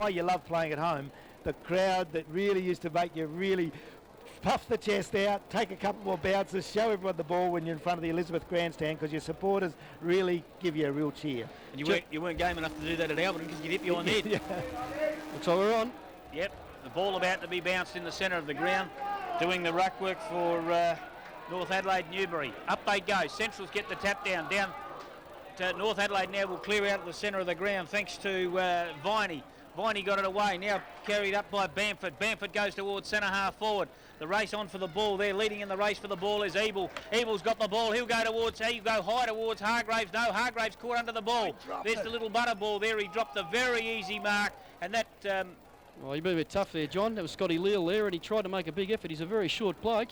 why you love playing at home. The crowd that really used to make you really puff the chest out, take a couple more bounces, show everyone the ball when you're in front of the Elizabeth grandstand, because your supporters really give you a real cheer. And you weren't game enough to do that at Alberton because you hit you on the head. Yeah. Looks like we're on. Yep, the ball about to be bounced in the centre of the ground, doing the ruck work for North Adelaide Newbury. Up they go. Centrals get the tap down to North Adelaide now will clear out of the centre of the ground thanks to Viney. Viney got it away, now carried up by Bamford. Bamford goes towards centre half forward. The race on for the ball there, leading in the race for the ball is Ebel. Ebel's got the ball, he'll go high towards Hargraves. No, Hargraves caught under the ball. There's the little butter ball there, he dropped a very easy mark, and that... Well, you've been a bit tough there, John. That was Scotty Leal there, and he tried to make a big effort. He's a very short bloke.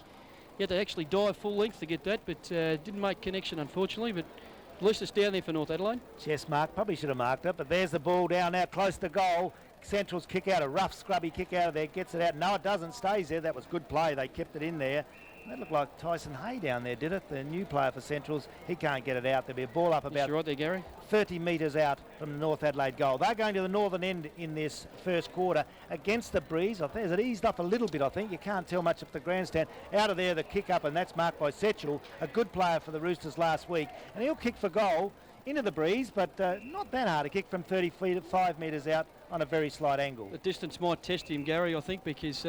He had to actually dive full length to get that, but didn't make connection, unfortunately. But at least it's down there for North Adelaide. Chest mark, probably should have marked it, but there's the ball down now, close to goal. Central's kick out, a rough scrubby kick out of there, gets it out. No, it doesn't, stays there. That was good play, they kept it in there. That looked like Tyson Hay down there, did it? The new player for Centrals. He can't get it out. There'll be a ball up about right there, Gary. 30 metres out from the North Adelaide goal. They're going to the northern end in this first quarter against the breeze. I think it eased up a little bit, I think. You can't tell much of the grandstand. Out of there, the kick up, and that's marked by Setchell, a good player for the Roosters last week. And he'll kick for goal into the breeze, but not that hard. A kick from 35 metres out on a very slight angle. The distance might test him, Gary, I think, because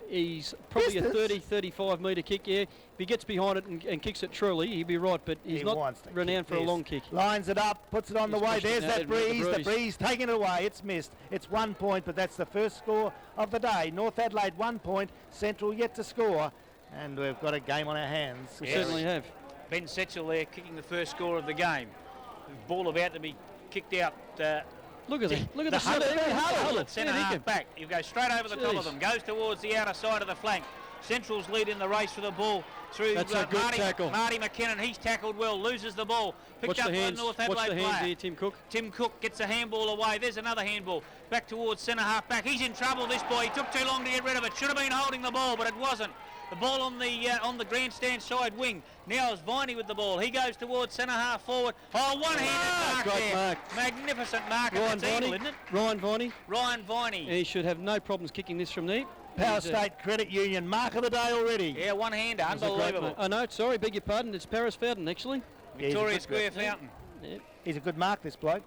he's probably a 35 metre kick. Yeah, if he gets behind it and kicks it truly, he'd be right, but he's not renowned for a long kick. Lines it up, puts it on the way. There's that breeze. The breeze taking it away. It's missed. It's 1 point, but that's the first score of the day. North Adelaide 1 point, Central yet to score, and we've got a game on our hands. We certainly have. Ben Setchell there kicking the first score of the game. The ball about to be kicked out. Look at that. Look at the centre half back. You go straight over the top of them. Goes towards the outer side of the flank. Central's lead in the race for the ball through That's a good tackle. Marty McKinnon. He's tackled well, loses the ball. Picked up by the North Adelaide player. Watch the hands here, Tim Cook. Tim Cook gets a handball away. There's another handball. Back towards centre half back. He's in trouble, this boy. He took too long to get rid of it. Should have been holding the ball, but it wasn't. The ball on the grandstand side wing. Now is Viney with the ball. He goes towards centre half forward. Oh, one-handed mark there. Mark. Magnificent mark. Ryan Viney, isn't it? Ryan Viney. He should have no problems kicking this from there. Power State Credit Union, mark of the day already. Yeah, one-hander, unbelievable. Oh no, sorry, beg your pardon. It's Paris Fountain, actually. Victoria Square Fountain. Yeah. He's a good mark, this bloke.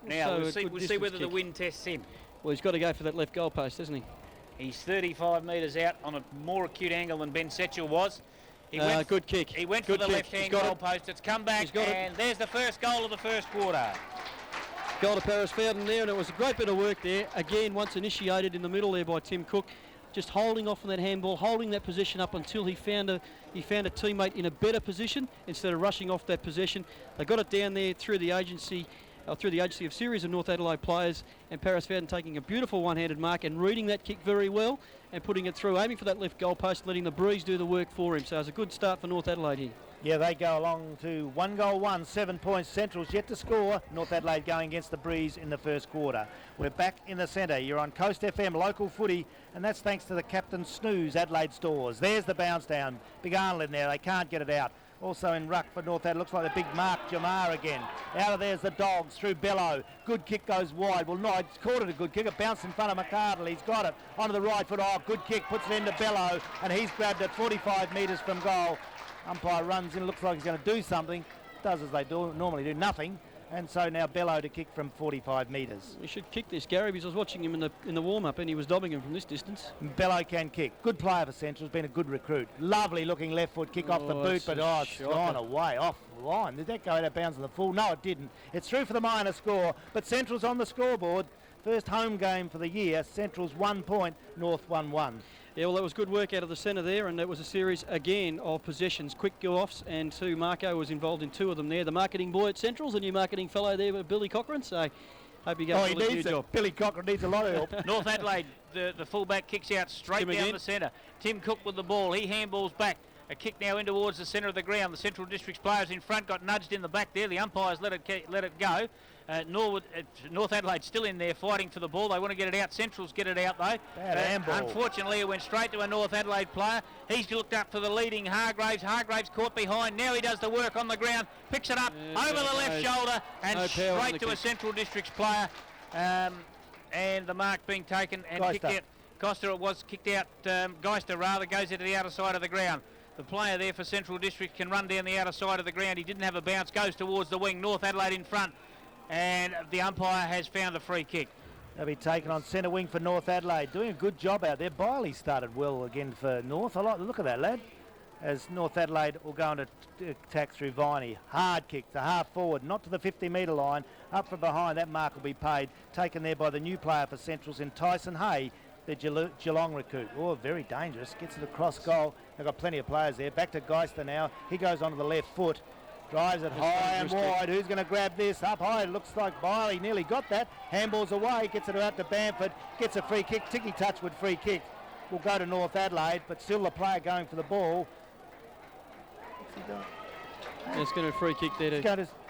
Yeah. Now, we'll see whether the wind tests him. Well, he's got to go for that left goal post, hasn't he? He's 35 metres out on a more acute angle than Ben Setchell was. Good kick. He went for the left-hand goal post. It's come back, and there's the first goal of the first quarter. Goal to Paris Fountain there, and it was a great bit of work there. Again, once initiated in the middle there by Tim Cook, just holding off on that handball, holding that position up until he found a teammate in a better position instead of rushing off that possession. They got it down there through the agency of series of North Adelaide players, and Paris Fountain taking a beautiful one-handed mark and reading that kick very well and putting it through, aiming for that left goal post, letting the breeze do the work for him. So it's a good start for North Adelaide here. Yeah, they go along to 1-1, 7 points. Central's yet to score. North Adelaide going against the breeze in the first quarter. We're back in the centre. You're on Coast FM, local footy, and that's thanks to the Captain Snooze Adelaide stores. There's the bounce down. Big Arnold in there. They can't get it out. Also in ruck for North Adelaide, looks like the big Mark Jamar again. Out of there's the Dogs through Bello. Good kick goes wide. Well, no, it's caught it a good kick. It bounced in front of McArdle. He's got it onto the right foot. Oh, good kick. Puts it into Bello, and he's grabbed it 45 metres from goal. Umpire runs in. Looks like he's going to do something. Does as they normally do, nothing. And so now Bello to kick from 45 metres. We should kick this, Gary, because I was watching him in the warm-up and he was dobbing him from this distance. Bello can kick. Good player for Central. Has been a good recruit. Lovely looking left foot kick off the boot, but it's gone away off the line. Did that go out of bounds on the full? No, it didn't. It's through for the minor score, but Central's on the scoreboard. First home game for the year. Central's 1 point, North 1-1. Yeah, well, that was good work out of the centre there, and that was a series, again, of possessions, quick go-offs, and Marco was involved in 2 of them there. The marketing boy at Central's, the new marketing fellow there, Billy Cochran, so hope he goes to the job. Billy Cochran needs a lot of help. North Adelaide, the fullback kicks out straight down the centre. Tim Cook with the ball. He handballs back. A kick now in towards the centre of the ground. The Central Districts players in front got nudged in the back there. The umpires let it go. North Adelaide still in there fighting for the ball. They want to get it out. Central's get it out though. Unfortunately, it went straight to a North Adelaide player. He's looked up for the leading Hargraves. Hargraves caught behind. Now he does the work on the ground. Picks it up over the left shoulder and straight to a Central Districts player. and the mark being taken and Geister. kicked out. Costa, it was kicked out. Geister rather goes into the outer side of the ground. The player there for Central District can run down the outer side of the ground. He didn't have a bounce, goes towards the wing. North Adelaide in front, and the umpire has found the free kick. They'll be taken on centre wing for North Adelaide. Doing a good job out there. Biley started well again for North. I like the look of that, lad. As North Adelaide will go into attack through Viney. Hard kick to half forward, not to the 50-metre line. Up from behind, that mark will be paid. Taken there by the new player for Centrals in Tyson Hay, the Geelong recruit. Oh, very dangerous. Gets it across goal. They've got plenty of players there. Back to Geister now. He goes onto the left foot. Drives it high and wide. Who's going to grab this? Up high. It looks like Biley nearly got that. Handball's away. Gets it out to Bamford. Gets a free kick. Ticky Touchwood free kick. Will go to North Adelaide, but still the player going for the ball. What's he doing? It's going to free kick there.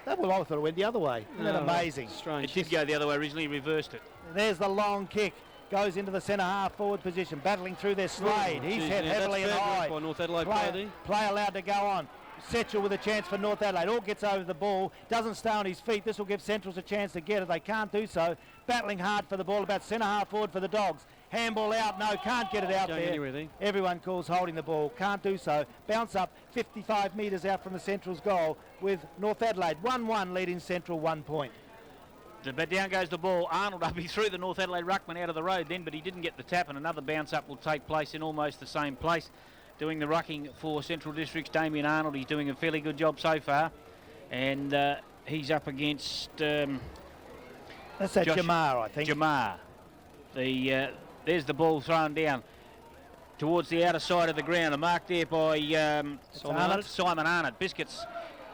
That well, I thought it went the other way. Isn't that amazing? Strange. It did go the other way originally, reversed it. There's the long kick. Goes into the centre half forward position. Battling through their Slade. He's hit heavily and high. By North Adelaide player there. Play allowed to go on. Setchell with a chance for North Adelaide. All gets over the ball. Doesn't stay on his feet. This will give Centrals a chance to get it. They can't do so. Battling hard for the ball. About centre half forward for the Dogs. Handball out. No, can't get it out Going there. anywhere there. Everyone calls holding the ball. Can't do so. Bounce up 55 metres out from the Centrals goal with North Adelaide 1-1 leading Central 1 point. But down goes the ball. Arnold up. He threw the North Adelaide ruckman out of the road then, but he didn't get the tap, and another bounce up will take place in almost the same place. Doing the rucking for Central District's Damien Arnold. He's doing a fairly good job so far. And he's up against... That's that Jamar, I think. Jamar. There's the ball thrown down towards the outer side of the ground. A mark there by Simon Arnott. Biscuits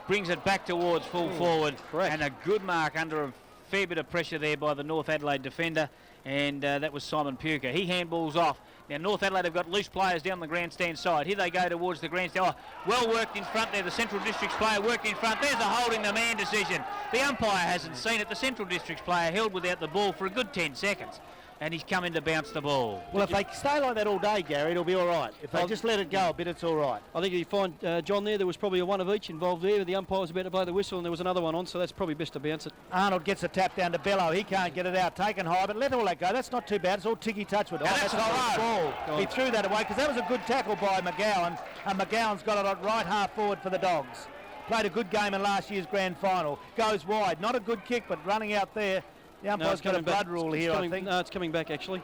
brings it back towards full forward. Correct. And a good mark under a fair bit of pressure there by the North Adelaide defender. And that was Simon Puker. He handballs off. Now North Adelaide have got loose players down the grandstand side. Here they go towards the grandstand. Oh, well worked in front there. The Central Districts player worked in front. There's a holding the man decision. The umpire hasn't seen it. The Central Districts player held without the ball for a good 10 seconds. And he's come in to bounce the ball. Well, if they stay like that all day, Gary, it'll be all right. If they just let it go a bit, it's all right. I think if you find John there was probably a one of each involved there. The umpire was about to blow the whistle and there was another one on, so that's probably best to bounce it. Arnold gets a tap down to Bello. He can't get it out. Taken high, but let all that go. That's not too bad. It's all Ticky Touchwood. That's a ball. He threw that away because that was a good tackle by McGowan, and McGowan's got it on right half forward for the Dogs. Played a good game in last year's grand final. Goes wide. Not a good kick, but running out there. The umpire's got a blood rule here, I think. No, it's coming back actually.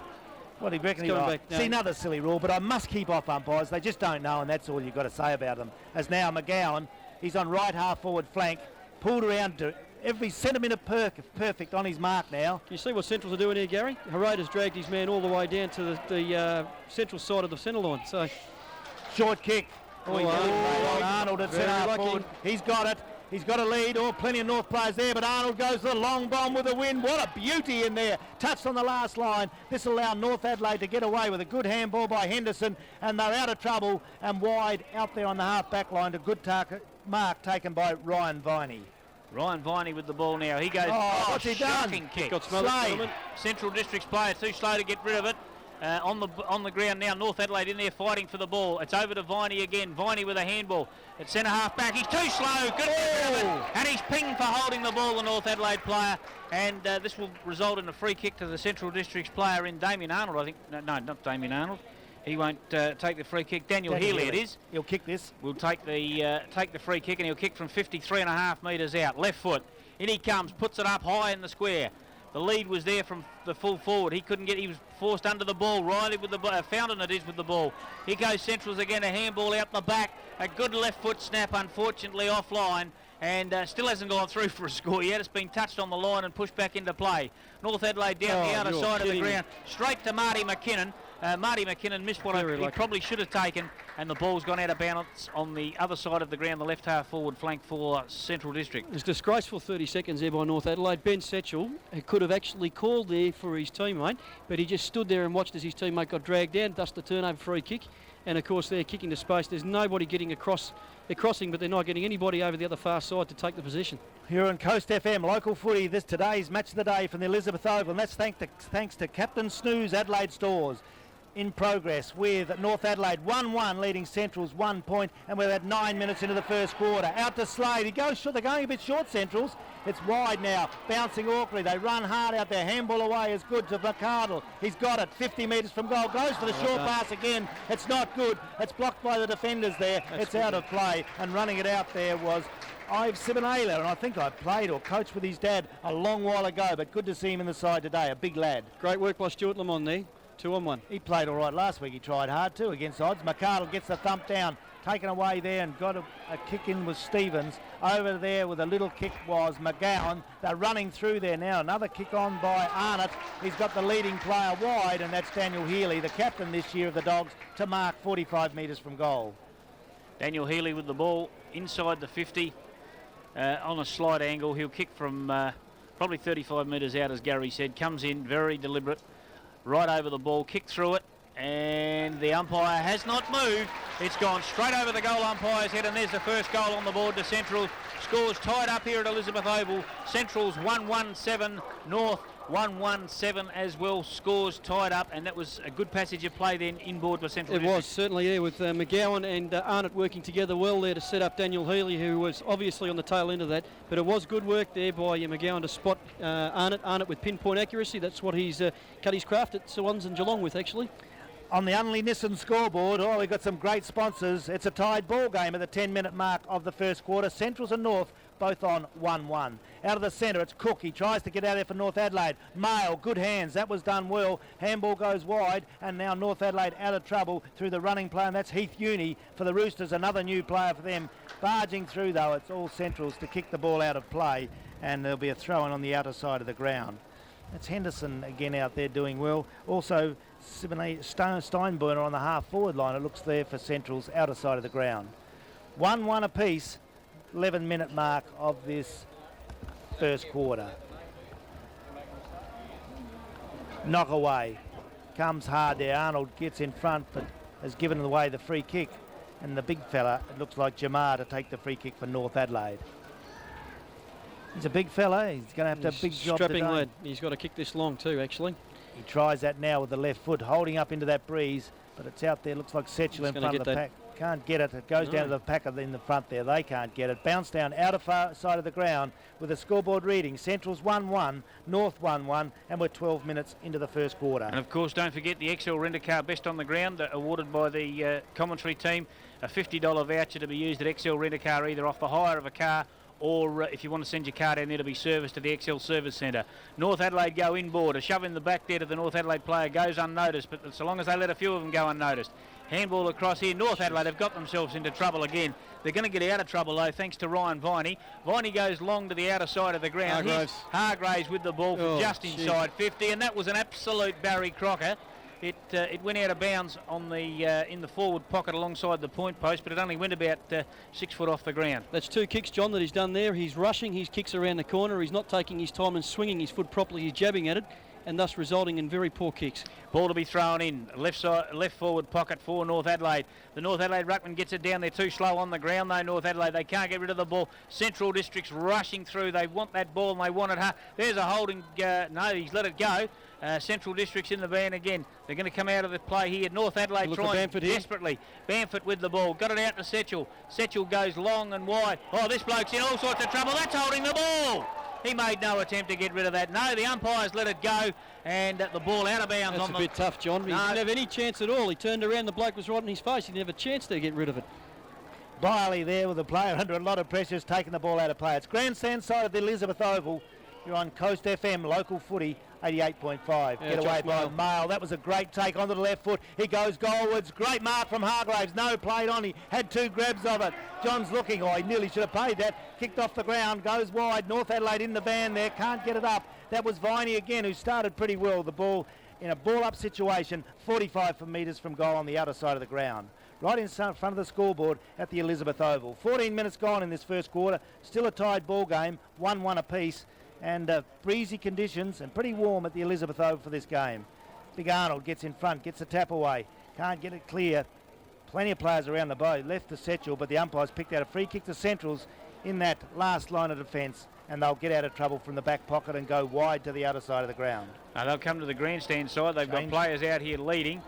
What do you reckon? See, another silly rule, but I must keep off umpires. They just don't know, and that's all you've got to say about them. As now McGowan, he's on right half forward flank, pulled around to every centimetre perfect on his mark now. Can you see what Centrals are doing here, Gary? Herrera's dragged his man all the way down to the central side of the centre line. So short kick. Arnold at centre half forward. He's got it. He's got a lead. Oh, plenty of North players there, but Arnold goes to the long bomb with a win. What a beauty in there. Touched on the last line. This will allow North Adelaide to get away with a good handball by Henderson, and they're out of trouble and wide out there on the half-back line. A good mark taken by Ryan Viney. Ryan Viney with the ball now. He goes, what's he done? Shocking kick. Got Slade. Central District's player too slow to get rid of it. On the ground now, North Adelaide in there fighting for the ball. It's over to Viney again. Viney with a handball. At centre half back. He's too slow. Good and he's pinged for holding the ball, the North Adelaide player. And this will result in a free kick to the Central Districts player in Damien Arnold, I think. No, not Damien Arnold. He won't take the free kick. Daniel Healy it is. He'll kick this. Will take the free kick, and he'll kick from 53.5 metres out. Left foot. In he comes. Puts it up high in the square. The lead was there from the full forward. He couldn't get. He was forced under the ball. Riley with the Fountain it is with the ball. Here goes Centrals again. A handball out the back. A good left foot snap, unfortunately offline, and still hasn't gone through for a score yet. It's been touched on the line and pushed back into play. North Adelaide down the outer side of the ground, straight to Marty McKinnon. Marty McKinnon missed what he probably should have taken, and the ball's gone out of bounds on the other side of the ground, the left half forward flank for Central District. It's disgraceful 30 seconds there by North Adelaide. Ben Setchell could have actually called there for his teammate, but he just stood there and watched as his teammate got dragged down, thus the turnover free kick. And of course they're kicking to space. There's nobody getting across. They're crossing, but they're not getting anybody over the other far side to take the position. Here on Coast FM, local footy, today's match of the day from the Elizabeth Oval, and that's thanks to Captain Snooze Adelaide Stores. in progress with North Adelaide 1-1 leading Centrals 1 point, and we're at 9 minutes into the first quarter. Out to Slade, he goes short, they're going a bit short Centrals. It's wide now, bouncing Auckley, they run hard out there, handball away is good to McArdle. He's got it, 50 metres from goal, goes for the short pass again, it's not good, it's blocked by the defenders there, it's out of play, and running it out there was Ives Sibanela, and I think I played or coached with his dad a long while ago, but good to see him in the side today, a big lad. Great work by Stuart Lamont there. 2-on-1. He played all right last week. He tried hard too against odds. McArdle gets the thump down, taken away there, and got a kick in with Stevens. Over there with a little kick was McGowan. They're running through there now. Another kick on by Arnott. He's got the leading player wide, and that's Daniel Healy, the captain this year of the Dogs, to mark 45 metres from goal. Daniel Healy with the ball inside the 50 on a slight angle. He'll kick from probably 35 metres out, as Gary said. Comes in very deliberate. Right over the ball, kick through it, and the umpire has not moved. It's gone straight over the goal umpire's head, and there's the first goal on the board to Central. Scores tied up here at Elizabeth Oval. Central's 1-1-7, North 1-1-7 as well. Scores tied up, and that was a good passage of play then inboard for Central. It was certainly there with McGowan and Arnott working together well there to set up Daniel Healy, who was obviously on the tail end of that. But it was good work there by McGowan to spot Arnott. Arnott with pinpoint accuracy. That's what he's cut his craft at Swans and Geelong with, actually. On the Unley Nissan scoreboard, we've got some great sponsors. It's a tied ball game at the 10-minute mark of the first quarter. Centrals and North both on 1-1. Out of the centre, it's Cook. He tries to get out there for North Adelaide. Mail, good hands. That was done well. Handball goes wide, and now North Adelaide out of trouble through the running play, and that's Heath Uni for the Roosters, another new player for them. Barging through, though, it's all Centrals to kick the ball out of play, and there'll be a throw-in on the outer side of the ground. That's Henderson again out there doing well. Also, Steinburner on the half-forward line, it looks there for Central's outer side of the ground. 1-1 apiece, 11-minute mark of this first quarter. Knock away. Comes hard there. Arnold gets in front, but has given away the free kick. And the big fella, it looks like Jamar, to take the free kick for North Adelaide. He's a big fella. He's going to have to have a big job today. Strapping lad. He's got to kick this long too, actually. He tries that now with the left foot, holding up into that breeze, but it's out there. Looks like Setchell in front of the pack. Can't get it. It goes down to the packer in the front there. They can't get it. Bounce down outer far side of the ground with the scoreboard reading. Central's 1-1, North 1-1, and we're 12 minutes into the first quarter. And of course, don't forget the XL Rent-A-Car Best on the Ground, awarded by the commentary team. A $50 voucher to be used at XL Rent-A-Car, either off the hire of a car or if you want to send your car down there to be serviced to the XL Service Centre. North Adelaide go inboard. A shove in the back there to the North Adelaide player goes unnoticed, but so long as they let a few of them go unnoticed. Handball across here. North Adelaide have got themselves into trouble again. They're going to get out of trouble though, thanks to Ryan Viney. Viney goes long to the outer side of the ground. Hargraves with the ball from just inside 50, and that was an absolute Barry Crocker. It went out of bounds on the in the forward pocket alongside the point post, but it only went about 6 foot off the ground. That's two kicks, John, that he's done there. He's rushing his kicks around the corner. He's not taking his time and swinging his foot properly. He's jabbing at it, and thus resulting in very poor kicks. Ball to be thrown in, left forward pocket for North Adelaide. The North Adelaide ruckman gets it down. They're too slow on the ground though, North Adelaide. They can't get rid of the ball. Central District's rushing through. They want that ball and they want it hard. There's a holding. No, he's let it go. Central District's in the van again. They're going to come out of the play here. North Adelaide trying desperately. Bamford with the ball. Got it out to Setchell. Setchell goes long and wide. Oh, this bloke's in all sorts of trouble. That's holding the ball. He made no attempt to get rid of that. No, the umpires let it go, and the ball out of bounds. That's a bit tough, John. He didn't have any chance at all. He turned around, the bloke was right in his face. He didn't have a chance to get rid of it. Biley there with the player under a lot of pressure, has taken the ball out of play. It's grandstand side of the Elizabeth Oval. You're on Coast FM, local footy, 88.5. Get away by Mail. That was a great take onto the left foot. He goes goalwards. Great mark from Hargraves. No, played on. He had two grabs of it. John's looking. Oh, he nearly should have paid that. Kicked off the ground. Goes wide. North Adelaide in the van there. Can't get it up. That was Viney again, who started pretty well. The ball in a ball-up situation, 45 metres from goal on the outer side of the ground. Right in front of the scoreboard at the Elizabeth Oval. 14 minutes gone in this first quarter. Still a tied ball game. 1-1 apiece. And breezy conditions and pretty warm at the Elizabeth Oval for this game. Big Arnold gets in front, gets a tap away. Can't get it clear. Plenty of players around the boat. Left to Setchell, but the umpires picked out a free kick to Centrals in that last line of defence, and they'll get out of trouble from the back pocket and go wide to the other side of the ground. They'll come to the grandstand side. They've got players out here leading.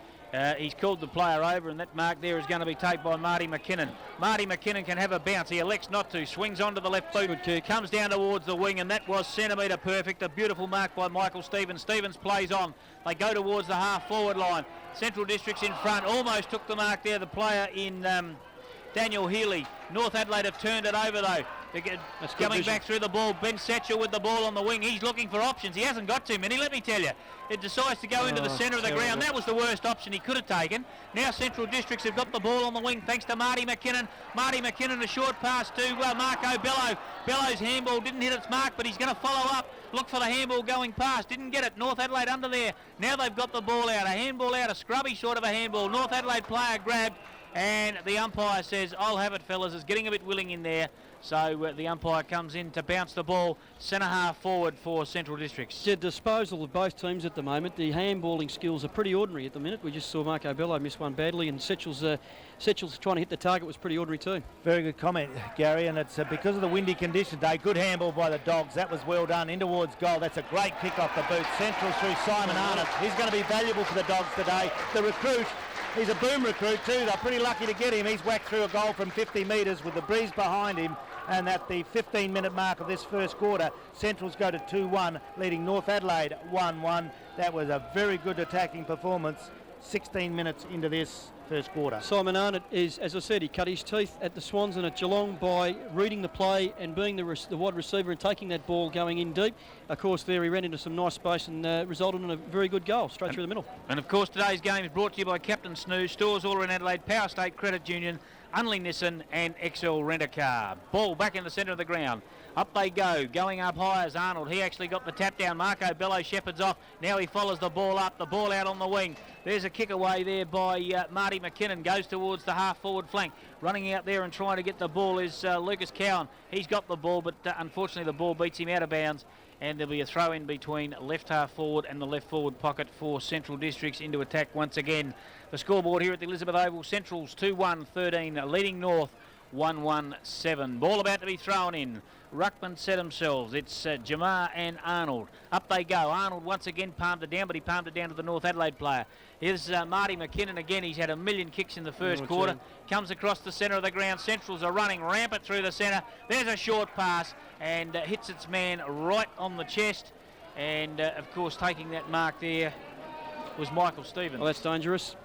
He's called the player over, and that mark there is going to be taken by Marty McKinnon. Marty McKinnon can have a bounce. He elects not to. Swings onto the left boot. Comes down towards the wing, and that was centimetre perfect. A beautiful mark by Michael Stevens. Stevens plays on. They go towards the half-forward line. Central District's in front. Almost took the mark there. The player in Daniel Healy. North Adelaide have turned it over, though. Coming back through the ball. Ben Satchel with the ball on the wing. He's looking for options. He hasn't got too many, let me tell you. It decides to go into the centre of the ground. That was the worst option he could have taken. Now Central Districts have got the ball on the wing thanks to Marty McKinnon. Marty McKinnon, a short pass to Marco Bello. Bello's handball didn't hit its mark, but he's going to follow up. Look for the handball going past. Didn't get it. North Adelaide under there. Now they've got the ball out. A handball out. A scrubby sort of a handball. North Adelaide player grabbed. And the umpire says, I'll have it, fellas. Is getting a bit willing in there. So the umpire comes in to bounce the ball centre half forward for Central Districts. The disposal of both teams at the moment. The handballing skills are pretty ordinary at the minute. We just saw Marco Bello miss one badly, and Setchel's trying to hit the target was pretty ordinary too. Very good comment, Gary, and it's because of the windy conditions. A good handball by the Dogs. That was well done. In towards goal. That's a great kick off the boot. Central through Simon Arnott. He's going to be valuable for the Dogs today. The recruit. He's a boom recruit too. They're pretty lucky to get him. He's whacked through a goal from 50 metres with the breeze behind him. And at the 15-minute mark of this first quarter, Centrals go to 2-1, leading North Adelaide 1-1. That was a very good attacking performance 16 minutes into this first quarter. Simon Arnott is, as I said, he cut his teeth at the Swans and at Geelong by reading the play and being the wide receiver and taking that ball going in deep. Of course, there he ran into some nice space and resulted in a very good goal straight through the middle. And of course, today's game is brought to you by Captain Snooze, Stores All in Adelaide, Power State Credit Union, Unley Nissan and XL Rent-A-Car. Ball back in the centre of the ground. Up they go, going up high as Arnold. He actually got the tap down. Marco Bello shepherds off. Now he follows the ball up, the ball out on the wing. There's a kick away there by Marty McKinnon. Goes towards the half-forward flank. Running out there and trying to get the ball is Lucas Cowan. He's got the ball, but unfortunately the ball beats him out of bounds. And there'll be a throw in between left half forward and the left forward pocket for Central Districts into attack once again. The scoreboard here at the Elizabeth Oval, Central's 2-1-13, leading North 1-1-7. Ball about to be thrown in. Ruckman set themselves. It's Jamar and Arnold. Up they go. Arnold once again palmed it down, but he palmed it down to the North Adelaide player. Here's Marty McKinnon again. He's had a million kicks in the first quarter. Comes across the centre of the ground. Centrals are running rampant through the centre. There's a short pass and hits its man right on the chest. And, of course, taking that mark there was Michael Stevens. Well, that's dangerous.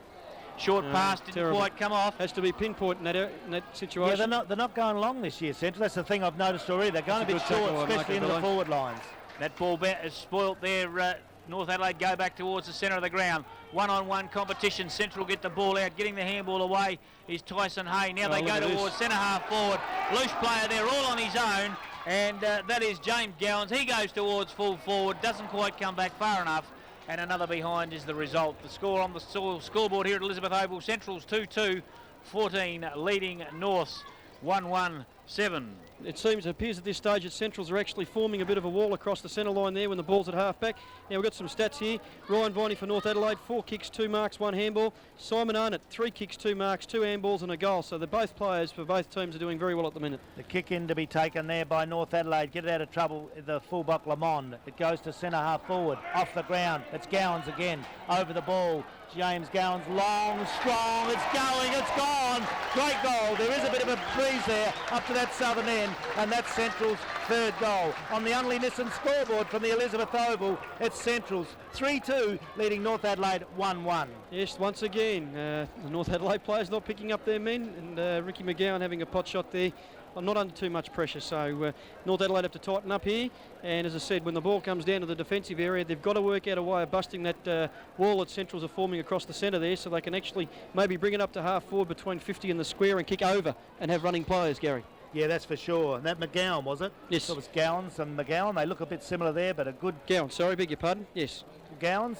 Short pass didn't quite come off. Has to be pinpoint in that situation. Yeah, they're not going long this year, Central. That's the thing I've noticed already. They're going a bit short, especially into the forward lines. That ball is spoilt there. North Adelaide go back towards the centre of the ground. One-on-one competition. Central get the ball out. Getting the handball away is Tyson Hay. Now they go towards centre half forward. Loose player there, all on his own. And that is James Gowans. He goes towards full forward. Doesn't quite come back far enough. And another behind is the result. The score on the scoreboard here at Elizabeth Oval, Central's 2-2-14, leading North 1-1-7. It appears at this stage that Centrals are actually forming a bit of a wall across the centre line there when the ball's at half-back. Now we've got some stats here. Ryan Viney for North Adelaide, 4 kicks, 2 marks, 1 handball. Simon Arnott, 3 kicks, 2 marks, 2 handballs and a goal. So both players for both teams are doing very well at the minute. The kick in to be taken there by North Adelaide. Get it out of trouble, the fullback Lamond. It goes to centre half forward, off the ground. It's Gowans again, over the ball. James Gowans, long, strong, it's going, it's gone. Great goal. There is a bit of a breeze there up to that southern end, and that's Central's third goal. On the Unley Nissan scoreboard from the Elizabeth Oval, it's Central's 3-2, leading North Adelaide 1-1. Yes, once again, the North Adelaide players not picking up their men, and Ricky McGowan having a pot shot there. Not under too much pressure, so North Adelaide have to tighten up here. And as I said, when the ball comes down to the defensive area, they've got to work out a way of busting that wall that Centrals are forming across the centre there, so they can actually maybe bring it up to half forward between 50 and the square and kick over and have running players, Gary. Yeah, that's for sure. And that McGowan, was it? Yes. It was Gowans and McGowan. They look a bit similar there, but a good... Gowan, sorry, beg your pardon. Yes. Gowans.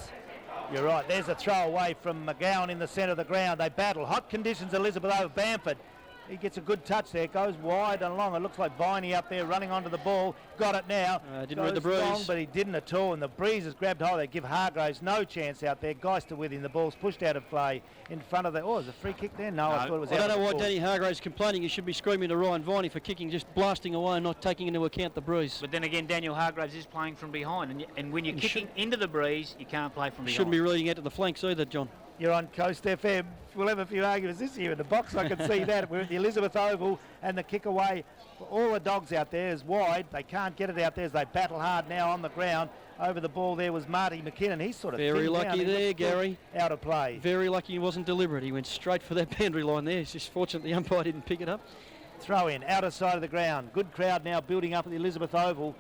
You're right. There's a throw away from McGowan in the centre of the ground. They battle. Hot conditions, Elizabeth over Bamford. He gets a good touch there, goes wide and long. It looks like Viney up there running onto the ball. Got it now. Didn't read the breeze. Long, but he didn't at all. And the breeze has grabbed hold. They give Hargraves no chance out there. Geister with him. The ball's pushed out of play in front of the... Oh, is a free kick there? No, I thought it was out. I don't know why Danny Hargraves complaining. He should be screaming to Ryan Viney for kicking, just blasting away and not taking into account the breeze. But then again, Daniel Hargraves is playing from behind. And when you're kicking into the breeze, you can't play from behind. Shouldn't be reading out to the flanks either, John. You're on Coast FM. We'll have a few arguments this year in the box. I can see that. We're at the Elizabeth Oval, and the kick away for all the dogs out there is wide. They can't get it out there as they battle hard now on the ground. Over the ball there was Marty McKinnon. He's sort of very thinned lucky down. He there, looks good Gary. Out of play. Very lucky he wasn't deliberate. He went straight for that boundary line there. It's just fortunate the umpire didn't pick it up. Throw in, outer side of the ground. Good crowd now building up at the Elizabeth Oval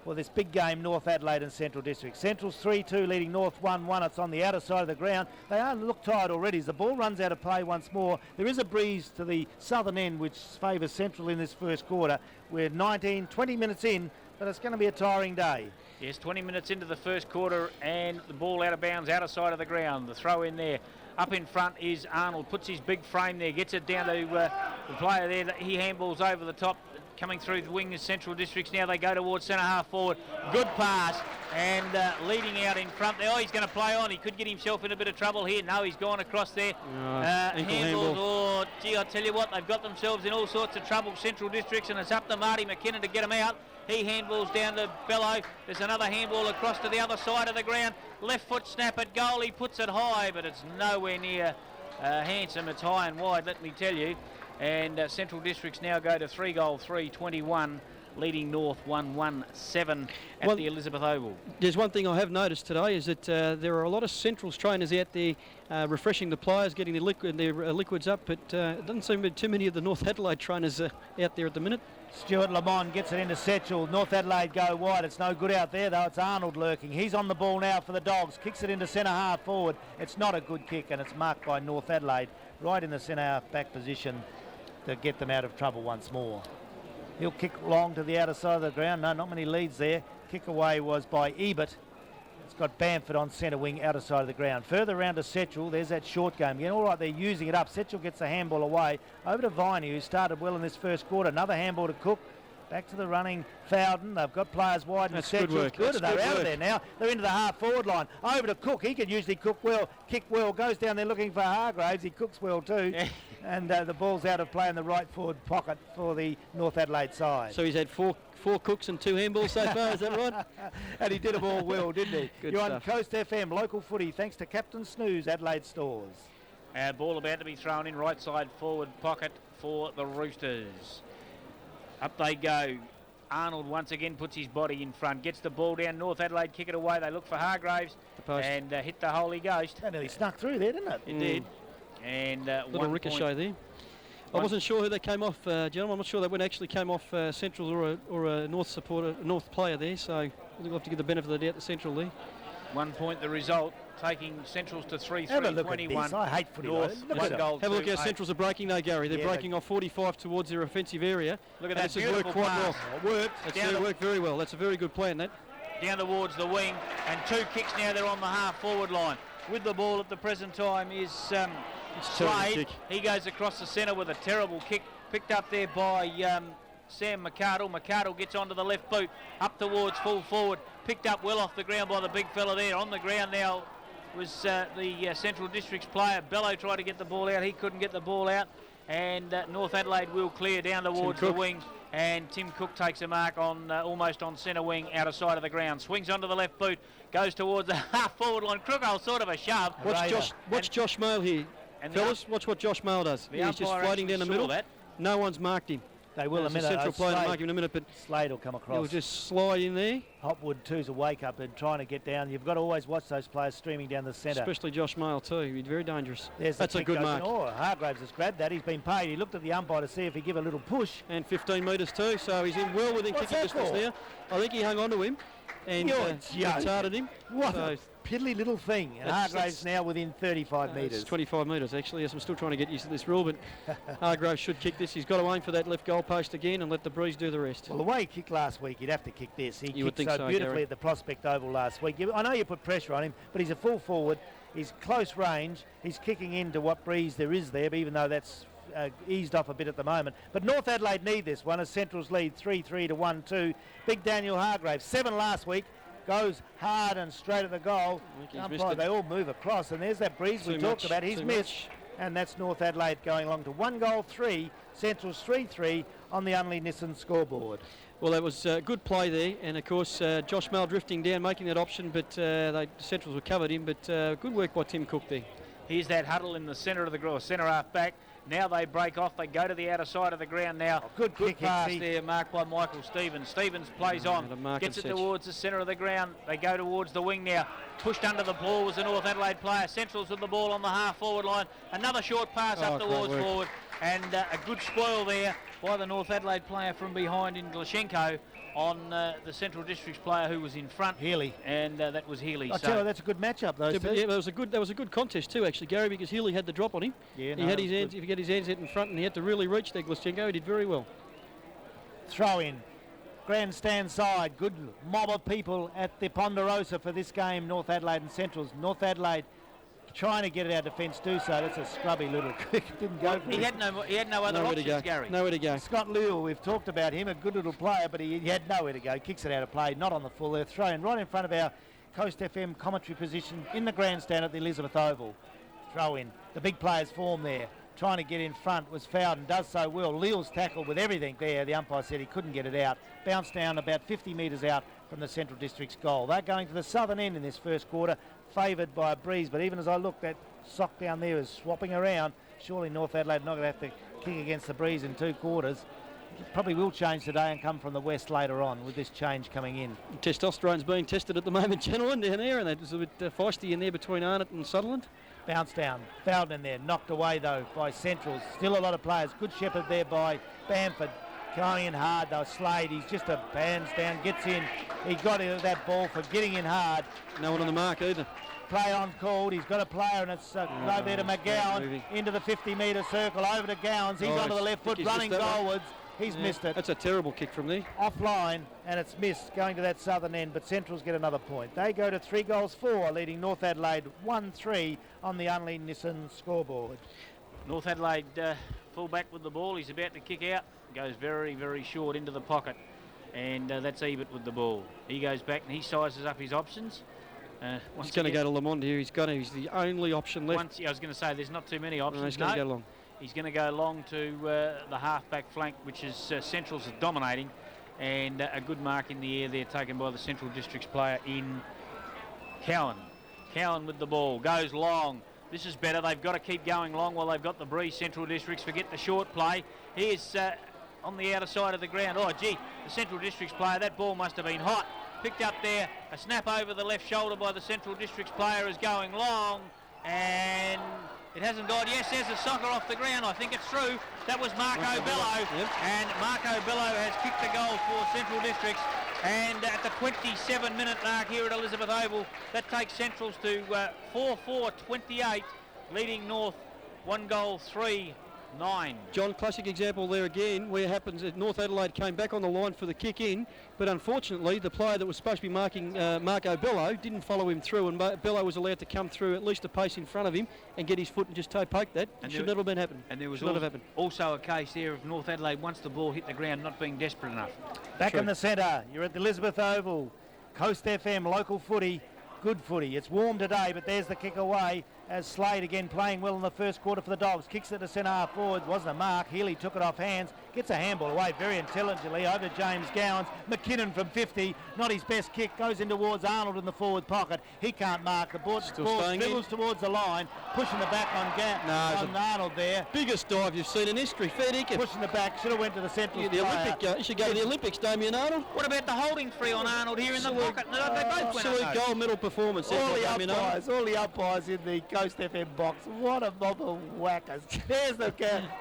for this big game, North Adelaide and Central District. Central's 3-2 leading North 1-1. It's on the outer side of the ground. They look tired already as the ball runs out of play once more. There is a breeze to the southern end which favours Central in this first quarter. We're 20 minutes in, but it's going to be a tiring day. Yes, 20 minutes into the first quarter and the ball out of bounds, outer side of the ground. The throw in there. Up in front is Arnold, puts his big frame there, gets it down to the player there. He handballs over the top, coming through the wing of Central Districts. Now they go towards centre half forward. Good pass and leading out in front there. Oh, he's going to play on. He could get himself in a bit of trouble here. No, he's gone across there. Handballs. Oh, gee, I tell you what, they've got themselves in all sorts of trouble, Central Districts, and it's up to Marty McKinnon to get them out. He handballs down to Bello. There's another handball across to the other side of the ground. Left foot snap at goal. He puts it high, but it's nowhere near handsome. It's high and wide, let me tell you. And Central Districts now go to 3-3, 21, leading North 1-1-7 at the Elizabeth Oval. There's one thing I have noticed today is that there are a lot of Central's trainers out there refreshing the players, getting their liquids up, but it doesn't seem to be too many of the North Adelaide trainers out there at the minute. Stuart Lamont gets it into Setchell. North Adelaide go wide. It's no good out there, though. It's Arnold lurking. He's on the ball now for the Dogs. Kicks it into centre half forward. It's not a good kick, and it's marked by North Adelaide right in the centre half back position to get them out of trouble once more. He'll kick long to the outer side of the ground. No, not many leads there. Kick away was by Ebert. It's got Bamford on centre wing, outer side of the ground. Further around to Setchell. There's that short game again. All right, they're using it up. Setchell gets the handball away. Over to Viney, who started well in this first quarter. Another handball to Cook. Back to the running Fowden. They've got players wide and Setchell. Good work. Good. That's They're good out work. of there now. They're into the half forward line. Over to Cook. He can usually kick well. Goes down there looking for Hargraves. He cooks well too. And the ball's out of play in the right forward pocket for the North Adelaide side. So he's had four cooks and 2 handballs so far, is that right? And he did them all well, didn't he? Good You're stuff. on Coast FM, local footy, thanks to Captain Snooze, Adelaide Stores. Ball about to be thrown in, right side forward pocket for the Roosters. Up they go. Arnold once again puts his body in front, gets the ball down. North Adelaide kick it away. They look for Hargraves and hit the Holy Ghost. That nearly snuck through there, didn't it? It did. And Little ricochet there. I wasn't sure who they came off, gentlemen. I'm not sure they would actually came off Central or a North supporter, North player there. So I think we'll have to give the benefit of the doubt to Central there. 1 point the result, taking Centrals to 3-3, Have a look 21. at this. I hate footy. North, Look one at goal. Have a look how 2-8. Centrals are breaking though, Gary. They're Yeah, breaking off 45 towards their offensive area. Look at And that this has worked beautiful quite pass. well. It worked. It's worked very well. That's a very good plan, that. Down towards the wing, and 2 kicks now. They're on the half forward line. With the ball at the present time is terrible Slade. kick. He goes across the centre with a terrible kick, picked up there by Sam McArdle. McArdle gets onto the left boot, up towards full forward, picked up well off the ground by the big fella there. On the ground now was the Central Districts player. Bello tried to get the ball out. He couldn't get the ball out. And North Adelaide will clear down towards the wing. And Tim Cook takes a mark on almost on centre wing, outer side of the ground. Swings onto the left boot, goes towards the half forward line. Crookall sort of a shove. Watch Josh Mail here. And Fellas, watch what Josh Mail does. The He's just umpire floating down the actually middle. saw that. No one's marked him. They will in a There's minute. Central player to mark him in a minute, but Slade will come across. he'll just slide in there. Hopwood too's a wake up and trying to get down. You've got to always watch those players streaming down the centre. Especially Josh Mail too. He's very dangerous. There's the That's a kick good goes mark. in. Oh, Hargraves has grabbed that. He's been paid. He looked at the umpire to see if he'd give a little push. And 15 metres too, so he's in well within What's kicking that distance for? now. I think he hung on to him and You're joking. retarded him. What So a piddly little thing. And That's- Hargraves now within 35 it's metres. 25 metres actually. Yes, I'm still trying to get used to this rule, but Hargraves should kick this. He's got to aim for that left goal post again and let the breeze do the rest. Well, the way he kicked last week, he'd have to kick this. He You would kicked think so so, beautifully Gary. at the Prospect Oval last week. I know you put pressure on him, but he's a full forward. He's close range. He's kicking into what breeze there is there, even though that's eased off a bit at the moment. But North Adelaide need this one as Central's lead 3-3 to 1-2. Big Daniel Hargraves, 7 last week. Goes hard and straight at the goal. I think he's Umpire, missed it. they all move across, and there's that breeze we Too talked much, about. He's too missed, and that's North Adelaide going along to 1-3. Central's 3-3 on the Unley Nissan scoreboard. Well, that was good play there, and of course Josh Mail drifting down, making that option, but Centrals were covered him. But good work by Tim Cook there. Here's that huddle in the centre of the ground, centre half back. Now they break off. They go to the outer side of the ground now. Good kick, pass Hicksy. there, marked by Michael Stevens. Stevens plays to on, mark gets and it set. towards the centre of the ground. They go towards the wing now. Pushed under the ball was the North Adelaide player. Centrals with the ball on the half-forward line. Another short pass up great towards work. forward. And a good spoil there by the North Adelaide player from behind in Glashenko on the Central Districts player who was in front. Healy. And that was Healy. I tell you, that's a good matchup, those two. Yeah, that was a good contest too, actually, Gary, because Healy had the drop on him. Yeah, he no, had it his was hands. If he got his hands out in front, and he had to really reach there, Glashenko. He did very well. Throw in. Grandstand side. Good mob of people at the Ponderosa for this game, North Adelaide and Centrals. North Adelaide trying to get it out defence, do so. That's a scrubby little kick. Didn't go for He it. had no other Nowhere to options, go. Gary. Nowhere to go. Scott Lewell, we've talked about him, a good little player, but he had nowhere to go. Kicks it out of play, not on the full. They're thrown right in front of our Coast FM commentary position in the grandstand at the Elizabeth Oval. Throw in. The big players form there. Trying to get in front was fouled and does so well. Leal's tackled with everything there. The umpire said he couldn't get it out. Bounced down about 50 metres out from the Central District's goal. They're going to the southern end in this first quarter, favoured by a breeze. But even as I look, that sock down there is swapping around. Surely North Adelaide not going to have to kick against the breeze in 2 quarters. It probably will change today and come from the west later on with this change coming in. Testosterone's being tested at the moment, gentlemen, down there, and it's a bit feisty in there between Arnott and Sutherland. Bounce down, fouled in there, knocked away though by Centrals. Still a lot of players. Good shepherd there by Bamford. Going in hard though, Slade, he's just a bands down, gets in. He got into that ball for getting in hard. No one on the mark either. Play on called, he's got a player and it's over there to McGowan, moving. into the 50-metre circle, over to Gowans. He's onto the left foot, he's running missed that one. goalwards. He's Yeah, missed it. That's a terrible kick from there. Offline, and it's missed going to that southern end, but Centrals get another point. They go to 3-4, leading North Adelaide 1-3 on the Unley Nissan scoreboard. North Adelaide full back with the ball. He's about to kick out. Goes very, very short into the pocket. And that's Ebert with the ball. He goes back and he sizes up his options. He's going to go to Lamond here. He's the only option left. I was going to say there's not too many options. No, he's going to go long. He's going to go long to the half-back flank, which is Centrals is dominating. And a good mark in the air there taken by the Central Districts player in Cowan. Cowan with the ball, goes long. This is better. They've got to keep going long while they've got the breeze. Central Districts forget the short play. Here's on the outer side of the ground. Oh, gee, the Central Districts player, that ball must have been hot. Picked up there, a snap over the left shoulder by the Central Districts player is going long. And it hasn't gone. Yes, there's a soccer off the ground. I think it's true. That was Marco Bello. Yep. And Marco Bello has kicked the goal for Central Districts. And at the 27-minute mark here at Elizabeth Oval, that takes Centrals to 4-4-28, leading North 1-3-9. John, classic example there again, where it happens that North Adelaide came back on the line for the kick in, but unfortunately the player that was supposed to be marking Marco Bello didn't follow him through, and Bello was allowed to come through at least a pace in front of him and get his foot and just toe poke that. And Should not have been happened. And there was Should not have happened. also a case there of North Adelaide, once the ball hit the ground, not being desperate enough. Back True. in the centre, you're at the Elizabeth Oval. Coast FM, local footy, good footy. It's warm today, but there's the kick away as Slade again playing well in the first quarter for the Dogs. Kicks it to centre half forward, wasn't a mark. Healy took it off hands, gets a handball away very intelligently over to James Gowans. McKinnon from 50, not his best kick, goes in towards Arnold in the forward pocket. He can't mark. The ball staying dribbles towards the line, pushing the back on Arnold there. Biggest dive you've seen in history. Fair dinkum. Pushing the back, should have went to the central The Olympic, you should go to the Olympics, Damien Arnold. What about the holding free on Arnold here in the pocket? No, they both went Absolute unnoticed. gold medal performance. All there the by Damien Arnold. umpires in the Coast FM box. What a mob of whackers. There's the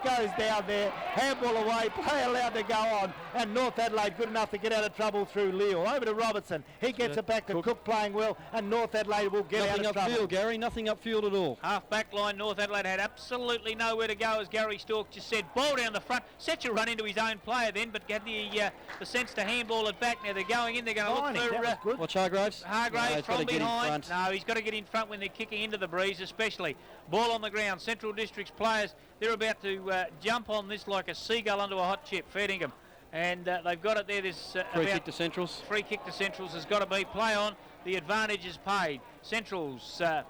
goes down there. Handball away. Play allowed to go on. And North Adelaide good enough to get out of trouble through Leal. Over to Robertson. He gets it back to Cook playing well. And North Adelaide will get Nothing out of trouble. upfield, Gary. Nothing upfield at all. Half back line, North Adelaide had absolutely nowhere to go, as Gary Stork just said. Ball down the front. Set your run into his own player then, but get the sense to handball it back. Now they're going in. They're going to look That for was good. Watch Hargraves. Hargraves No, he's gotta from get in behind. front. No, he's got to get in front when they're kicking into the breeze, especially. Ball on the ground. Central Districts players, they're about to jump on this like a seagull onto a hot chip. Fair dinkum. And they've got it there. There's Free kick to Centrals. Free kick to Centrals has got to be play on. The advantage is paid. Centrals out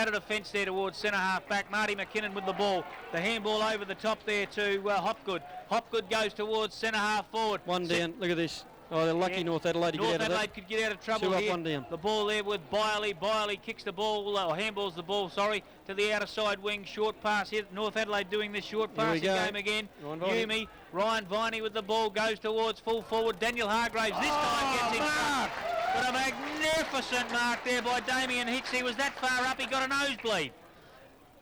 of defence there towards centre half back. Marty McKinnon with the ball. The handball over the top there to Hopgood. Hopgood goes towards centre half forward. One down. Look at this. Oh, they're lucky Yeah. North Adelaide to North get out of Adelaide that. could get out of trouble 2 up, here. 1 down. The ball there with Biley. Biley kicks the ball, or handballs the ball, sorry, to the outer side wing. Short pass here. North Adelaide doing this short Here we passing go. game again. Ryan Viney. Ryan Viney with the ball goes towards full forward. Daniel Hargraves this time gets in front. But a magnificent mark there by Damien Hicks. He was that far up, he got a nosebleed.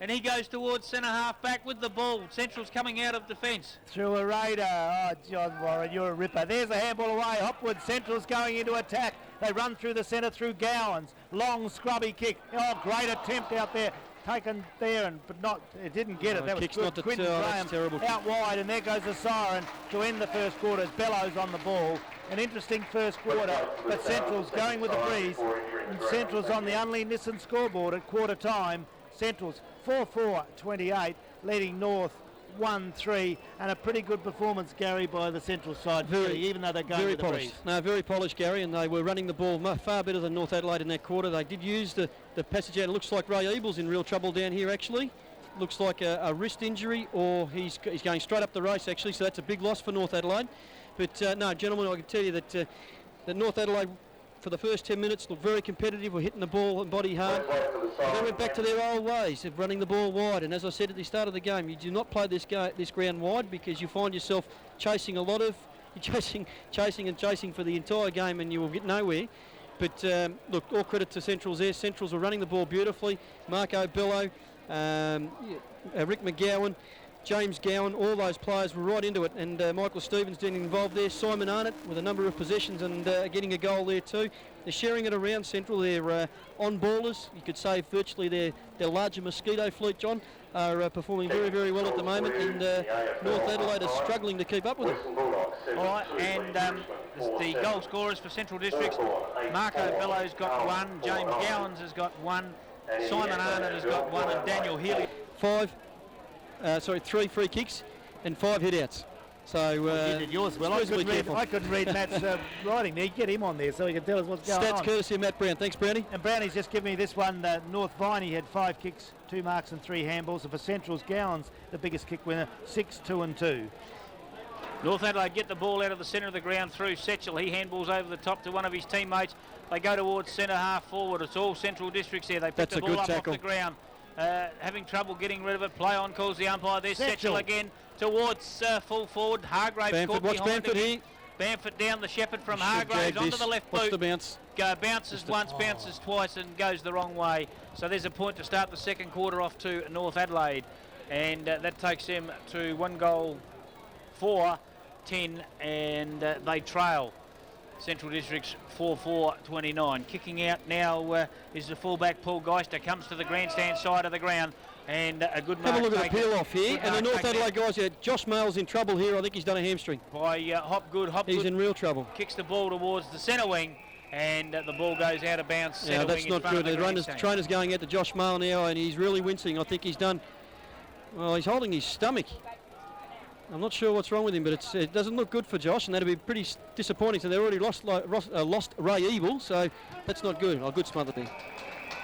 And he goes towards centre half back with the ball. Central's coming out of defence. Through a radar. Oh, John Warren, you're a ripper. There's a handball away. Hopwood Central's going into attack. They run through the centre through Gowans. Long scrubby kick. Oh, great attempt out there. Taken there, but not. It didn't get it. That was kick's good. not the Quinton that's Graham terrible kick. out wide, and there goes the siren to end the first quarter. As Bellows on the ball. An interesting first quarter, but Central's going with the breeze. And Central's on the Unley Nissan scoreboard at quarter time. Central's 4-4-28, leading North 1-3, and a pretty good performance, Gary, by the Central side, even though they're going very with the polished. breeze. No, very polished, Gary, and they were running the ball far better than North Adelaide in that quarter. They did use the passage out. It looks like Ray Ebel's in real trouble down here, actually. Looks like a wrist injury, or he's going straight up the race, actually, so that's a big loss for North Adelaide. But, no, gentlemen, I can tell you that North Adelaide, for the first 10 minutes, looked very competitive. Were hitting the ball and body hard. But they went back to their old ways of running the ball wide. And as I said at the start of the game, you do not play this ground wide, because you find yourself chasing chasing for the entire game, and you will get nowhere. But look, all credit to Centrals there. Centrals were running the ball beautifully. Marco Bello, Rick McGowan, James Gowan, all those players were right into it, and Michael Stevens getting involved there. Simon Arnott with a number of possessions and getting a goal there too. They're sharing it around Central. They're on ballers. You could say virtually their larger mosquito fleet, John, are performing very, very well at the moment, and North Adelaide is struggling to keep up with them. All right, and the goal scorers for Central Districts, Marco Bellows got 1, James Gowans has got 1, Simon Arnott has got 1, and Daniel Healy. 3 free kicks and 5 hit-outs. So You did yours well. I couldn't read Matt's writing there. Get him on there so he can tell us what's going on. Stats courtesy of Matt Brown. Thanks, Brownie. And Brownie's just given me this one. North Viney had 5 kicks, 2 marks and 3 handballs. And for Central's, Gowans, the biggest kick winner, 6, 2 and 2. North Adelaide get the ball out of the centre of the ground through Setchell. He handballs over the top to one of his teammates. They go towards centre half forward. It's all Central Districts here. They pick the ball up off the ground. Having trouble getting rid of it. Play on calls the umpire. There's Setchell again towards full forward. Hargraves Bamford, watch Bamford here. Bamford down the shepherd from Hargraves onto the left boot. What's the bounce? Bounces once, bounces twice, and goes the wrong way. So there's a point to start the second quarter off to North Adelaide, and that takes them to 1 goal 4-10, and they trail Central Districts 4-4-29. Kicking out now is the fullback Paul Geister. Comes to the grandstand side of the ground, and a good mark. Have a look at the peel off here, and the North Adelaide guys here. Josh Mayle's in trouble here. I think he's done a hamstring. By Hopgood. He's in real trouble. Kicks the ball towards the centre wing, and the ball goes out of bounds. Yeah, that's not good. The trainer's going out to Josh Mayle now, and he's really wincing. I think he's done. Well, he's holding his stomach. I'm not sure what's wrong with him, but it doesn't look good for Josh, and that'd be pretty disappointing. So they already lost Ray Ebel, so that's not good. Oh, good smother thing.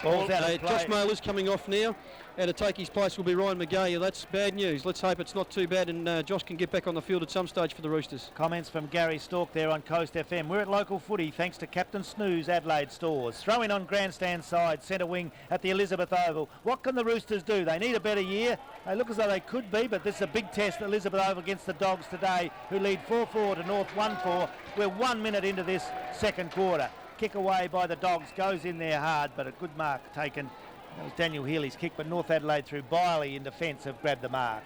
Josh Mayle is coming off now, and to take his place will be Ryan McGay. That's bad news. Let's hope it's not too bad, and Josh can get back on the field at some stage for the Roosters. Comments from Gary Stork there on Coast FM. We're at local footy thanks to Captain Snooze Adelaide Stores. Throw in on grandstand side, centre wing at the Elizabeth Oval. What can the Roosters do? They need a better year. They look as though they could be, but this is a big test at Elizabeth Oval against the Dogs today, who lead 4-4 to North 1-4. We're 1 minute into this second quarter. Kick away by the Dogs, goes in there hard, but a good mark taken. That was Daniel Healy's kick, but North Adelaide through Biley in defence have grabbed the mark.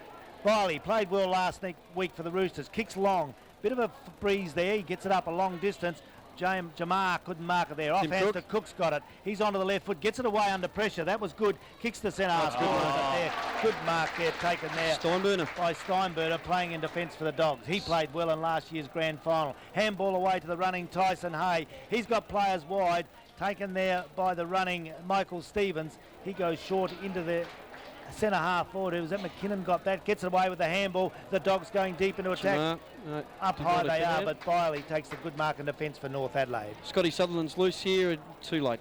Biley played well last week for the Roosters, kicks long. Bit of a breeze there, he gets it up a long distance. Jamar couldn't mark it there. Offhand to Cook's got it. He's onto the left foot, gets it away under pressure. That was good. Kicks the centre half. Good mark there taken there. Steinburner. By Steinburner playing in defence for the Dogs. He played well in last year's grand final. Handball away to the running Tyson Hay. He's got players wide. Taken there by the running Michael Stevens. He goes short into the centre half forward. It was that McKinnon got that. Gets it away with the handball. The Dogs going deep into attack. Up high they are, but Biley takes a good mark in defence for North Adelaide. Scotty Sutherland's loose here. Too late.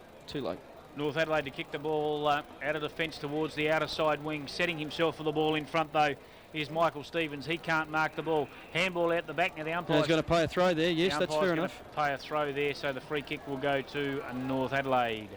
North Adelaide to kick the ball out of the fence towards the outer side wing. Setting himself for the ball in front, though, is Michael Stevens. He can't mark the ball. Handball out the back. Now the umpire. He's going to pay a throw there. Yes, that's fair enough. Pay a throw there, so the free kick will go to North Adelaide.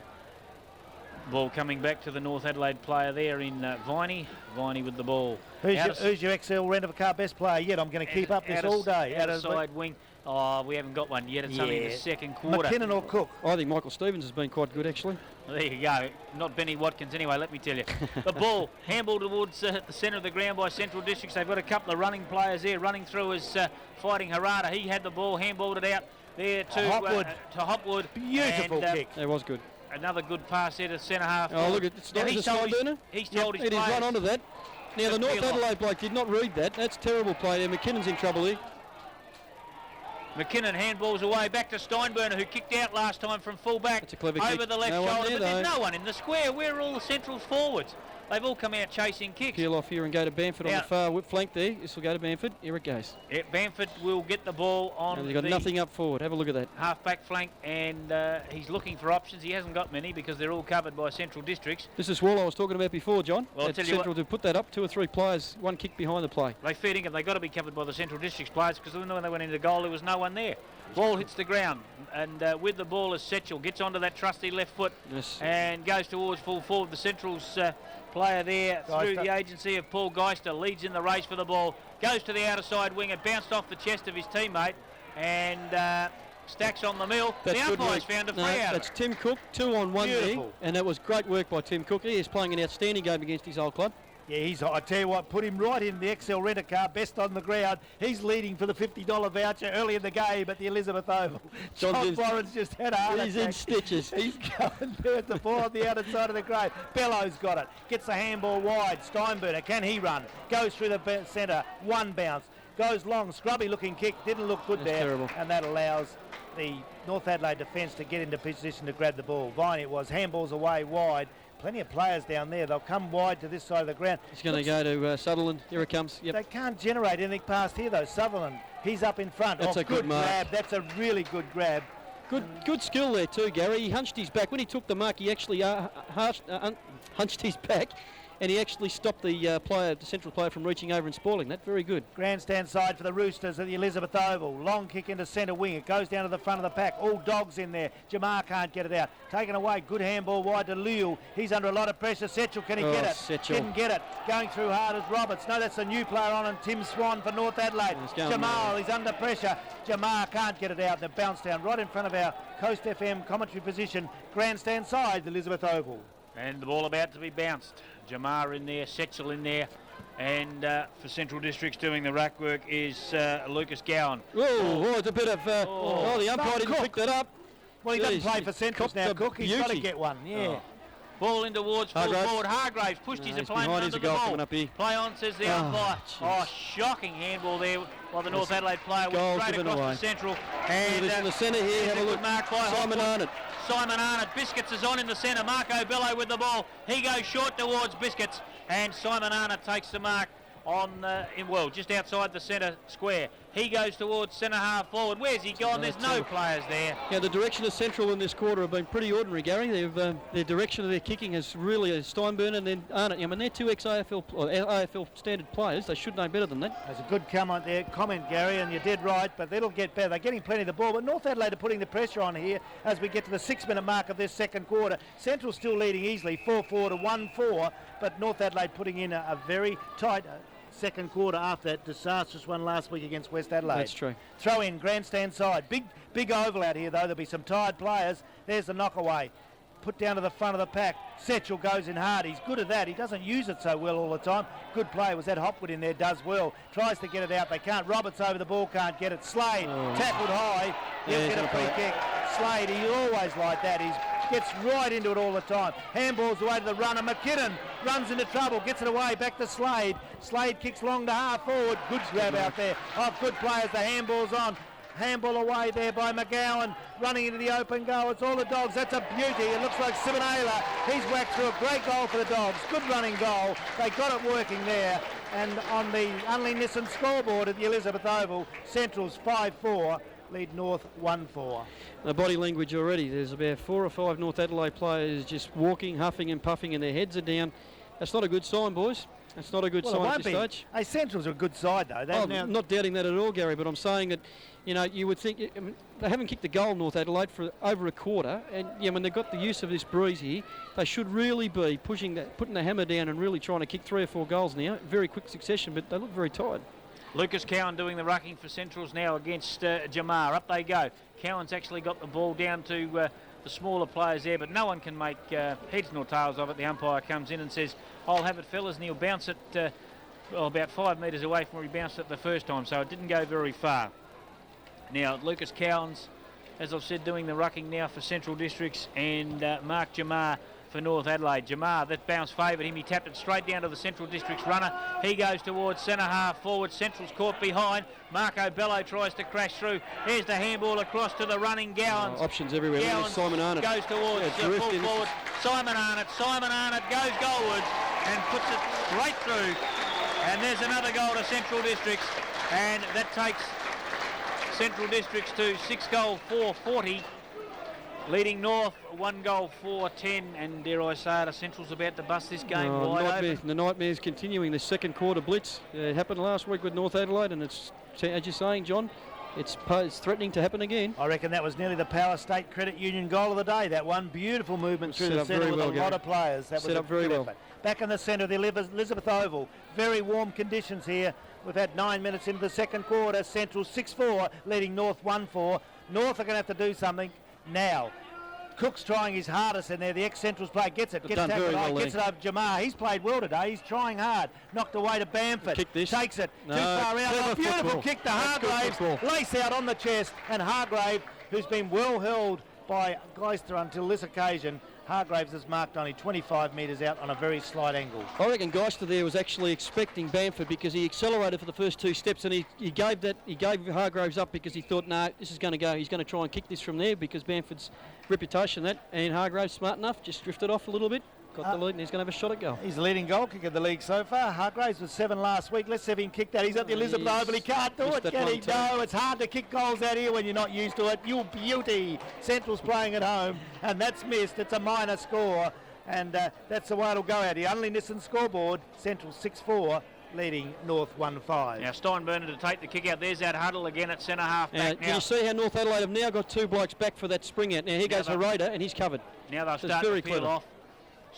Ball coming back to the North Adelaide player there in Viney. Viney with the ball. Who's your XL Rent-A-Car best player yet? I'm going to keep up this all day. Out of side wing. Oh, we haven't got one yet. It's only in the second quarter. McKinnon or Cook? I think Michael Stevens has been quite good, actually. There you go. Not Benny Watkins anyway, let me tell you. The ball, handball towards the centre of the ground by Central Districts. They've got a couple of running players there. Running through is Fighting Harada. He had the ball, handballed it out there to Hopwood. Beautiful kick. It was good. Another good pass there to centre half. Oh, look, it's not a Steinburner. He's told his players. He's run onto that. Now, the North Adelaide bloke did not read that. That's terrible play there. McKinnon's in trouble here. McKinnon handballs away back to Steinburner, who kicked out last time from full back. That's a clever over kick. the left No shoulder. there, But there's no one in the square. Where are all the Centrals forwards? They've all come out chasing kicks. Peel off here and go to Bamford on the far whip flank there. This will go to Bamford. Here it goes. Yeah, Bamford will get the ball on. And they've got nothing up forward. Have a look at that. Half-back flank, and he's looking for options. He hasn't got many because they're all covered by Central Districts. This is what I was talking about before, John. Well, I'll tell you Central to put that up, 2 or 3 players, one kick behind the play. They fear thinking they've got to be covered by the Central Districts players because when they went into goal, there was no one there. Ball hits the ground, and with the ball is Setchell. Gets onto that trusty left foot and goes towards full forward. The Central's player there through the agency of Paul Geister leads in the race for the ball. Goes to the outer side wing. It bounced off the chest of his teammate and stacks on the mill. That's the umpire's found a free out. That's Tim Cook, 2 on 1 there, and that was great work by Tim Cook. He is playing an outstanding game against his old club. Yeah, I tell you what, put him right in the XL Rent-A-Car, best on the ground. He's leading for the $50 voucher early in the game at the Elizabeth Oval. John Florence just had a heart attack. He's in stitches. He's going there at the ball on the outer side of the grave. Bellows got it. Gets the handball wide. Steinburner, can he run? Goes through the centre. One bounce. Goes long. Scrubby looking kick. Didn't look good there. Terrible. And that allows the North Adelaide defence to get into position to grab the ball. Viney it was. Handballs away wide. Plenty of players down there. They'll come wide to this side of the ground. He's going to go to Sutherland. Here it comes. Yep. They can't generate anything past here, though. Sutherland, he's up in front. That's a good mark. grab. That's a really good grab. Good skill there too, Gary. He hunched his back. When he took the mark, he actually hunched his back, and he actually stopped the central player from reaching over and spoiling that. Very good. Grandstand side for the Roosters at the Elizabeth Oval. Long kick into centre wing. It goes down to the front of the pack. All dogs in there. Jamar can't get it out. Taken away. Good handball wide to Liu. He's under a lot of pressure. Setchell, can he get it? Setchell. Didn't get it. Going through hard as Roberts. No, that's a new player on, and Tim Swan for North Adelaide. Jamal, he's under pressure. Jamar can't get it out. The bounce down right in front of our Coast FM commentary position. Grandstand side, the Elizabeth Oval. And the ball about to be bounced. Jamar in there, Setchell in there, and for Central Districts doing the ruck work is Lucas Gowan. Oh, it's a bit of... the umpire didn't pick that up. Well, he doesn't play for Centrals now, Cook. He's got to get one, Ball in towards full forward. Hargraves pushed his opponent under the ball. Play on, says the umpire. Shocking handball there by the North Adelaide player. Went straight across the Central. And in the centre here, have a look. Simon Arnott. Simon Arnott. Biscuits is on in the centre. Marco Bello with the ball. He goes short towards Biscuits. And Simon Arnott takes the mark on just outside the centre square. He goes towards centre half forward. Where's he gone? There's no players there. Yeah, the direction of Central in this quarter have been pretty ordinary, Gary. They've their direction of their kicking is really Steinburner and then Arnott. I mean, they're 2 AFL standard players. They should know better than that. There's a good comment there, Gary, and you did right, but it'll get better. They're getting plenty of the ball, but North Adelaide are putting the pressure on here as we get to the 6-minute mark of this second quarter. Central still leading easily, 4-4 to 1-4, but North Adelaide putting in a very tight second quarter after that disastrous one last week against West Adelaide. That's true. Throw in, grandstand side. Big oval out here, though. There'll be some tired players. There's the knockaway. Put down to the front of the pack. Setchell goes in hard. He's good at that. He doesn't use it so well all the time. Good play. Was that Hopwood in there? Does well. Tries to get it out. They can't. Roberts over the ball. Can't get it. Slade tackled high. He'll get a free kick. Slade, he's always like that. He gets right into it all the time. Handballs away to the runner. McKinnon runs into trouble. Gets it away. Back to Slade. Slade kicks long to half forward. Good grab out there. Oh, good players. The handball's on. Handball away there by McGowan, running into the open goal. It's all the Dogs. That's a beauty. It looks like Simonala. He's whacked through a great goal for the Dogs. Good running goal. They got it working there. And on the Unley Nissan scoreboard at the Elizabeth Oval, Central's 5-4, lead North 1-4. The body language already. There's about 4 or 5 North Adelaide players just walking, huffing and puffing, and their heads are down. That's not a good sign, boys. That's not a good sign at this stage. Hey, Central's are a good side, though. Oh, not doubting that at all, Gary, but I'm saying that, you know, you would think, I mean, they haven't kicked a goal, North Adelaide, for over a quarter, and yeah, when they've got the use of this breeze here, they should really be putting the hammer down and really trying to kick 3 or 4 goals now. Very quick succession, but they look very tired. Lucas Cowan doing the rucking for Centrals now against Jamar. Up they go. Cowan's actually got the ball down to the smaller players there, but no one can make heads nor tails of it. The umpire comes in and says, "I'll have it, fellas," and he'll bounce it about 5 metres away from where he bounced it the first time, so it didn't go very far. Now, Lucas Cowan's, as I've said, doing the rucking now for Central Districts, and Mark Jamar for North Adelaide. Jamar, that bounce favoured him. He tapped it straight down to the Central Districts runner. He goes towards centre half forward. Central's caught behind. Marco Bello tries to crash through. Here's the handball across to the running Gowans. Options everywhere. Gowans Simon Arnott goes towards full forward. Simon Arnott goes goalwards and puts it straight through. And there's another goal to Central Districts, and that takes Central Districts to 6 goal 4-40, leading North 1 goal 4-10, and dare I say it, a Central's about to bust this game wide open. The nightmare's continuing. The second quarter blitz happened last week with North Adelaide, and it's, as you're saying, John, it's threatening to happen again. I reckon that was nearly the Power State Credit Union goal of the day. That one beautiful movement through the centre with a lot of players. That was set up very well. Back in the centre of the Elizabeth Oval. Very warm conditions here. We've had 9 minutes into the second quarter. Central 6-4, leading North 1-4. North are going to have to do something now. Cook's trying his hardest in there. The ex-Centrals player gets it. Gets it over Jamar. He's played well today. He's trying hard. Knocked away to Bamford. Takes it. Too far out. A beautiful kick to Hargraves. Lace out on the chest. And Hargrave, who's been well held by Geister until this occasion, Hargraves has marked only 25 metres out on a very slight angle. I reckon Geister there was actually expecting Bamford because he accelerated for the first 2 steps, and he gave Hargraves up because he thought, no, this is going to go. He's going to try and kick this from there because Bamford's reputation and Hargraves smart enough, just drifted off a little bit. Got the lead, and he's going to have a shot at goal. He's the leading goal kicker of the league so far. Hargraves was 7 last week. Let's see if he can kick that. He's at the Elizabeth Oval. He can't do it, can he? No, it's hard to kick goals out here when you're not used to it. You beauty. Central's playing at home, and that's missed. It's a minor score, and that's the way it'll go out here. Only Nissan scoreboard. Central 6-4. Leading North 1-5. Now Steinburner to take the kick out. There's that huddle again at centre half back now. Can you see how North Adelaide have now got 2 blokes back for that spring out? Now here goes Herrera, and he's covered. Now they'll start to peel off.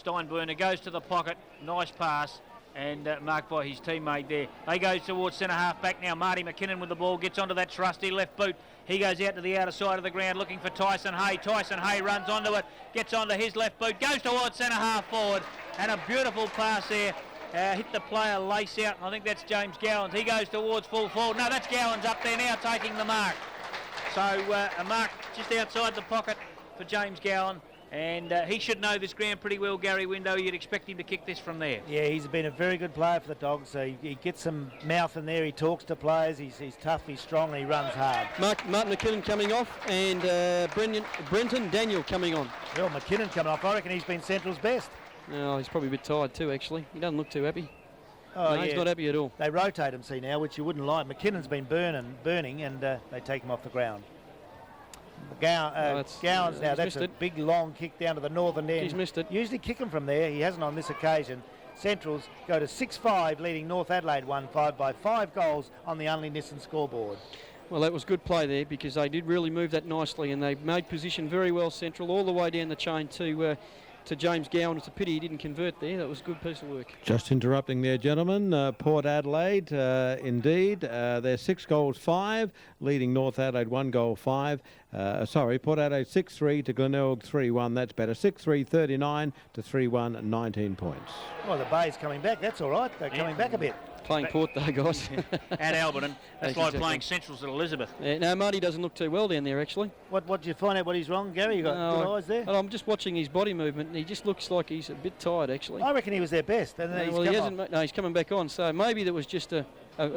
Steinburner goes to the pocket. Nice pass. And marked by his teammate there. They go towards centre half back now. Marty McKinnon with the ball. Gets onto that trusty left boot. He goes out to the outer side of the ground looking for Tyson Hay. Tyson Hay runs onto it. Gets onto his left boot. Goes towards centre half forward. And a beautiful pass there. Hit the player lace out, and I think that's James Gowans. He goes towards full forward. No, that's Gowans up there now taking the mark. So a mark just outside the pocket for James Gowan, and he should know this ground pretty well, Gary Window. You'd expect him to kick this from there. Yeah, he's been a very good player for the Dogs. He gets some mouth in there. He talks to players. He's tough, he's strong, and he runs hard. Martin McKinnon coming off, and Brenton Daniel coming on. Well, McKinnon coming off. I reckon he's been Central's best. No, he's probably a bit tired too, actually. He doesn't look too happy. Oh, no, he's not happy at all. They rotate him, see, now, which you wouldn't like. McKinnon's been burning, and they take him off the ground. Gowans now, that's a big, long kick down to the northern end. He's missed it. Usually kick him from there. He hasn't on this occasion. Centrals go to 6-5, leading North Adelaide 1-5 by 5 goals on the Unley Nissan scoreboard. Well, that was good play there because they did really move that nicely, and they made position very well, Central, all the way down the chain to James Gowan. It's a pity he didn't convert there. That was a good piece of work. Just interrupting there, gentlemen. Port Adelaide, indeed, they're 6 goals 5, leading North Adelaide 1 goal 5. Port Adelaide 6-3 to Glenelg 3-1. That's better. 6-3, 39 to 3-1, 19 points. Well, the Bay's coming back. That's all right. They're coming back a bit. Playing Port though, guys. At Alberton. That's like playing Centrals at Elizabeth. No, Marty doesn't look too well down there, actually. What did you find out what he's wrong, Gary? You got good eyes there? I'm just watching his body movement, and he just looks like he's a bit tired, actually. I reckon he was their best. And then he's coming back on, so maybe that was just a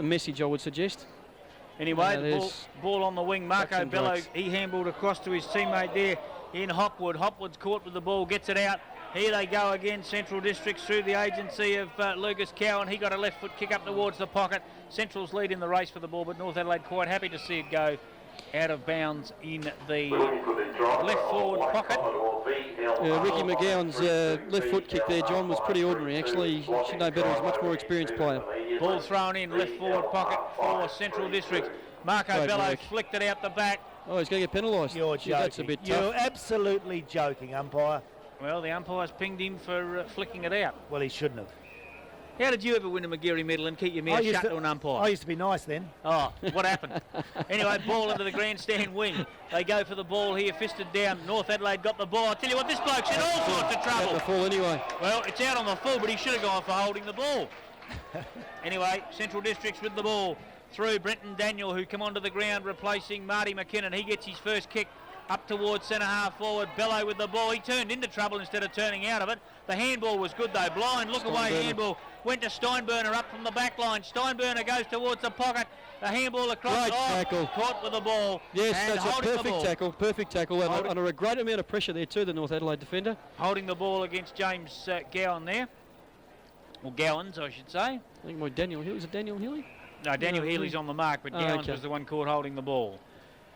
message, I would suggest. Anyway, the ball on the wing. Marco Bello, he handballed across to his teammate there in Hopwood. Hopwood's caught with the ball, gets it out. Here they go again, Central Districts through the agency of Lucas Cowan. He got a left foot kick up towards the pocket. Central's lead in the race for the ball, but North Adelaide quite happy to see it go. out of bounds in the left forward pocket. Ricky McGowan's left foot kick there, John, was pretty ordinary. Actually, he should know better. He's a much more experienced player. Ball thrown in left forward pocket for Central Districts. Marco Great Bello work. flicked it out the back. Oh, he's going to get penalised. You're Gee, joking. that's a bit You're tough. absolutely joking, umpire. Well, the umpire's pinged him for flicking it out. Well, he shouldn't have. How did you ever win a McGarry medal and keep your mouth shut to an umpire? I used to be nice then. Oh, what happened? Anyway, ball into the grandstand wing. They go for the ball here, fisted down. North Adelaide got the ball. I tell you what, this bloke's in all sorts of Out trouble. the full anyway. Well, it's out on the full, but he should have gone for holding the ball. Anyway, Central Districts with the ball through Brenton Daniel, who come onto the ground replacing Marty McKinnon. He gets his first kick up towards centre half forward. Bello with the ball. He turned into trouble instead of turning out of it. The handball was good though. Blind look away handball went to Steinburner up from the back line. Steinburner goes towards the pocket. The handball across. Great tackle. Caught with the ball. Yes, and that's a holding the perfect ball. tackle. Perfect tackle. And under a great amount of pressure there too, the North Adelaide defender. Holding the ball against James Gowan there. Or Gowans, I should say. I think my Daniel Healy. Is it Daniel Healy? No, Daniel No, Healy's on the mark, but Gowans okay. was the one caught holding the ball.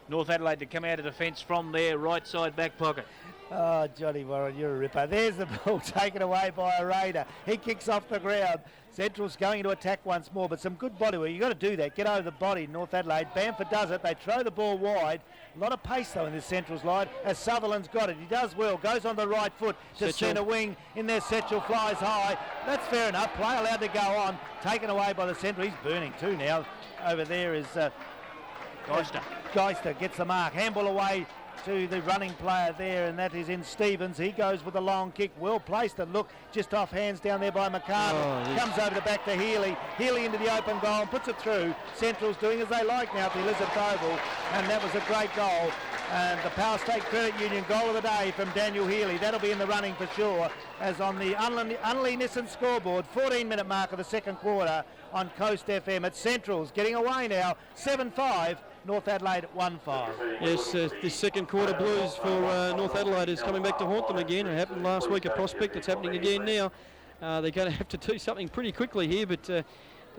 North Adelaide to come out of defence from their right side back pocket. Oh, Johnny Warren, you're a ripper. There's the ball taken away by a Raider. He kicks off the ground. Central's going to attack once more, but some good body work. You've got to do that. Get over the body, North Adelaide. Bamford does it. They throw the ball wide. A lot of pace, though, in this Central's line, as Sutherland's got it. He does well. Goes on the right foot to Setchell. centre wing. In there, Setchell flies high. That's fair enough. Play allowed to go on. Taken away by the Central. He's burning too now. Over there is Geister gets the mark. Handball away to the running player there, and that is in Stevens. He goes with a long kick, well placed, and look, just off hands down there by McCarthy. Oh, yes. Comes over the back to Healy. Healy into the open goal and puts it through. Central's doing as they like now at the Elizabeth Oval, and that was a great goal. And the Power State Credit Union goal of the day from Daniel Healy. That'll be in the running for sure, as on the Unley Nissan scoreboard, 14-minute mark of the second quarter on Coast FM. At Central's getting away now, 7-5. North Adelaide at 1-5. Yes, this second quarter blues for North Adelaide is coming back to haunt them again. It happened last week at Prospect. It's happening again now. They're going to have to do something pretty quickly here, but they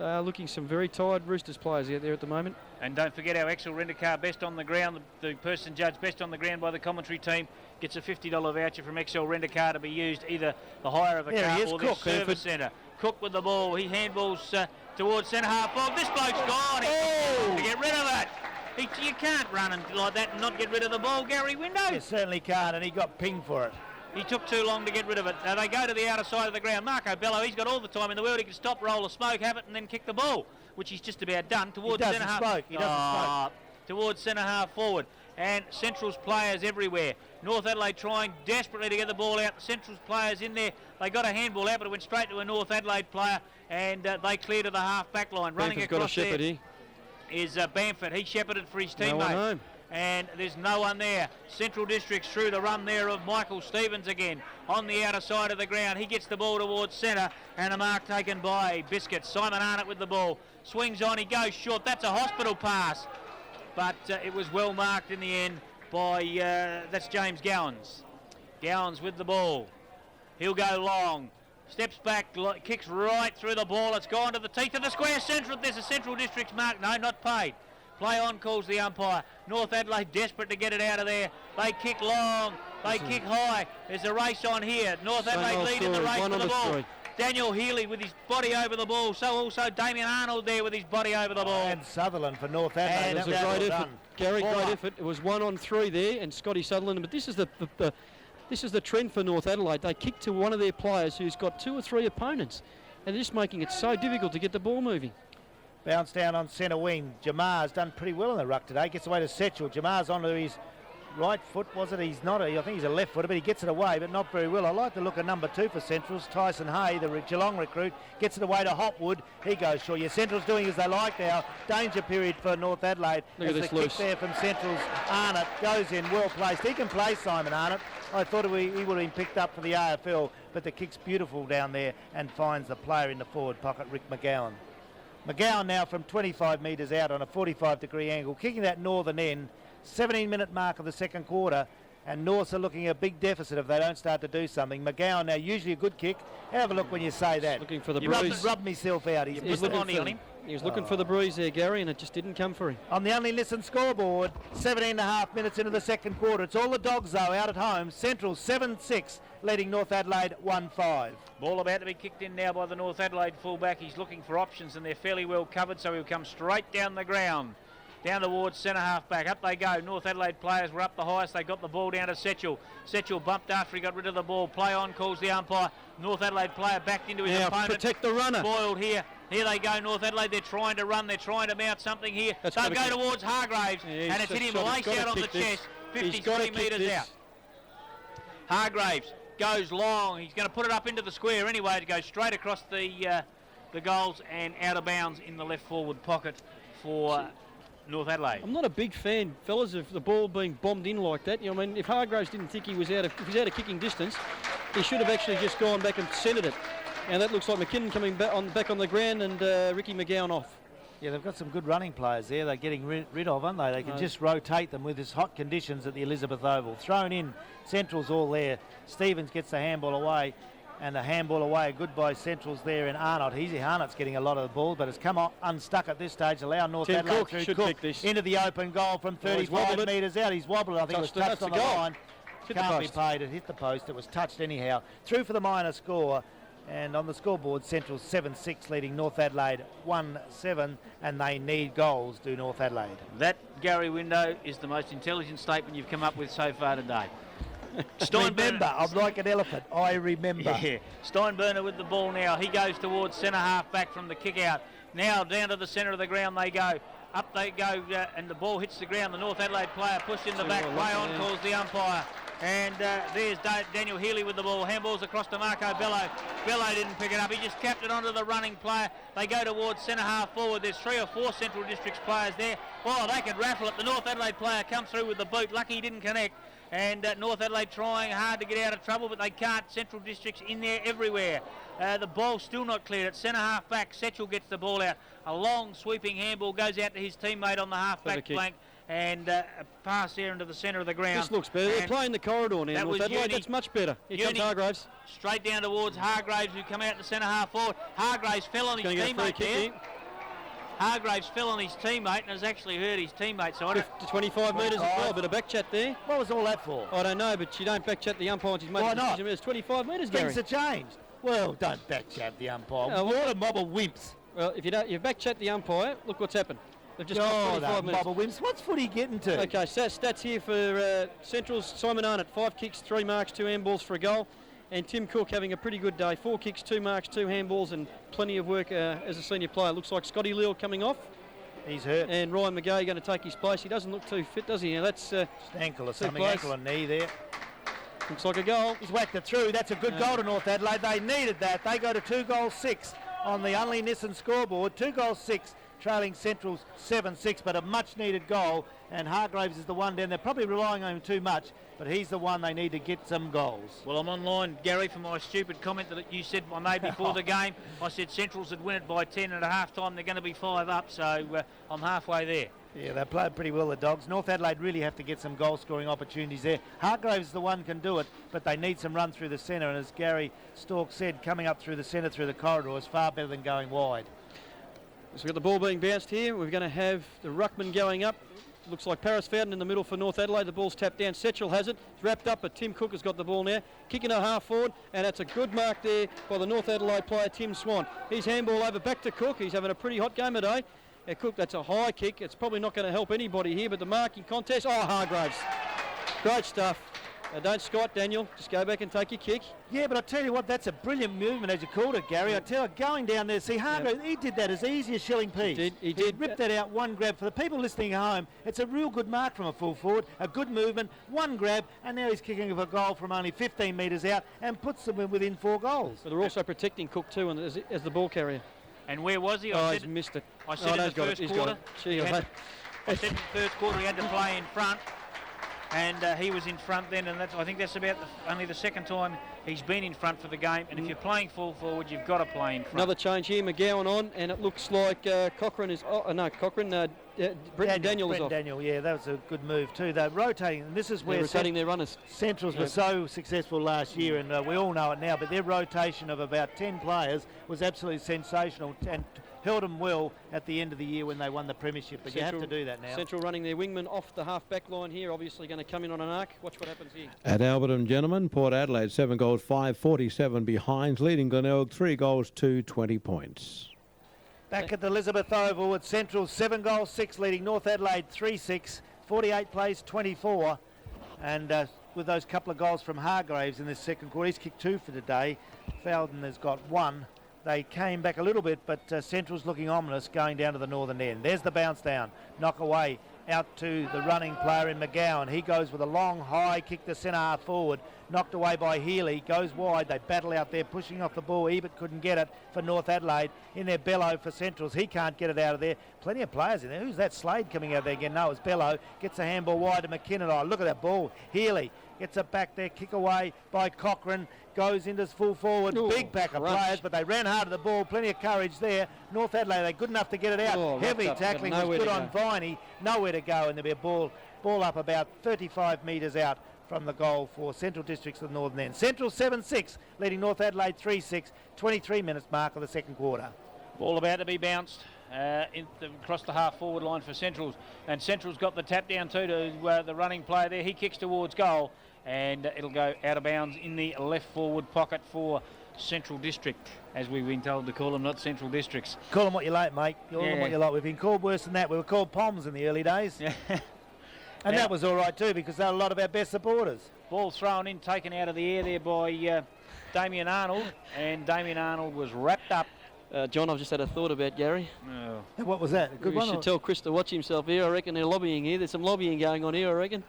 are looking some very tired Roosters players out there at the moment. And don't forget our Axel Rendercar best on the ground. The person judged best on the ground by the commentary team gets a $50 voucher from Axel Rendercar to be used either the hire of a There car he is, or Cook. the service centre. Cook with the ball. He handballs towards centre half. Oh, this bloke's gone. He to get rid of it. You can't run like that and not get rid of the ball, Gary Window. You certainly can't, and he got pinged for it. He took too long to get rid of it. Now they go to the outer side of the ground. Marco Bello, he's got all the time in the world. He can stop, roll a smoke, have it, and then kick the ball, which he's just about done towards He doesn't centre half. smoke. He doesn't smoke. Towards centre half forward. And Central's players everywhere. North Adelaide trying desperately to get the ball out. The Central's players in there. They got a handball out, but it went straight to a North Adelaide player, and they clear to the half back line. Running Bamford's got a across shepherd there here. is Bamford. He shepherded for his teammate. No one home. And there's no one there. Central Districts through the run there of Michael Stevens again on the outer side of the ground. He gets the ball towards centre, and a mark taken by Biscuit. Simon Arnott with the ball. Swings on, he goes short. That's a hospital pass. But it was well marked in the end by, that's James Gowans. Gowans with the ball. He'll go long. Steps back, kicks right through the ball. It's gone to the teeth of the square. Central. There's a Central Districts mark. No, not paid. Play on, calls the umpire. North Adelaide desperate to get it out of there. They kick long. They kick high. There's a race on here. North Same Adelaide old lead in the story. race One for the on the ball. three. Daniel Healy with his body over the ball. So also Damien Arnold there with his body over the ball. And Sutherland for North Adelaide. And It was a That great well effort, done. Gary. Ball Great up. effort. It was 1-on-3 there, and Scotty Sutherland. But this is the trend for North Adelaide. They kick to one of their players who's got 2 or 3 opponents, and they're just making it so difficult to get the ball moving. Bounce down on centre wing. Jamar's done pretty well in the ruck today. Gets away to Setchell. Jamar's onto his right foot, was it? He's not. I think he's a left footer, but he gets it away, but not very well. I like the look of number 2 for Centrals. Tyson Hay, the Geelong recruit, gets it away to Hopwood. He goes short. Yeah, Centrals doing as they like now. Danger period for North Adelaide. Look at As this the kick loose. there from Centrals. Arnott goes in, well placed. He can play, Simon Arnott. I thought he would have been picked up for the AFL, but the kick's beautiful down there and finds the player in the forward pocket, Rick McGowan. McGowan now from 25 metres out on a 45-degree angle, kicking that northern end. 17-minute mark of the second quarter. And Norths are looking at a big deficit if they don't start to do something. McGowan now, usually a good kick. Have a look when you say that. Looking for the You breeze. rubbed myself out. He's He's looking looking on him. He was looking for the breeze there, Gary, and it just didn't come for him. on the Only Listen scoreboard, 17.5 minutes into the second quarter. It's all the Dogs, though, out at home. Central 7-6, leading North Adelaide 1-5. Ball about to be kicked in now by the North Adelaide fullback. He's looking for options and they're fairly well covered, so he'll come straight down the ground. Down towards centre half back. Up they go. North Adelaide players were up the highest. They got the ball down to Setchell. Setchell bumped after he got rid of the ball. Play on, calls the umpire. North Adelaide player backed into his Now opponent. protect the runner. Boiled here. Here they go, North Adelaide. They're trying to run. They're trying to mount something here. That's They'll gotta go kick. towards Hargraves. Yeah, and it's hit him lace out on the chest. He's got to 53 kick metres this. out. Hargraves goes long. He's going to put it up into the square anyway to go straight across the goals and out of bounds in the left forward pocket for North Adelaide. I'm not a big fan, fellas, of the ball being bombed in like that. You know, I mean, if Hargraves didn't think he was if he's out of kicking distance, he should have actually just gone back and centred it. And that looks like McKinnon coming back on the ground and Ricky McGowan off. Yeah, they've got some good running players there. They're getting rid of, aren't they? They can No. just rotate them with this hot conditions at the Elizabeth Oval. Thrown in, Central's all there. Stevens gets the handball away, and the handball away, good by Central's there in Arnott. Arnott's getting a lot of the ball, but has come unstuck at this stage. Allow North Tim Adelaide Cook through should Cook kick this. into the open goal from Oh, he's 35 wobbled it. metres out. He's wobbled. I think Touched it was it. touched That's on a the goal. line. Hit the Can't be post. paid. It hit the post. It was touched anyhow. Through for the minor score. And on the scoreboard, Central 7-6, leading North Adelaide 1-7, and they need goals, do North Adelaide. That, Gary Window, is the most intelligent statement you've come up with so far today. Steinberner. Remember, I'm like an elephant. I remember. Yeah, Steinberner with the ball now. He goes towards centre half back from the kick out. Now down to the centre of the ground they go. Up they go, and the ball hits the ground. The North Adelaide player pushed in the back. Play on, calls the umpire. And there's Daniel Healy with the ball. Handballs across to Marco Bello. Bello didn't pick it up. He just capped it onto the running player. They go towards centre half forward. There's 3 or 4 Central Districts players there. Oh, they could raffle it. The North Adelaide player comes through with the boot. Lucky he didn't connect. And North Adelaide trying hard to get out of trouble, but they can't. Central Districts in there everywhere. The ball's still not cleared. At centre half back, Setchell gets the ball out. A long sweeping handball goes out to his teammate on the half For the back kick. flank. And a pass there into the centre of the ground. This looks better. They're And playing the corridor now, that North was Adelaide. Uni. That's much better. Here comes Uni. Hargraves. Straight down towards Hargraves, who come out the centre half forward. Hargraves fell on his Going to get a free teammate kick there. here. Hargraves fell on his teammate and has actually hurt his teammate. So I don't, To 25 metres as well. A bit of back chat there. What was all that for? I don't know, but you don't back chat the umpire once he's made Why the not? decision. It's 25 metres, Gary. Things have changed. Well, don't back chat the umpire. No, What a mob of wimps. Well, if you back chat the umpire, look what's happened. They've just got Oh, 25 that minutes. mob of wimps. What's footy getting to? Okay, stats here for Central's Simon Arnott. 5 kicks, 3 marks, 2 handballs for a goal. And Tim Cook having a pretty good day. 4 kicks, 2 marks, 2 handballs, and plenty of work as a senior player. Looks like Scotty Leal coming off, He's hurt. and Ryan McGay going to take his place. He doesn't look too fit, does he? Now that's Ankle or Too something, close. ankle or knee there. looks like a goal. He's whacked it through. That's a good goal to North Adelaide. They needed that. They go to 2 goals 6 on the Unley Nissan scoreboard. 2 goals 6, trailing Central's 7-6, but a much needed goal. And Hargraves is the one down there. Probably relying on him too much, but he's the one they need to get some goals. well, I'm online, Gary, for my stupid comment that you said I made before the game. I said Centrals would win it by 10 and at half time. They're going to be 5 up, so I'm halfway there. Yeah, they played pretty well, the Dogs. North Adelaide really have to get some goal-scoring opportunities there. Hargraves is the one can do it, but they need some run through the centre. And as Gary Stork said, coming up through the centre, through the corridor is far better than going wide. So we've got the ball being bounced here. We're going to have the ruckman going up. Looks like Paris Fountain in the middle for North Adelaide. The ball's tapped down. Setchell has it. It's wrapped up, but Tim Cook has got the ball now. Kicking a half forward, and that's a good mark there by the North Adelaide player, Tim Swan. His handball over back to Cook. He's having a pretty hot game today. Cook, that's a high kick. It's probably not going to help anybody here, but the marking contest. Oh, Hargraves. Great stuff. Don't Scott, Daniel. Just go back and take your kick. Yeah, but I tell you what, that's a brilliant movement, as you called it, Gary. I tell you, going down there, see, Hargraves, he did that as easy as Shilling Peas. He did. ripped that out, one grab. For the people listening at home, it's a real good mark from a full forward, a good movement, one grab, and now he's kicking of a goal from only 15 metres out and puts them within 4 goals. But they're also protecting Cook too, and as the ball carrier. And where was he? Oh, he's missed it. I said in no, the he's got it, first he's got quarter. it. Gee, he I had hope- to- I said in the first quarter he had to play in front, and he was in front then, and I think that's about only the second time He's been in front for the game, and if you're playing full forward, you've got to play in front. Another change here, McGowan on, and it looks like Cochrane is... Brenton Daniel is off. Daniel, yeah, that was a good move too. They're rotating, and this is where They're rotating their runners. Centrals were so successful last year, and we all know it now, but their rotation of about 10 players was absolutely sensational and held them well at the end of the year when they won the premiership, but you have to do that now. Central running their wingman off the half-back line here, obviously going to come in on an arc. Watch what happens here. At Alberton, gentlemen, Port Adelaide 7 goals 5, 47 behinds, leading Glenelg 3 goals 2, 20 points. Back at the Elizabeth Oval at Central, 7 goals 6, leading North Adelaide 3-6, 48 plays 24, and with those couple of goals from Hargraves in this second quarter, he's kicked 2 for today. Felden has got 1. They came back a little bit, but Central's looking ominous going down to the northern end. There's the bounce down, knock away out to the running player in McGowan. He goes with a long, high kick to centre half forward, knocked away by Healy, goes wide. They battle out there, pushing off the ball. Ebert couldn't get it for North Adelaide. In there, Bello for Centrals. He can't get it out of there. Plenty of players in there. Who's that? Slade coming out there again? No, it's Bello. Gets a handball wide to McKinnon. Oh, look at that ball. Healy gets it back there, kick away by Cochrane, goes into full forward. Ooh, big pack of players, but they ran hard at the ball. Plenty of courage there. North Adelaide, they're good enough to get it out. Oh, Heavy up, tackling but was nowhere good to on go. Viney. Nowhere to go, and there'll be a ball up about 35 metres out from the goal for Central Districts of the northern end. Central 7-6, leading North Adelaide 3-6, 23 minutes mark of the second quarter. Ball about to be bounced across the half forward line for Centrals, and Central's got the tap down too to the running player there. He kicks towards goal, and it'll go out of bounds in the left forward pocket for Central District, as we've been told to call them, not Central Districts. Call them what you like, mate. Call them what you like. We've been called worse than that. We were called Poms in the early days. And that was all right too, because they were a lot of our best supporters. Ball thrown in, taken out of the air there by Damien Arnold, and Damien Arnold was wrapped up. John, I've just had a thought about Gary. And what was that? A good We one? should tell Chris to watch himself here. I reckon they're lobbying here. There's some lobbying going on here, I reckon.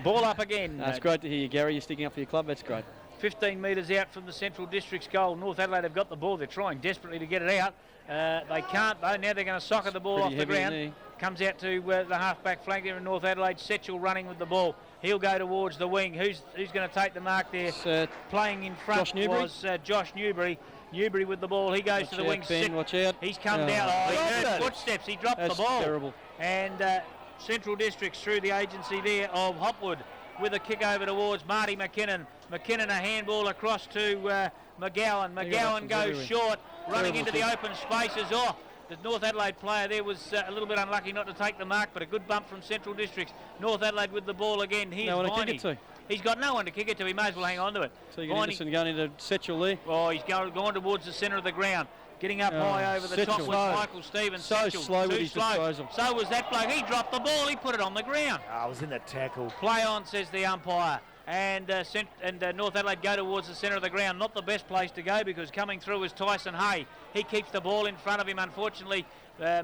Ball up again. That's great to hear you, Gary. You're sticking up for your club. That's great. 15 metres out from the Central District's goal. North Adelaide have got the ball. They're trying desperately to get it out. They can't though. Now they're going to soccer the ball Pretty off the heavy ground. knee. Comes out to the half-back flank there in North Adelaide. Setchell running with the ball. He'll go towards the wing. Who's going to take the mark there? It's, Playing in front Josh Newbury. was Josh Newbury. Newbury with the ball. He goes Watch to the out, wing. Ben, watch out. He's come Oh, down. Oh, he dropped heard it. footsteps. He dropped That's the ball. terrible. And Central Districts through the agency there of Hopwood with a kick over towards Marty McKinnon. McKinnon a handball across to McGowan. McGowan goes everywhere. short, running Terrible into the kick. open spaces. Oh, the North Adelaide player there was a little bit unlucky not to take the mark, but a good bump from Central Districts. North Adelaide with the ball again. Here's No one to Viney. kick it to. He's got no one to kick it to. He may as well hang on to it. So you get Viney- Anderson going into Setchell there. Oh, he's gone towards the centre of the ground. Getting up high over the top Setchell. was Michael Stevens. So Setchell, slow with too his slow. disposal. So was that bloke. He dropped the ball. He put it on the ground. I was in the tackle. Play on, says the umpire. And North Adelaide go towards the centre of the ground. Not the best place to go, because coming through is Tyson Hay. He keeps the ball in front of him. Unfortunately,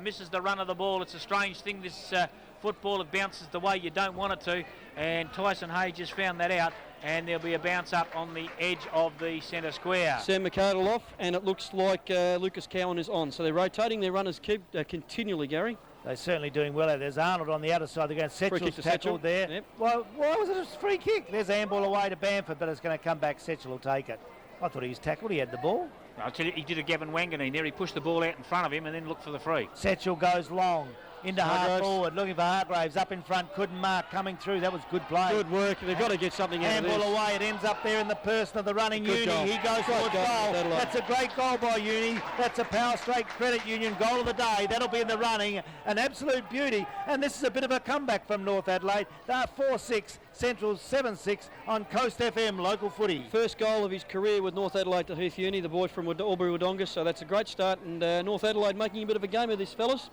misses the run of the ball. It's a strange thing, this football. It bounces the way you don't want it to. And Tyson Hay just found that out. And there'll be a bounce up on the edge of the centre square. Sam McArdle off, and it looks like Lucas Cowan is on. So they're rotating their runners continually, Gary. They're certainly doing well out. There's Arnold on the other side. They're going Free kick Setchell's to tackled Setchell. there. Yep. Well, why was it a free kick? There's a handball away to Bamford, but it's going to come back. Setchell will take it. I thought he was tackled. He had the ball. I'll tell you, he did a Gavin Wanganeen there. He pushed the ball out in front of him and then looked for the free. Setchell goes long into half Hargraves. forward, looking for Hargraves up in front. Couldn't mark, coming through. That was good play. Good work. They've got to get something out of Handball this. away. It ends up there in the person of the running Good Uni. goal. He goes Great towards goal, goal. Adelaide. That's a great goal by Uni. That's a Power Straight Credit Union goal of the day. That'll be in the running. An absolute beauty. And this is a bit of a comeback from North Adelaide. They're 4-6. Central 7-6 on Coast FM local footy. First goal of his career with North Adelaide to Heath Uni, the boy from Albury Wodonga. So that's a great start. And North Adelaide making a bit of a game of this, fellas.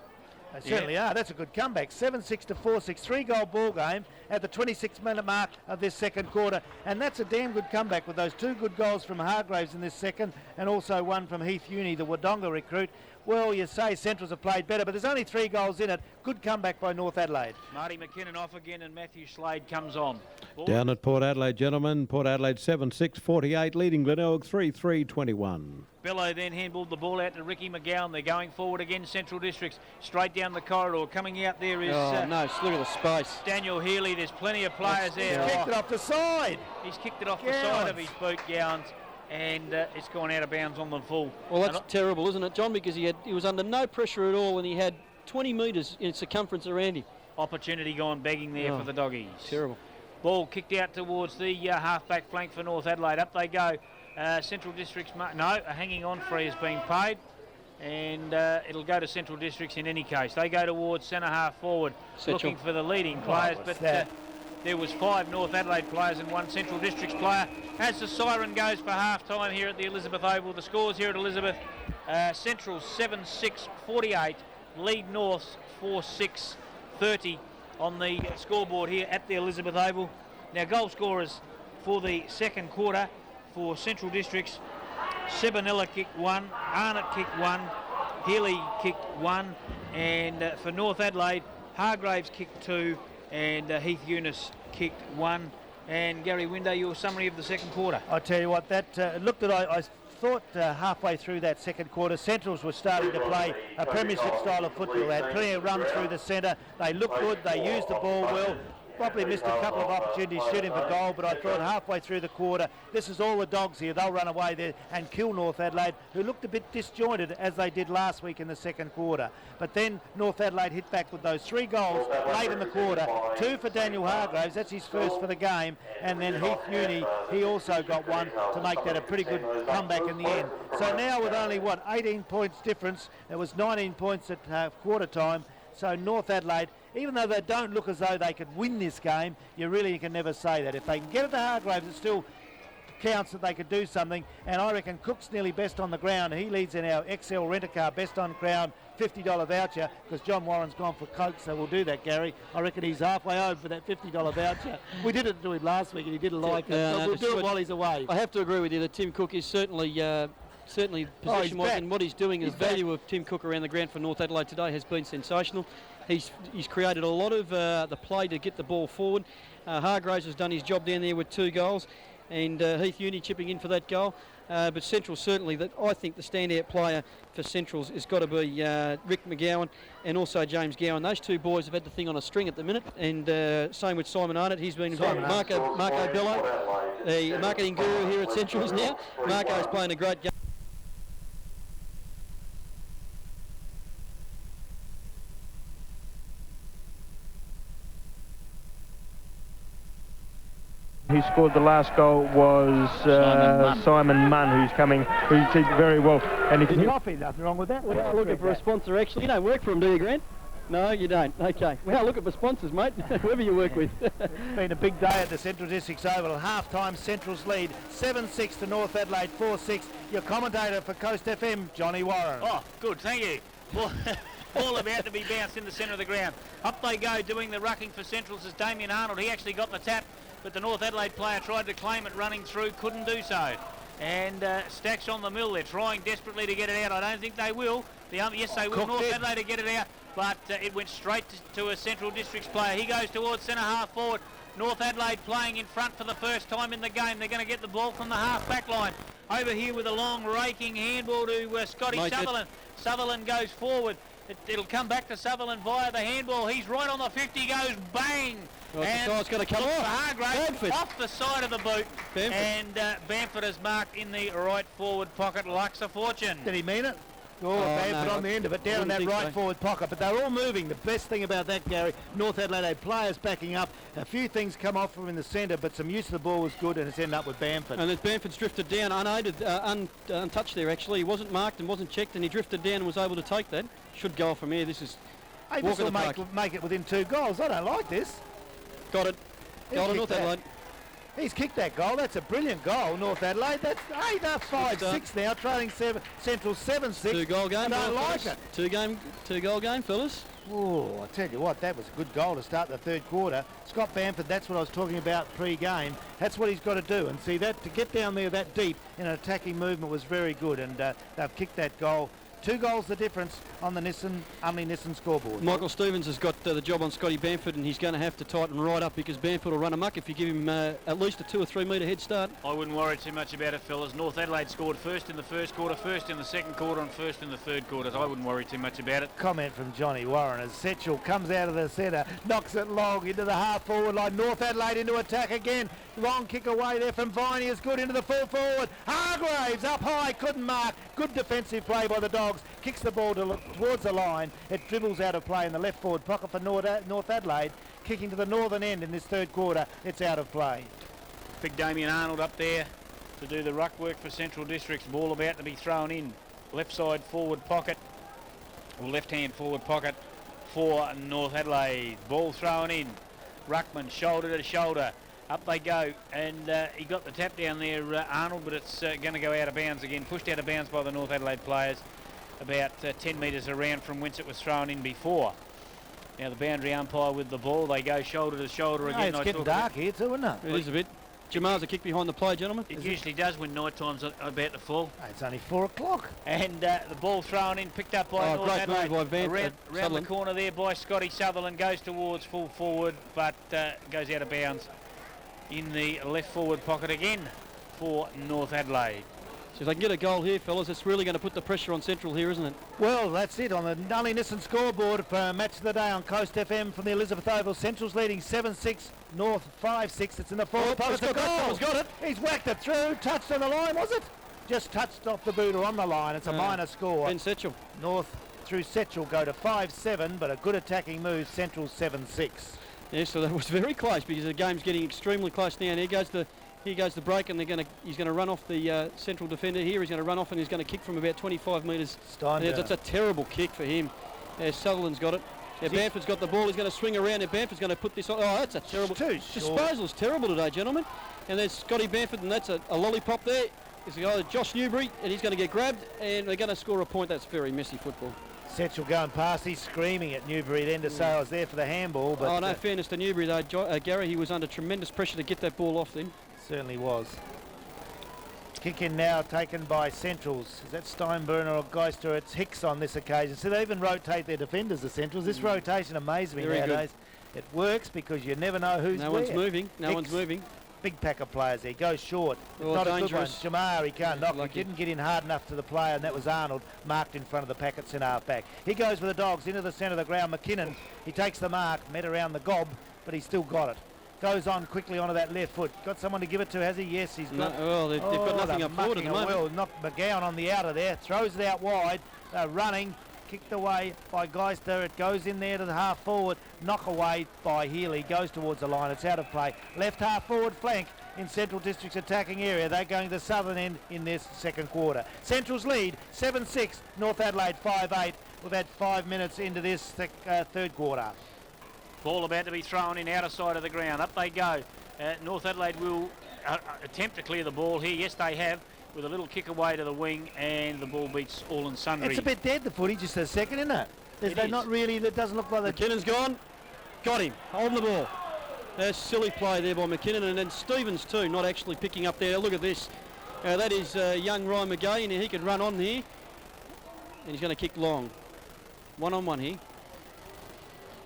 They certainly are. That's a good comeback. 7-6 to 4-6. 3-goal ball game at the 26-minute mark of this second quarter. And that's a damn good comeback with those 2 good goals from Hargraves in this second, and also one from Heath Uni, the Wodonga recruit. well, you say Centrals have played better, but there's only 3 goals in it. Good comeback by North Adelaide. Marty McKinnon off again, and Matthew Slade comes on. Ball Down at Port Adelaide, gentlemen. Port Adelaide 7-6-48, leading Glenelg 3-3-21. Bello then handballed the ball out to Ricky McGowan. They're going forward again, Central Districts, straight down the corridor. Coming out there is Oh, no, look at the space. Daniel Healy. There's plenty of players there. Kicked it off the side. He's kicked it off the side of his boot, Gowans, and it's gone out of bounds on the full. Well, that's And terrible, isn't it, John? Because he was under no pressure at all, and he had 20 metres in circumference around him. opportunity gone begging there for the doggies. Terrible. Ball kicked out towards the half-back flank for North Adelaide. Up they go. Central Districts, no, a hanging on free has been paid, and it'll go to Central Districts in any case. They go towards centre half forward, looking for the leading players, but there was 5 North Adelaide players and 1 Central Districts player. As the siren goes for half-time here at the Elizabeth Oval, the scores here at Elizabeth, Central 7-6-48, lead North 4-6-30 on the scoreboard here at the Elizabeth Oval. Now, goal scorers for the second quarter for Central Districts: Sebanella kicked 1, Arnott kicked 1, Healy kicked 1, and for North Adelaide, Hargraves kicked 2, and Heath Eunice kicked 1. And Gary Window, your summary of the second quarter. I tell you what, that looked at. I thought halfway through that second quarter, Centrals were starting to play a premiership style of football. They had plenty of runs through the centre. They looked good. They used the ball well. Probably missed a couple of opportunities shooting for goal, but I thought halfway through the quarter, this is all the dogs here. They'll run away there and kill North Adelaide, who looked a bit disjointed as they did last week in the second quarter. But then North Adelaide hit back with those 3 goals late in the quarter. 2 for Daniel Hargraves, that's his first for the game, and then Heath Uni, he also got 1 to make that a pretty good comeback in the end. So now with only, 18 points difference, it was 19 points at quarter time. So North Adelaide, even though they don't look as though they could win this game, you can never say that. If they can get it to Hargraves, it still counts that they could do something. And I reckon Cook's nearly best on the ground. He leads in our XL Rent-A-Car best on ground $50 voucher, because John Warren's gone for Coke, so we'll do that, Gary. I reckon he's halfway over for that $50 voucher. We did it to him last week and he didn't like it, so we'll do it while he's away. I have to agree with you that Tim Cook is certainly position-wise, and what he's doing, the value of Tim Cook around the ground for North Adelaide today has been sensational. He's created a lot of the play to get the ball forward. Hargraves has done his job down there with 2 goals, and Heath Uni chipping in for that goal. But Central certainly, I think the standout player for Central's has got to be Rick McGowan and also James Gowan. Those 2 boys have had the thing on a string at the minute, and same with Simon Arnott. He's been involved. Marco Bello, the marketing guru here at Central's now. Marco's playing a great game. Who scored the last goal was Simon Munn, who did very well. And Did coffee, nothing wrong with that. We're looking for a sponsor, actually. You don't work for them, do you, Grant? No, you don't. Okay. Well, looking for sponsors, mate. Whoever you work with. It's been a big day at the Central Districts Oval. Half-time, Central's lead 7-6 to North Adelaide 4-6. Your commentator for Coast FM, Johnny Warren. Oh, good, thank you. Ball about to be bounced in the centre of the ground. Up they go, doing the rucking for Centrals is Damien Arnold. He actually got the tap, but the North Adelaide player tried to claim it running through, couldn't do so. And Stacks on the mill, they're trying desperately to get it out. I don't think they will. Yes, they will. Cook North did. Adelaide to get it out, but it went straight to a Central Districts player. He goes towards centre half forward. North Adelaide playing in front for the first time in the game. They're going to get the ball from the half back line. Over here with a long raking handball to Scotty Sutherland. Sutherland goes forward. It'll come back to Sutherland via the handball. He's right on the 50, goes bang. Well, it's going to come off. Hargraves off the side of the boot. Bamford. And Bamford is marked in the right forward pocket. Lux a fortune. Did he mean it? Bamford on the end of it, down in that right forward pocket. But they're all moving. The best thing about that, Gary, North Adelaide players backing up. A few things come off from in the centre, but some use of the ball was good, and it's ended up with Bamford. And as Bamford's drifted down unaided, untouched there actually. He wasn't marked and wasn't checked, and he drifted down and was able to take that. Should go from here. This is this will make it within 2 goals. I don't like this. Got it. Goal to North Adelaide. He's kicked that goal. That's a brilliant goal, North Adelaide. That's 5-6 now, trailing Central 7-6. 2 goal game. I don't like it. 2 goal game, fellas. Oh, I tell you what, that was a good goal to start the third quarter. Scott Bamford, that's what I was talking about pre-game. That's what he's got to do. And see, that to get down there that deep in an attacking movement was very good. And they've kicked that goal 2 goals the difference on the Unley Nissan scoreboard. Michael Stevens has got the job on Scotty Bamford, and he's going to have to tighten right up because Bamford will run amok if you give him at least a 2 or 3 metre head start. I wouldn't worry too much about it, fellas. North Adelaide scored first in the first quarter, first in the second quarter, and first in the third quarter. I wouldn't worry too much about it. Comment from Johnny Warren as Setchell comes out of the centre, knocks it long into the half forward line. North Adelaide into attack again. Long kick away there from Viney is good into the full forward. Hargraves up high, couldn't mark. Good defensive play by the Dogs. Kicks the ball towards the line. It dribbles out of play in the left forward pocket for North Adelaide. Kicking to the northern end in this third quarter. It's out of play. Big Damien Arnold up there to do the ruck work for Central Districts. Ball about to be thrown in. Left side forward pocket, or left hand forward pocket for North Adelaide. Ball thrown in. Ruckman shoulder to shoulder. Up they go, and he got the tap down there, Arnold, but it's going to go out of bounds again. Pushed out of bounds by the North Adelaide players about 10 metres around from whence it was thrown in before. Now the boundary umpire with the ball. They go shoulder to shoulder again. It's getting dark here too, isn't it? It is a bit. Jamal's a kick behind the play, gentlemen. It usually does when night time's about to fall. It's only 4 o'clock. And the ball thrown in, picked up by North great Adelaide. move by Around the Sutherland. corner there by Scotty Sutherland. Goes towards full forward, but goes out of bounds in the left forward pocket again for North Adelaide. So if they can get a goal here, fellas, it's really going to put the pressure on Central here, isn't it? Well, that's it on the Unley Nissan scoreboard for Match of the Day on Coast FM from the Elizabeth Oval. Central's leading 7-6, North 5-6. It's in the forward pocket. Someone's got it. He's whacked it through, touched on the line, was it? Just touched off the boot or on the line. It's a minor score. Ben Setchell. North through Setchell go to 5-7, but a good attacking move. Central 7-6. Yeah, so that was very close because the game's getting extremely close now. And here goes the break, and he's going to run off the Central defender here. He's going to run off and he's going to kick from about 25 metres. That's a terrible kick for him. Sutherland's got it. Yeah, Bamford's got the ball. He's going to swing around, and Bamford's going to put this on. Oh, that's a terrible. Disposal's terrible today, gentlemen. And there's Scotty Bamford, and that's a lollipop there. There's the guy, Josh Newbury, and he's going to get grabbed, and they're going to score a point. That's very messy football. Setchell going past, he's screaming at Newbury then to say I was there for the handball. But no fairness to Newbury though, Gary, he was under tremendous pressure to get that ball off then. Certainly was. Kick in now taken by Centrals. Is that Steinbrenner or Geister? It's Hicks on this occasion. So they even rotate their defenders, the Centrals. This rotation amazes me nowadays. It works because you never know who's No where. one's moving. No Hicks, one's moving. Big pack of players there. Goes short. Oh, Not dangerous. a good one. Jamar, he can't knock. Lucky. He didn't get in hard enough to the player, and that was Arnold, marked in front of the packet centre half back. He goes for the Dogs into the centre of the ground. McKinnon, he takes the mark, met around the gob, but he's still got it. Goes on quickly onto that left foot. Got someone to give it to, has he? Yes, he's got. No, they've got nothing up forward at the moment. Well, knocked McGowan on the outer there. Throws it out wide. Running. Kicked away by Geister. It goes in there to the half forward. Knock away by Healy. Goes towards the line. It's out of play. Left half forward flank in Central District's attacking area. They're going to the southern end in this second quarter. Central's lead 7-6. North Adelaide 5-8. We've had 5 minutes into this third quarter. Ball about to be thrown in outer side of the ground. Up they go. North Adelaide will attempt to clear the ball here. Yes, they have, with a little kick away to the wing, and the ball beats all and sundry. It's a bit dead, the footy, just a second, isn't it? They're not really, it doesn't look like McKinnon's gone. Got him. Holding the ball. There's silly play there by McKinnon, and then Stevens too, not actually picking up there. Look at this. That is young Ryan McGay, and he could run on here. And he's going to kick long. One-on-one here.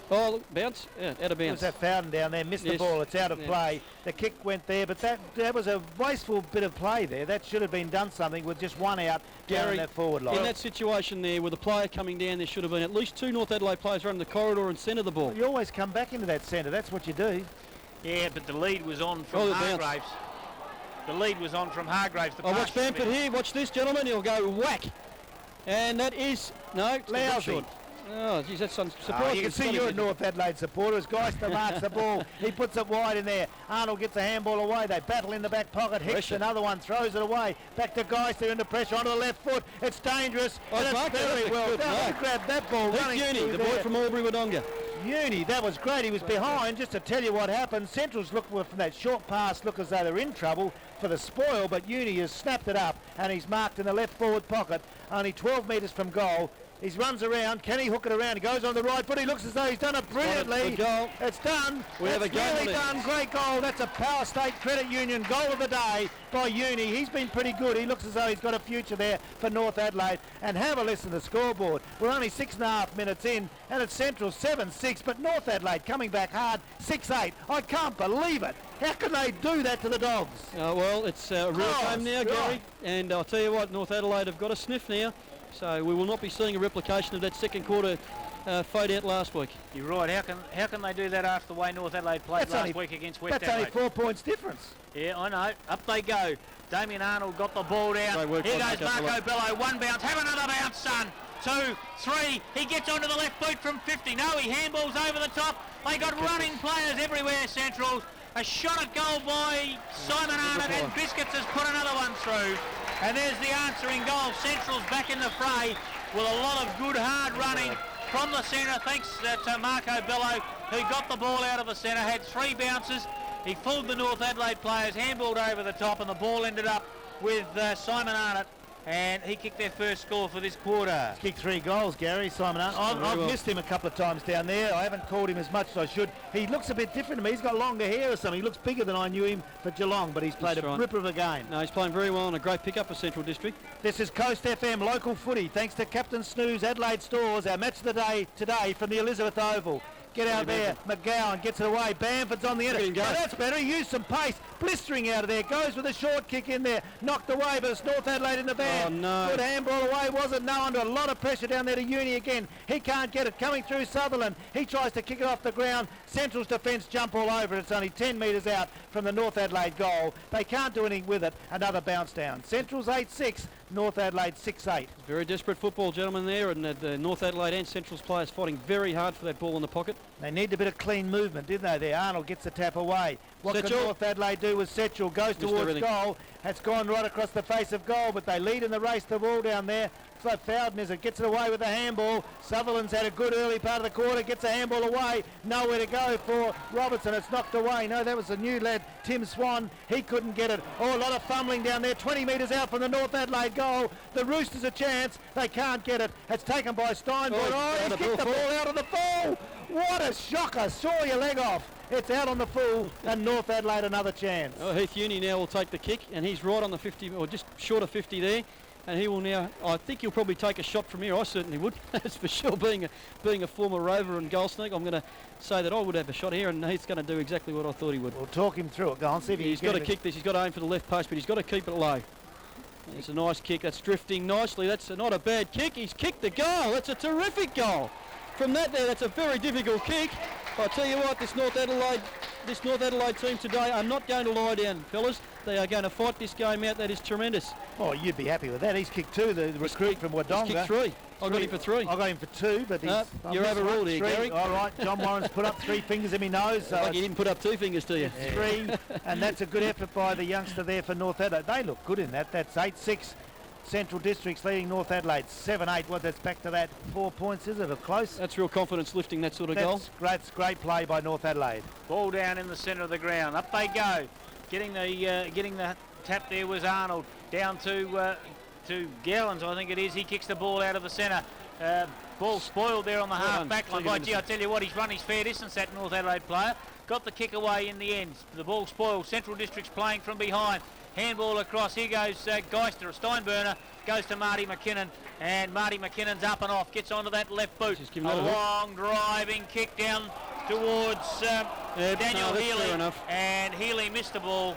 Oh, look, bounce. Yeah, out of bounds. There's that Fountain down there, missed the ball, it's out of play. The kick went there, but that was a wasteful bit of play there. That should have been done something with just one out down that forward line. In that situation there with the player coming down, there should have been at least 2 North Adelaide players running the corridor and centre the ball. You always come back into that centre, that's what you do. Yeah, but the lead was on from Hargraves. The lead was on from Hargraves. Watch Bamford here, watch this, gentlemen, he'll go whack. And that is, no, lousy. Oh, geez, that's surprising. You can see you're a North Adelaide supporter. As Geister marks the ball, he puts it wide in there. Arnold gets the handball away. They battle in the back pocket. Hicks, another one, throws it away. Back to Geister, into pressure onto the left foot. It's dangerous. Oh, and it's very well done. He grabbed that ball. Uni, the boy from Albury-Wodonga. Uni, that was great. He was behind. Just to tell you what happened, Central's look from that short pass look as though they're in trouble for the spoil, but Uni has snapped it up and he's marked in the left forward pocket, only 12 metres from goal. He runs around. Can he hook it around? He goes on the right foot. He looks as though he's done it brilliantly. Good goal. It's done. We have a goal really on it. done. Great goal. That's a Power State Credit Union goal of the day by Uni. He's been pretty good. He looks as though he's got a future there for North Adelaide. And have a listen to the scoreboard. We're only 6.5 minutes in, and it's Central 7-6, but North Adelaide coming back hard 6-8. I can't believe it. How can they do that to the Dogs? Well, it's a real Oh, game now, right. Gary. And I'll tell you what, North Adelaide have got a sniff now. So we will not be seeing a replication of that second quarter fade out last week. You're right. How can they do that after the way North Adelaide played That's last only- week against West That's only Adelaide? 4 points difference. Yeah, I know. Up they go. Damien Arnold got the ball down. Great work Here by goes Marco Marco Bello. One bounce. Have another bounce, son. 2, 3. He gets onto the left boot from 50. No, he handballs over the top. They got running players everywhere, Central. A shot at goal by Simon Arnott, and Biscuits has put another one through. And there's the answering goal. Central's back in the fray with a lot of good hard running from the centre, thanks to Marco Bello, who got the ball out of the centre, had 3 bounces. He fooled the North Adelaide players, handballed over the top, and the ball ended up with Simon Arnott, and he kicked their first score for this quarter. He's kicked 3 goals, Gary, Simon Arnott. I've missed him a couple of times down there. I haven't called him as much as I should. He looks a bit different to me. He's got longer hair or something. He looks bigger than I knew him for Geelong, but he's played That's a right. ripper of a game. No, he's playing very well and a great pickup for Central District. This is Coast FM local footy. Thanks to Captain Snooze Adelaide Stores. Our match of the day today from the Elizabeth Oval. Get out there. McGowan gets it away. Bamford's on the end. Look at him go. Oh, that's better. He used some pace. Blistering out of there. Goes with a short kick in there. Knocked away, but it's North Adelaide in the van. Oh, no. Good handball away, wasn't? No, under a lot of pressure down there to Uni again. He can't get it. Coming through Sutherland. He tries to kick it off the ground. Central's defence jump all over it. It's only 10 metres out from the North Adelaide goal. They can't do anything with it. Another bounce down. Central's 8-6. North Adelaide 6-8. Very desperate football, gentlemen, there, and the North Adelaide and Central's players fighting very hard for that ball in the pocket. They need a bit of clean movement, didn't they? There, Arnold gets the tap away. What can Setchell. North Adelaide do with Setchell? Goes Missed towards everything. goal. It's gone right across the face of goal, but they lead in the race. The ball down there. It's like Fowden is it. Gets it away with the handball. Sutherland's had a good early part of the quarter. Gets a handball away. Nowhere to go for Robertson. It's knocked away. No, that was a new lad, Tim Swan. He couldn't get it. Oh, a lot of fumbling down there. 20 metres out from the North Adelaide goal. The Roosters a chance. They can't get it. It's taken by Steinberg. Oh, He's the kicked the ball ball out of the full. What a shocker. Saw your leg off. It's out on the full, and North Adelaide another chance. Oh, Heath Uni now will take the kick, and he's right on the 50, or just short of 50 there. And he will now, I think he'll probably take a shot from here. I certainly would. That's for sure. Being a former Rover and goal sneak, I'm going to say that I would have a shot here, and he's going to do exactly what I thought he would. We'll talk him through it. Go on, see if He's got to kick this. He's got to aim for the left post, but he's got to keep it low. It's a nice kick. That's drifting nicely. That's not a bad kick. He's kicked the goal. That's a terrific goal. From that there, that's a very difficult kick. I tell you what, this North Adelaide team today are not going to lie down, fellas. They are going to fight this game out. That is tremendous. Oh, you'd be happy with that. He's kicked 2, the recruit from Wodonga. He's kicked 3. I got him for 3. I got him for 2, but he's... I'm you're missing overruled one. here, 3. Gary. All right, John Warren's put up 3 fingers in my nose. So Like he didn't put up 2 fingers to you. it's 3, and that's a good effort by the youngster there for North Adelaide. They look good in that. That's 8-6. Central Districts leading North Adelaide 7-8. Well, that's back to that 4 points, is it? Or close? That's real confidence lifting that sort of goal. That's great play by North Adelaide. Ball down in the centre of the ground. Up they go. Getting the tap there was Arnold. Down to Gowans, I think it is. He kicks the ball out of the centre. Ball spoiled there on the half done. back line. Take it Right, in gee, I tell you what, he's run his fair distance, that North Adelaide player. Got the kick away in the end. The ball spoiled. Central District's playing from behind. Handball across. Here goes Geister, a Steinburner. Goes to Marty McKinnon. And Marty McKinnon's up and off. Gets onto that left boot. Just give him A that a look. long driving kick down towards Daniel that's Healy. fair enough. And Healy missed the ball.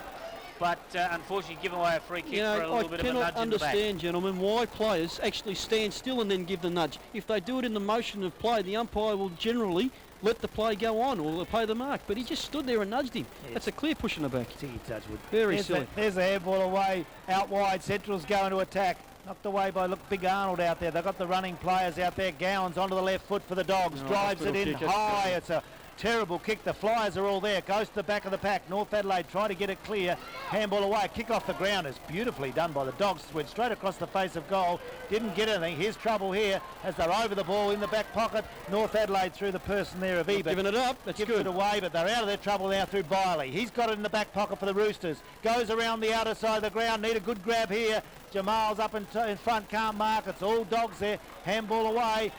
But unfortunately given away a free kick You for a know, little I bit of a cannot nudge in the back. understand, gentlemen, why players actually stand still and then give the nudge. If they do it in the motion of play, the umpire will generally let the play go on or pay the mark. But he just stood there and nudged him. Yes. That's a clear push in the back. Gee, Touchwood. Very There's silly. there's the handball away, out wide. Central's going to attack. Knocked away by, look, Big Arnold out there. They've got the running players out there. Gowans onto the left foot for the Dogs. No, Drives it hospital in kick, that's high. good. It's a terrible kick. The Flyers are all there. Goes to the back of the pack. North Adelaide trying to get it clear. Handball away. Kick off the ground is beautifully done by the Dogs. Went straight across the face of goal. Didn't get anything. Here's trouble here as they're over the ball in the back pocket. North Adelaide through the person there of Ebert. Giving it up. That's Gives good. it away, but they're out of their trouble now through Biley. He's got it in the back pocket for the Roosters. Goes around the outer side of the ground. Need a good grab here Jamal's up in front, can't mark. It's all dogs there. Handball away.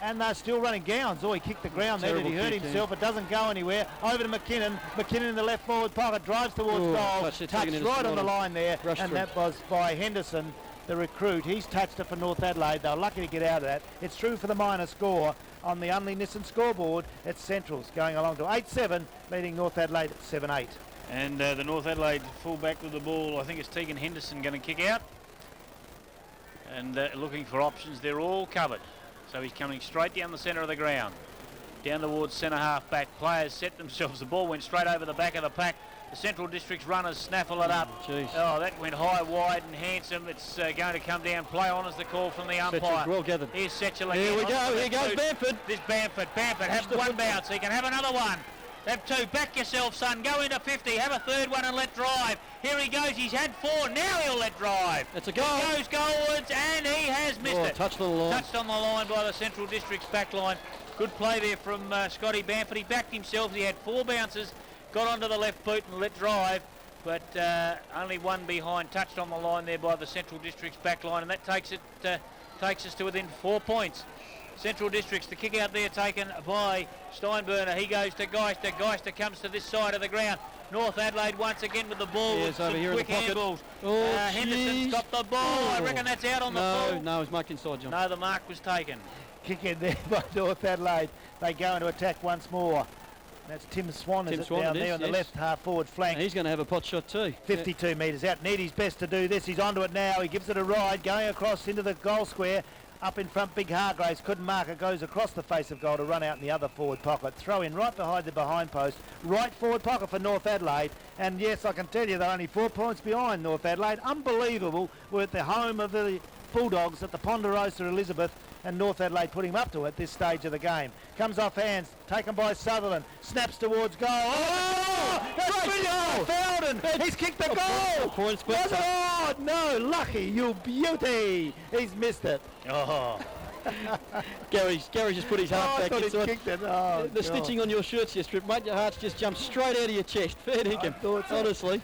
And they're still running. Gowns. Oh, he kicked the ground there. Did he hurt himself? It doesn't go anywhere. Over to McKinnon. McKinnon in the left forward pocket. Drives towards goal. Touched right on the line there. And that was by Henderson, the recruit. He's touched it for North Adelaide. They were lucky to get out of that. It's true for the minor score. On the Unley Nissan scoreboard, it's Centrals going along to 8-7, leading North Adelaide at 7-8. And the North Adelaide full-back with the ball, I think it's Tegan Henderson going to kick out. And looking for options, they're all covered. So he's coming straight down the centre of the ground. Down towards centre half back. Players set themselves. The ball went straight over the back of the pack. The Central District's runners snaffle it up. Oh, that went high, wide and handsome. It's going to come down. Play on as the call from the umpire. Setchell's well gathered. Here's Setchell again. Here we go. Here goes Bamford. This Bamford. Have one bounce. He can have another one. Have two. Back yourself, son. Go into 50. Have a third one and let drive. Here he goes. He's had 4. Now he'll let drive. It's a goal. He goes goalwards and he has missed it. Touched on the line. Touched on the line by the Central District's back line. Good play there from Scotty Bamford. He backed himself. He had 4 bounces. Got onto the left boot and let drive. But only one behind. Touched on the line there by the Central District's back line. And that takes us to within 4 points. Central Districts, the kick out there taken by Steinburner. He goes to Geister. Geister comes to this side of the ground. North Adelaide once again with the ball. Yes, over here quick in the pocket. handballs. Oh, Henderson's got the ball. I reckon that's out on the full. No, he's marked inside, John. No, the mark was taken. Kick in there by North Adelaide. They go into attack once more. That's Tim Swan, down there on the left half forward flank. And he's going to have a pot shot too. 52 metres out. Need his best to do this. He's onto it now. He gives it a ride, going across into the goal square. Up in front, Big Hargraves couldn't mark it. Goes across the face of goal to run out in the other forward pocket. Throw in right behind the behind post. Right forward pocket for North Adelaide. And yes, I can tell you they're only 4 points behind North Adelaide. Unbelievable. We're at the home of the Bulldogs at the Ponderosa Elizabeth. And North Adelaide putting him up to it at this stage of the game. Comes off hands, taken by Sutherland, snaps towards goal. Oh! That's brilliant! Felden! He's kicked the goal! Points, Was it? Oh, no, lucky, you beauty! He's missed it. Oh. Gary just put his heart back into it. Kicked it. Oh, the stitching on your shirts, you strip, mate, your heart's just jumped straight out of your chest. Fair dinkum. Honestly.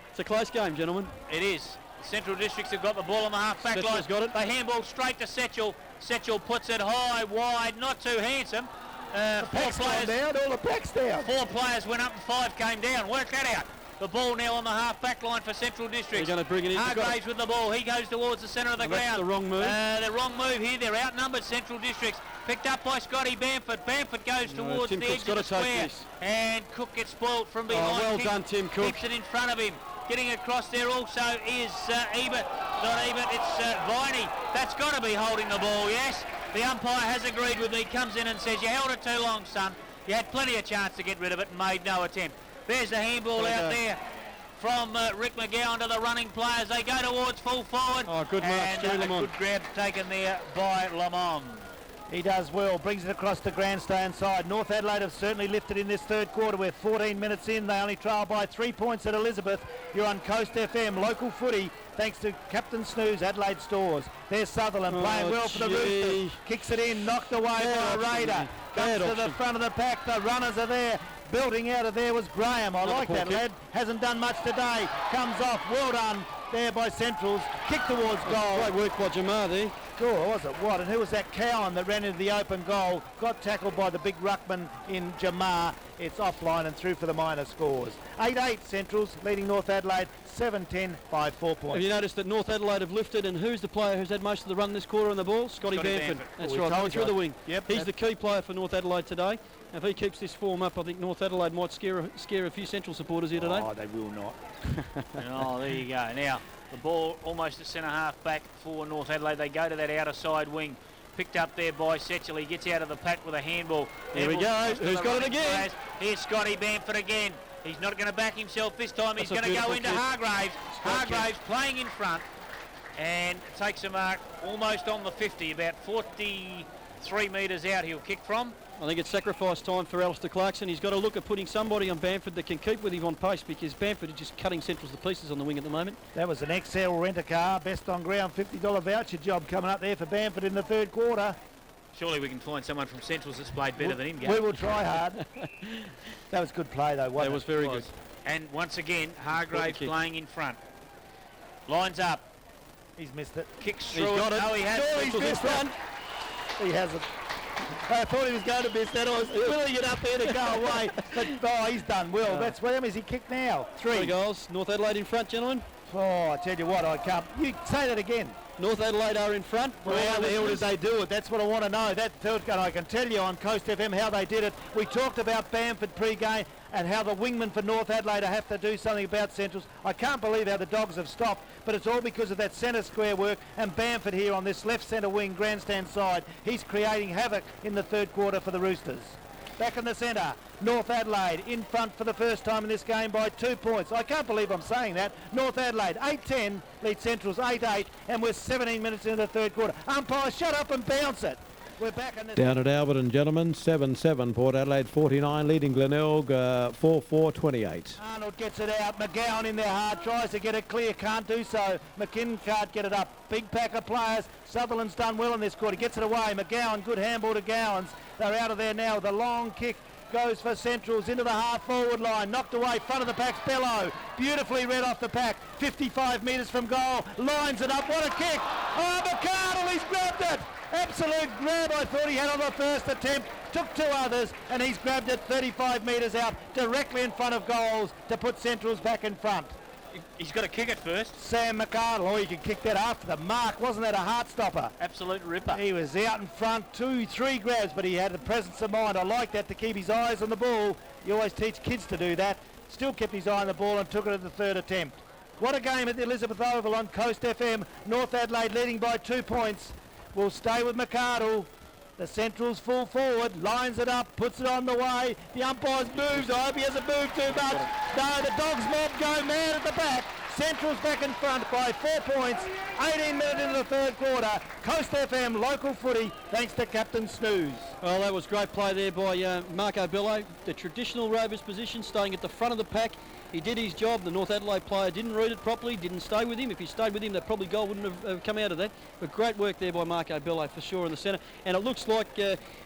It's a close game, gentlemen. It is. Central Districts have got the ball on the half back line. Setchell's got it. They handball straight to Setchell. Setchell puts it high, wide, not too handsome. Four players all the packs down. 4 players went up and 5 came down. Work that out. The ball now on the half back line for Central Districts. They're going to bring it in. Hargraves with the ball. He goes towards the centre of the ground. That's the wrong move. The wrong move here. They're outnumbered, Central Districts. Picked up by Scotty Bamford. Bamford goes towards Tim the Cook's edge of the gotta take square. this. And Cook gets spoilt from behind. Well done, Tim Cook. Keeps it in front of him. Getting across there also is Ebert. Not Ebert, it's Viney. That's got to be holding the ball, yes. The umpire has agreed with me. Comes in and says, you held it too long, son. You had plenty of chance to get rid of it and made no attempt. There's the handball out there from Rick McGowan to the running players. They go towards full forward. Oh, good mark, and Stu a Lamont. good grab taken there by Lamont. He does well, brings it across the grandstand side. North Adelaide have certainly lifted in this third quarter. We're 14 minutes in. They only trail by 3 points at Elizabeth. You're on Coast FM, local footy, thanks to Captain Snooze, Adelaide Stores. There's Sutherland playing well for the Roosters. Kicks it in, knocked away by a Raider. Comes to the front of the pack. The runners are there. Building out of there was Graham. I like that lad. Hasn't done much today. Comes off. Well done there by Centrals. Kick towards goal. Great work by Jamar there. Oh, was it what? And who was that Cowan that ran into the open goal? Got tackled by the big ruckman in Jamar. It's offline and through for the minor scores. 8-8 Centrals leading North Adelaide. 7-10 by 4 points. Have you noticed that North Adelaide have lifted, and who's the player who's had most of the run this quarter on the ball? Scotty Bamford. That's right, coming through the wing. Yep, he's the key player for North Adelaide today. If he keeps this form up, I think North Adelaide might scare a few Central supporters here today. Oh, they will not. Oh, there you go. Now, the ball almost at centre half back for North Adelaide. They go to that outer side wing. Picked up there by Setchell. He gets out of the pack with a handball. There we go. Who's got it again? Players. Here's Scotty Bamford again. He's not going to back himself this time. He's going to go into Hargraves. Hargraves playing in front and takes a mark almost on the 50, about 43 metres out he'll kick from. I think it's sacrifice time for Alistair Clarkson. He's got to look at putting somebody on Bamford that can keep with him on pace, because Bamford is just cutting Centrals to pieces on the wing at the moment. That was an XL rent-a-car, best on ground $50 voucher job coming up there for Bamford in the third quarter. Surely we can find someone from Centrals that's played better than him, Gary. We will try hard. That was good play though, wasn't it? That was very good. And once again, Hargraves playing in front. Lines up. He's missed it. Kicks He's through got it. No, he has. Oh, he's Central's in missed it. front. He hasn't. I thought he was going to miss that. I was willing it up there to go away. But, he's done well. That's what has he kicked now? 3 goals. North Adelaide in front, gentlemen. Oh, I tell you what, I can't. You say that again. North Adelaide are in front. Well, how the hell did they do it? That's what I want to know. That third gun, I can tell you on Coast FM how they did it. We talked about Bamford pre-game and how the wingmen for North Adelaide have to do something about Centrals. I can't believe how the Dogs have stopped, but it's all because of that centre square work, and Bamford here on this left centre wing grandstand side. He's creating havoc in the third quarter for the Roosters. Back in the centre, North Adelaide in front for the first time in this game by 2 points. I can't believe I'm saying that. North Adelaide 8-10, lead Centrals 8-8, and we're 17 minutes into the third quarter. Umpire, shut up and bounce it. We're back in the... Down at Alberton, gentlemen, 7-7. Port Adelaide 49, leading Glenelg 4-4-28. Arnold gets it out. McGowan in there hard, tries to get it clear, can't do so. McKinnon can't get it up. Big pack of players. Sutherland's done well in this quarter. Gets it away. McGowan, good handball to Gowans. They're out of there now. The long kick goes for Centrals into the half-forward line. Knocked away, front of the pack's Bello. Beautifully read off the pack. 55 metres from goal. Lines it up. What a kick. Oh, McCardle, he's grabbed it. Absolute grab I thought he had on the first attempt. Took 2 others, and he's grabbed it 35 metres out, directly in front of goals to put Centrals back in front. He's got to kick it first. Sam McCardle, or you can kick that after the mark. Wasn't that a heart stopper? Absolute ripper. He was out in front, 2-3 grabs, but he had the presence of mind. I like that, to keep his eyes on the ball. You always teach kids to do that. Still kept his eye on the ball and took it at the third attempt. What a game at the Elizabeth Oval on Coast FM. North Adelaide leading by 2 points. We'll stay with McCardle. The Centrals full forward, lines it up, puts it on the way. The umpire's moves. I hope he hasn't moved too much. No, the Dogs mob go mad at the back. Centrals back in front by 4 points. 18 minutes into the third quarter. Coast FM local footy, thanks to Captain Snooze. Well, that was great play there by Marco Bello. The traditional Rovers position, staying at the front of the pack. He did his job. The North Adelaide player didn't read it properly, didn't stay with him. If he stayed with him, that probably goal wouldn't have come out of that. But great work there by Marco Bello for sure in the centre. And it looks like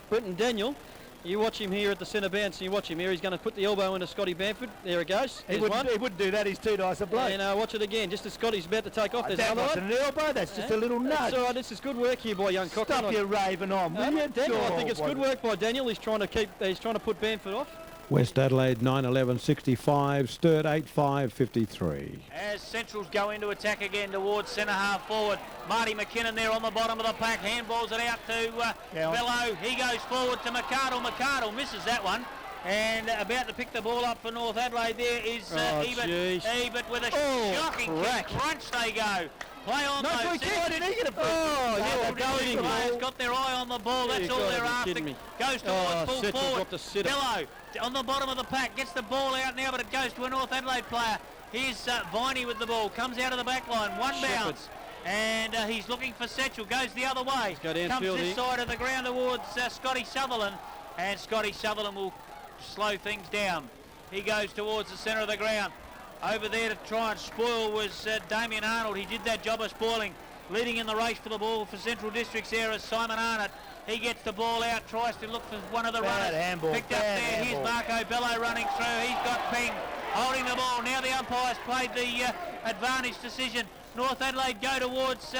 Brenton Daniel, you watch him here at the centre bounce, and you watch him here, he's going to put the elbow into Scotty Bamford. There it goes. He wouldn't do that, he's too nice a bloke. And watch it again, just as Scotty's about to take off. There's That another wasn't one. an elbow, that's just a little nudge. That's all right, this is good work here by young Cochran. Stop your raving on, will you? Daniel, I think it's Sure, good work by Daniel. He's trying to put Bamford off. West Adelaide 9-11-65, Sturt 8-5-53. As Centrals go into attack again towards centre half forward, Marty McKinnon there on the bottom of the pack, handballs it out to Bello. He goes forward to McCardle. McCardle misses that one. And about to pick the ball up for North Adelaide there is Ebert. Ebert with a shocking kick. Crunch they go. Play on those. Why did he get a Players got their eye on the ball. That's all they're after. Goes towards full forward. Bello on the bottom of the pack. Gets the ball out now, but it goes to a North Adelaide player. Here's Viney with the ball. Comes out of the back line. One bounce. And he's looking for Setchell. Goes the other way. Comes this side of the ground towards Scotty Sutherland. And Scotty Sutherland will slow things down. He goes towards the centre of the ground. Over there to try and spoil was Damien Arnold. He did that job of spoiling. Leading in the race for the ball for Central Districts there is Simon Arnott. He gets the ball out, tries to look for one of the runners. Picked up there. Here's Marco Bello running through. He's got Ping holding the ball. Now the umpires played the advantage decision. North Adelaide go towards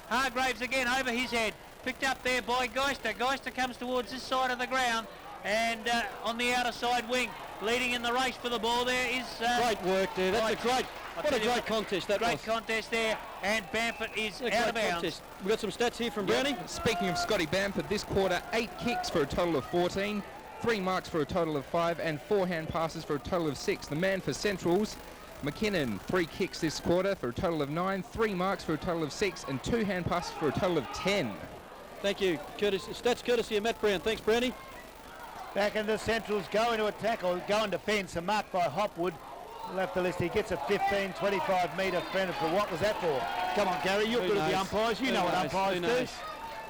Hargraves again over his head. Picked up there by Geister. Geister comes towards this side of the ground. And on the outer side wing, leading in the race for the ball there is... great work there. That's what a great contest that was. Great contest there, and Bamford is out of bounds. We've got some stats here from Brownie. Speaking of Scotty Bamford, this quarter, 8 kicks for a total of 14, 3 marks for a total of 5, and 4 hand passes for a total of 6. The man for Centrals, McKinnon, 3 kicks this quarter for a total of 9, 3 marks for a total of 6, and 2 hand passes for a total of 10. Thank you. Stats courtesy of Matt Brown. Thanks, Brownie. Back into Centrals, go into attack or go in defence, and marked by Hopwood. We'll have to list. He gets a 15, 25 metre friend. For what was that for? Come on, Gary, you're good at the umpires. You know what umpires do.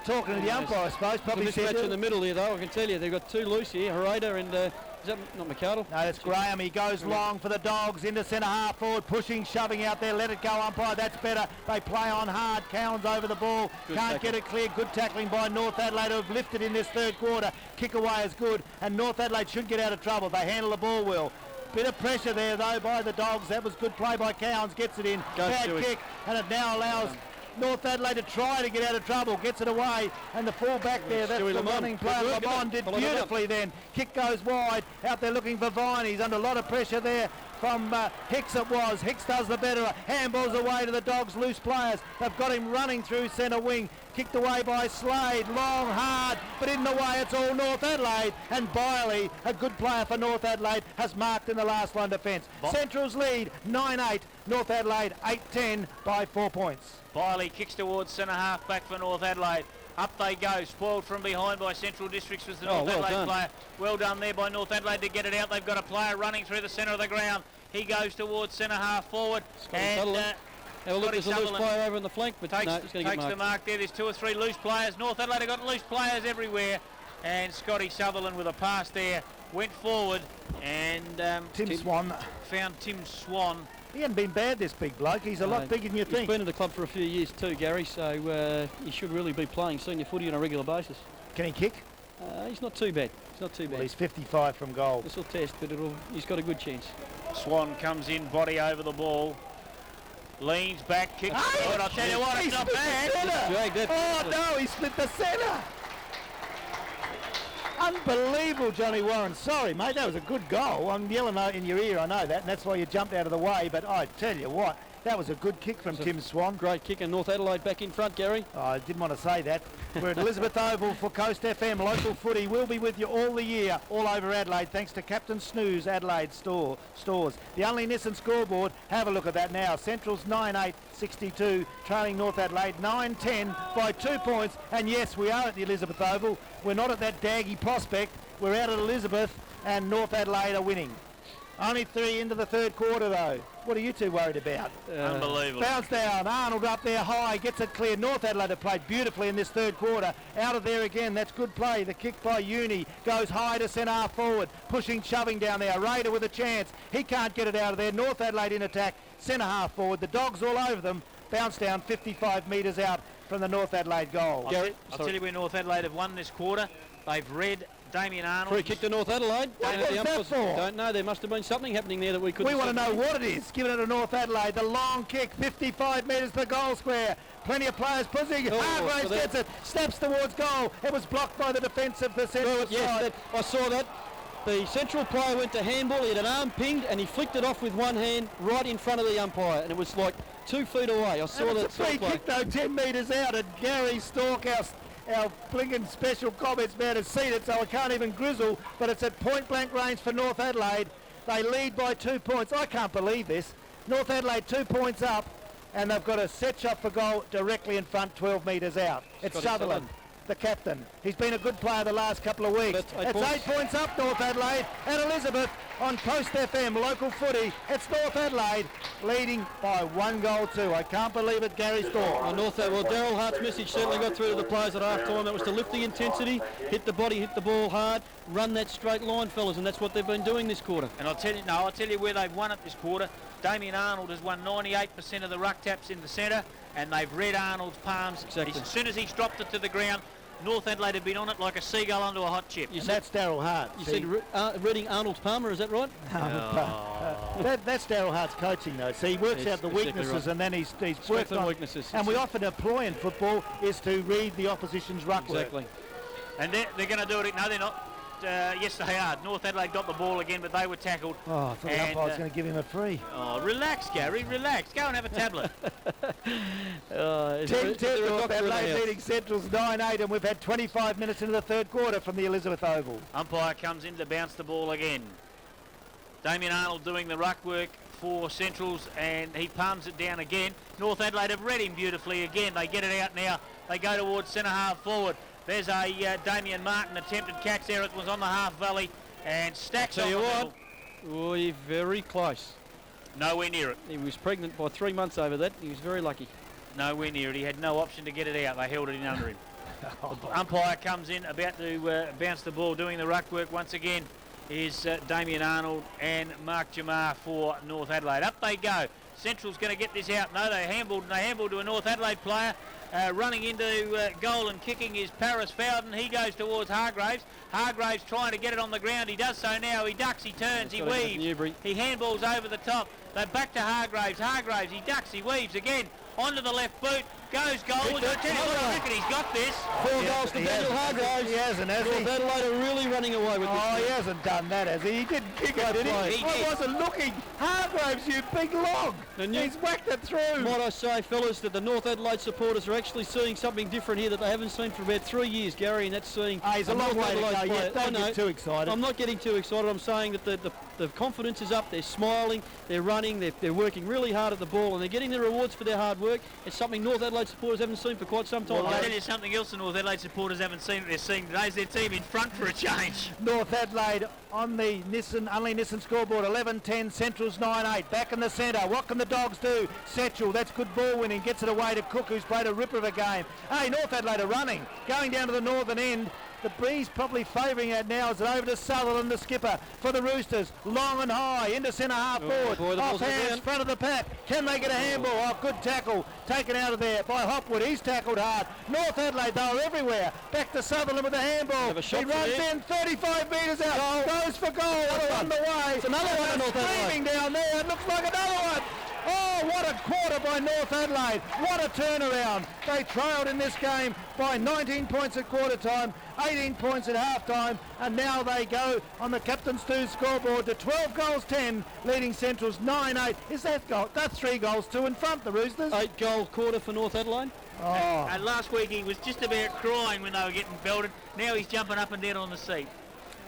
Talking to the umpire, I suppose. Probably said in the middle here, though. I can tell you they've got 2 loose here. Hereda and is that not McCardle? No, that's Graham. He goes long for the Dogs into centre half forward, pushing, shoving out there. Let it go, umpire. That's better. They play on hard. Cowan's over the ball. Can't get it clear. Good tackling by North Adelaide, who have lifted in this third quarter. Kick away is good, and North Adelaide should get out of trouble. They handle the ball well. Bit of pressure there, though, by the Dogs. That was good play by Cowans. Gets it in. Bad kick, and it now allows North Adelaide to try to get out of trouble. Gets it away, and the full back there, that's Stewie the Lamont. running player. Good work, Lamont did followed it up. beautifully then. Kick goes wide. Out there looking for Vine. He's under a lot of pressure there from Hicks it was. Hicks does the better. Handballs away to the Dogs, loose players. They've got him running through centre wing. Kicked away by Slade. Long, hard, but in the way it's all North Adelaide. And Biley, a good player for North Adelaide, has marked in the last line defence. Central's lead, 9-8. North Adelaide, 8-10 by 4 points. Biley kicks towards centre half back for North Adelaide. Up they go, spoiled from behind by Central Districts was the North well Adelaide done. player. Well done there by North Adelaide to get it out. They've got a player running through the centre of the ground. He goes towards centre half forward. Have a look, there's a loose player over in the flank, but no, he's going to get takes the marked. mark there. There's 2 or 3 loose players. North Adelaide have got loose players everywhere. And Scotty Sutherland with a pass there went forward and Tim Swan. found Tim Swan. He hasn't been bad, this big bloke. He's a lot bigger than you He's think. been in the club for a few years too, Gary, so he should really be playing senior footy on a regular basis. Can he kick? He's not too bad. He's not too Well, bad. he's 55 from goal. This will test, but he's got a good chance. Swan comes in, body over the ball. Leans back, kicks forward. I'll tell you what, He it's not split the bad. centre. Dragged that Oh beautifully. no, he split the centre. Unbelievable, Johnny Warren. Sorry, mate, that was a good goal. I'm yelling out in your ear, I know that, and that's why you jumped out of the way. But I tell you what, that was a good kick from Tim Swan. Great kick, and North Adelaide back in front, Gary. Oh, I didn't want to say that. We're at Elizabeth Oval for Coast FM local footy. We'll be with you all the year, all over Adelaide, thanks to Captain Snooze Adelaide stores. The only Nissan scoreboard, have a look at that now. Central's 9-8-62, trailing North Adelaide 9-10 by 2 points. And yes, we are at the Elizabeth Oval. We're not at that Daggy Prospect. We're out at Elizabeth, and North Adelaide are winning. Only 3 into the third quarter, though. What are you two worried about? Unbelievable. Bounce down, Arnold up there high, gets it clear. North Adelaide have played beautifully in this third quarter. Out of there again, that's good play. The kick by Uni goes high to centre half forward, pushing, shoving down there. Raider with a chance. He can't get it out of there. North Adelaide in attack, centre half forward. The Dogs all over them. Bounce down 55 metres out from the North Adelaide goal. I'll tell you where North Adelaide have won this quarter. They've read Damien Arnold. Free kick to North Adelaide. What And was the that umpires for? Don't know. There must have been something happening there that we couldn't We want to see. know what it is. Giving it to North Adelaide. The long kick, 55 metres to the goal square. Plenty of players pushing. Oh, Hargraves for that. gets it. Steps towards goal. It was blocked by the defence of the central Yes, side. I saw that. The central player went to handball. He had an arm pinged, and he flicked it off with one hand right in front of the umpire, and it was like 2 feet away. I saw And that. it's a free play. kick though, 10 metres out, and Gary Stork, our blinking special comments man, has seen it, so I can't even grizzle, but it's at point blank range for North Adelaide. They lead by 2 points. I can't believe this. North Adelaide 2 points up, and they've got a set shot for goal directly in front, 12 metres out. It's Scotty Sutherland, Sutherland. the captain. He's been a good player the last couple of weeks. That's 8 It's points. 8 points up, North Adelaide, and Elizabeth on Coast FM, local footy. It's North Adelaide leading by 1 goal too. I can't believe it, Gary Stork. Well, Daryl Hart's message certainly got through to the players at half time. That was to lift the intensity, hit the body, hit the ball hard, run that straight line, fellas, and that's what they've been doing this quarter. And I'll tell you where they've won it this quarter. Damien Arnold has won 98% of the ruck taps in the centre, and they've read Arnold's palms. Exactly. As soon as he's dropped it to the ground, North Adelaide have been on it like a seagull onto a hot chip. You And said, that's Daryl Hart. you See, said reading Arnold's Palmer, is that right? that's Daryl Hart's coaching though. See, he works Yes, out the exactly weaknesses right. and then he's Strengths worked and on weaknesses. And we often employ in football is to read the opposition's ruck work. Exactly. And they're going to do it. No, they're not. Yes, they are. North Adelaide got the ball again, but they were tackled. Oh, I thought the And, umpire was going to give him a free. Oh, relax, Gary, relax. Go and have a tablet. 10-10 North Adelaide leading Central's 9-8, and we've had 25 minutes into the third quarter from the Elizabeth Oval. Umpire comes in to bounce the ball again. Damien Arnold doing the ruck work for Centrals, and he palms it down again. North Adelaide have read him beautifully again. They get it out now. They go towards centre half forward. There's a Damien Martin attempted catch there. It was on the half volley, and Stacks Tell on you the what, middle. we're very close. Nowhere near it. He was pregnant by 3 months over that. He was very lucky. Nowhere near it. He had no option to get it out. They held it in under him. The umpire comes in, about to bounce the ball, doing the ruck work once again is Damien Arnold and Mark Jamar for North Adelaide. Up they go. Central's going to get this out. No, they handballed to a North Adelaide player. Running into goal and kicking is Paris Fowden. He goes towards Hargraves. Hargraves trying to get it on the ground. He does so now. He ducks, he turns, he Got it with weaves. Newbury. He handballs over the top. They're back to Hargraves. Hargraves, he ducks, he weaves again. Onto the left boot. Goes goal. Look at he's got this. 4 goals to he Daniel hasn't. Hargraves. He hasn't, has he? North Adelaide are really running away with this. Oh, he hasn't done that, has he? He didn't kick it, did play. he? He I did. wasn't looking. Hargraves, you big log. And you- He's whacked it through. Might I say, fellas, that the North Adelaide supporters are actually seeing something different here that they haven't seen for about 3 years, Gary, and that's seeing He's a long North way to Adelaide go player. yet. Don't I know. get too excited. I'm not getting too excited. I'm saying that the confidence is up. They're smiling, they're running, they're working really hard at the ball, and they're getting their rewards for their hard work. It's something North Adelaide supporters haven't seen for quite some time. Well, I'll tell you something else the North Adelaide supporters haven't seen that they're seeing today is their team in front for a change. North Adelaide on the only Nissan scoreboard, 11-10, Central's 9-8. Back in the centre, what can the Dogs do? Setchell, that's good ball winning, gets it away to Cook, who's played a ripper of a game. Hey, North Adelaide are running, going down to the northern end. The breeze probably favouring it now as it over to Sutherland, the skipper for the Roosters. Long and high, into centre half forward. boy, the Off ball's in hands, down. front of the pack. Can they get a handball? Oh, good tackle. Taken out of there by Hopwood. He's tackled hard. North Adelaide, though, everywhere. Back to Sutherland with the handball. Have a shot He for runs there. in, 35 metres out. Goes for goal. On the way. It's another one in North Adelaide. Streaming down there. It looks like another one. Oh, what a quarter by North Adelaide. What a turnaround. They trailed in this game by 19 points at quarter time, 18 points at half time, and now they go on the Captain Stu's scoreboard to 12 goals 10, leading Central's 9-8. Is that goal? That's 3 goals 2 in front, the Roosters. 8-goal quarter for North Adelaide. Oh, And last week he was just about crying when they were getting belted. Now he's jumping up and down on the seat.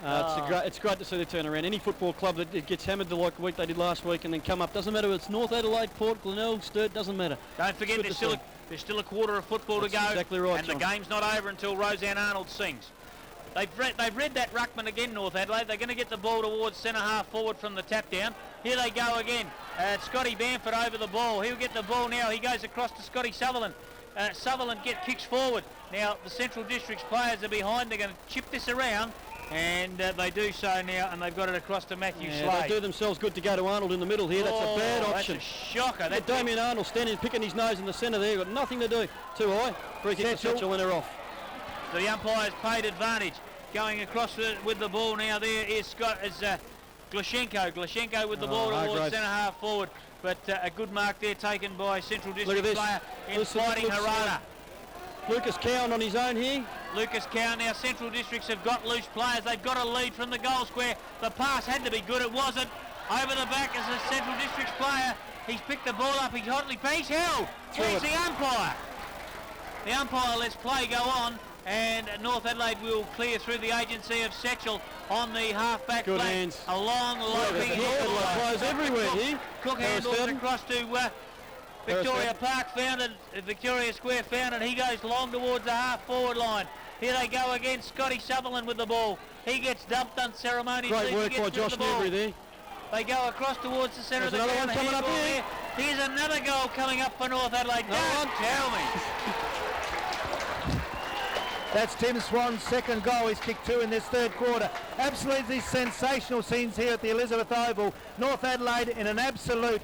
It's great to see the turnaround. Any football club that gets hammered like the week they did last week and then come up, doesn't matter if it's North Adelaide, Port, Glenelg, Sturt, doesn't matter. Don't forget Good there's to still a quarter of football That's to go. exactly right, and John. the game's not over until Roseanne Arnold sings. They've read that ruckman again, North Adelaide. They're going to get the ball towards centre half forward from the tap down. Here they go again. Scotty Bamford over the ball. He'll get the ball now. He goes across to Scotty Sutherland. Sutherland kicks forward. Now the Central District's players are behind. They're going to chip this around. And they do so now, and they've got it across to Matthew Yeah, Slade. they do themselves good to go to Arnold in the middle here. That's a bad option. That's a shocker. That Damien Arnold standing picking his nose in the centre there, got nothing to do. Too high. Free kick to Setchell and they're off. The umpire's paid advantage. Going across with the ball now there is Glashenko. Glashenko with the ball towards Hargraves. centre half forward. But a good mark there taken by Central Look District at this. player in Listen, fighting looks Harada. Lucas Cowan on his own here. Lucas Cowan now. Central Districts have got loose players. They've got a lead from the goal square. The pass had to be good. It wasn't. Over the back is a Central Districts player. He's picked the ball up. He's hotly. He's held. He's the umpire. The umpire lets play go on. And North Adelaide will clear through the agency of Setchell on the half-back Good flank. hands. A long, loping Adelaide players everywhere here. Cook Harris handles it Fountain. across to Victoria Park, found it. Victoria Square found it. He goes long towards the half-forward line. Here they go again. Scotty Sutherland with the ball. He gets dumped unceremoniously. Great work He gets by rid of Josh the ball. Newbury there. They go across towards the centre of the There's ground. another one coming up Handball here. there. Here's another goal coming up for North Adelaide. Another Don't one. tell me. that's Tim Swan's second goal. He's kicked 2 in this third quarter. Absolutely sensational scenes here at the Elizabeth Oval. North Adelaide in an absolute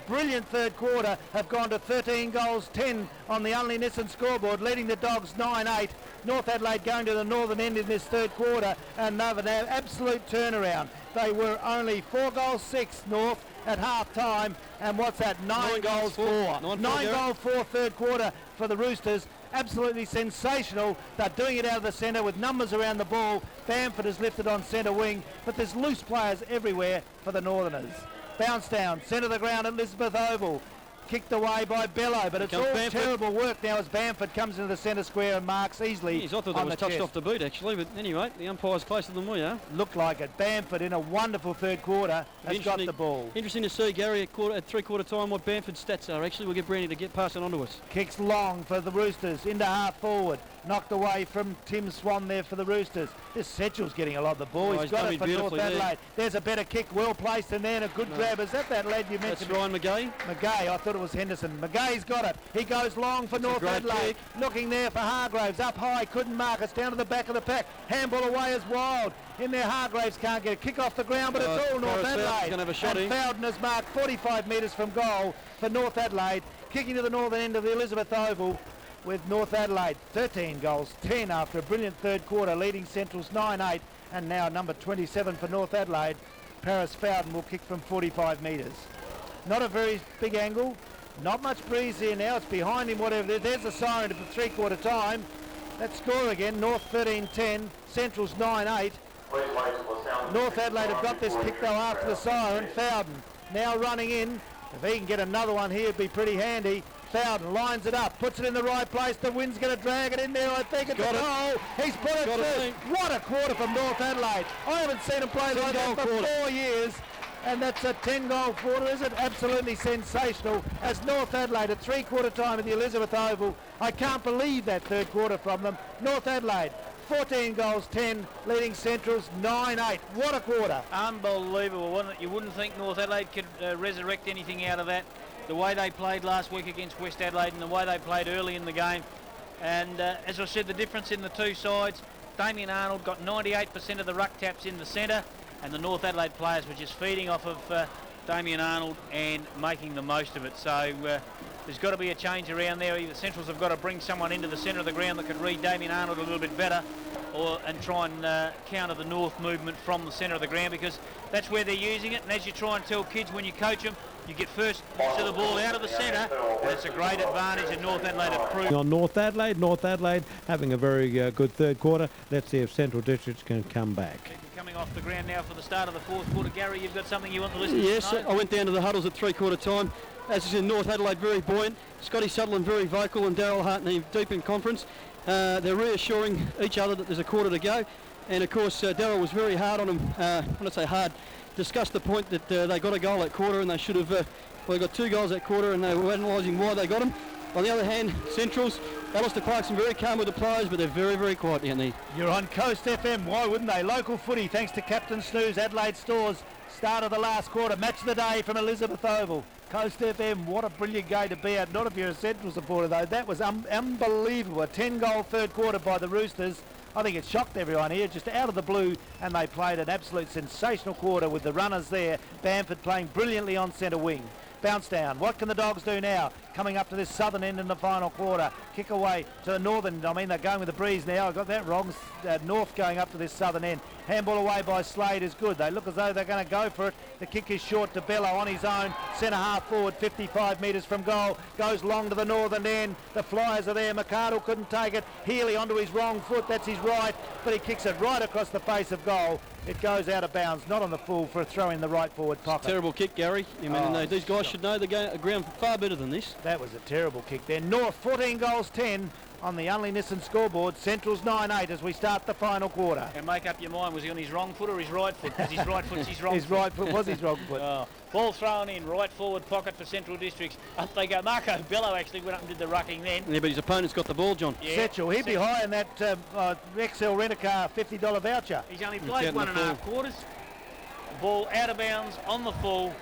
brilliant third quarter have gone to 13 goals 10 on the Unley Nissan scoreboard, leading the Dogs 9-8. North Adelaide going to the northern end in this third quarter, and they've an absolute turnaround. They were only 4 goals 6 North at half time, and what's that? 9 goals 4. 9 goals 4 third quarter for the Roosters. Absolutely sensational. They're doing it out of the centre with numbers around the ball. Bamford is lifted on centre wing, but there's loose players everywhere for the Northerners. Bounce down, centre of the ground at Elizabeth Oval. Kicked away by Bello, but it's all Bamford. terrible work now as Bamford comes into the centre square and marks easily. Jeez, I thought that on was the touched chest. off the boot actually, but anyway, the umpire's closer than we are. Looked like it. Bamford in a wonderful third quarter has got Interesting- the ball. Interesting to see, Gary, at three-quarter time what Bamford's stats are. Actually, we'll get Brandy to pass it on to us. Kicks long for the Roosters into half forward. Knocked away from Tim Swan there for the Roosters. This Setchell's getting a lot of the ball. Oh, he's he's got done it it for North beautifully there. Adelaide. There's a better kick, well placed in there, and a good grab. Is that lad you That's mentioned? Ryan McGay. McGay, I thought it was Henderson. McGay's got it. He goes long for North great Adelaide. kick. Looking there for Hargraves. Up high, couldn't mark. It's down to the back of the pack. Handball away is Wild. In there, Hargraves can't get a kick off the ground, but it's all North Paris Fountain's Adelaide. gonna have a shot And here. Fountain has marked 45 metres from goal for North Adelaide. Kicking to the northern end of the Elizabeth Oval with North Adelaide 13 goals 10 after a brilliant third quarter, leading Central's 9-8, and now number 27 for North Adelaide. Paris Fountain will kick from 45 metres. Not a very big angle. Not much breeze here now. It's behind him, whatever it is. There's the siren at the three-quarter time. That score again, North 13-10, Central's 9-8. North Adelaide have got this kick though after the siren. Fowden now running in. If he can get another one here, it'd be pretty handy. Fowden lines it up, puts it in the right place. The wind's going to drag it in there, I think. It's a goal. He's put it through. What a quarter from North Adelaide. I haven't seen him play like that for 4 years. And that's a 10-goal quarter, is it? Absolutely sensational. As North Adelaide at three-quarter time at the Elizabeth Oval. I can't believe that third quarter from them. North Adelaide, 14 goals, 10, leading Centrals 9-8. What a quarter. Unbelievable, wasn't it? You wouldn't think North Adelaide could resurrect anything out of that. The way they played last week against West Adelaide and the way they played early in the game. And as I said, the difference in the two sides, Damien Arnold got 98% of the ruck taps in the centre, and the North Adelaide players were just feeding off of Damien Arnold and making the most of it. So there's got to be a change around there. Either Centrals have got to bring someone into the centre of the ground that could read Damien Arnold a little bit better, and try and counter the North movement from the centre of the ground, because that's where they're using it. And as you try and tell kids when you coach them, you get first use of the ball out of the centre, and it's a great advantage, and North Adelaide have proved. On North Adelaide having a very good third quarter. Let's see if Central Districts can come back. Coming off the ground now for the start of the fourth quarter. Gary, you've got something you want to listen to? Yes, I went down to the huddles at three-quarter time. As I said, North Adelaide very buoyant. Scotty Sutherland very vocal, and Daryl Hartney deep in conference. They're reassuring each other that there's a quarter to go. And of course, Daryl was very hard on them. When I say hard, discussed the point that they got a goal at quarter, and they should have. Well, they got 2 goals at quarter, and they were analysing why they got them. On the other hand, Centrals, Alistair Clarkson very calm with the players, but they're very, very quiet down there. You're on Coast FM. Why wouldn't they? Local footy, thanks to Captain Snooze, Adelaide Stores. Start of the last quarter. Match of the day from Elizabeth Oval. Coast FM, what a brilliant game to be at. Not if you're a Central supporter, though. That was unbelievable. A 10-goal third quarter by the Roosters. I think it shocked everyone here, just out of the blue, and they played an absolute sensational quarter with the runners there. Bamford playing brilliantly on centre wing. Bounce down. What can the Dogs do now? Coming up to this southern end in the final quarter. Kick away to the northern. I mean, they're going with the breeze now. I got that wrong. North going up to this southern end. Handball away by Slade is good. They look as though they're going to go for it. The kick is short to Bello on his own. Centre half forward, 55 metres from goal. Goes long to the northern end. The Flyers are there. McArdle couldn't take it. Healy onto his wrong foot. That's his right. But he kicks it right across the face of goal. It goes out of bounds, not on the full, for a throw in the right forward pocket. Terrible kick, Gary. I mean, these guys should know the ground far better than this. That was a terrible kick there. North 14 goals 10 on the Unley Nissan scoreboard. Central's 9-8 as we start the final quarter. And make up your mind, was he on his wrong foot or his right foot? Because his right foot's his wrong His right foot was his wrong foot. Ball thrown in, right forward pocket for Central Districts. Up they go. Marco Bello actually went up and did the rucking then. Yeah, but his opponent's got the ball, John. Yeah, Setchell, he'd be high in that XL Rent-A-Car $50 voucher. He's only played 1.5 quarters. Ball out of bounds on the full,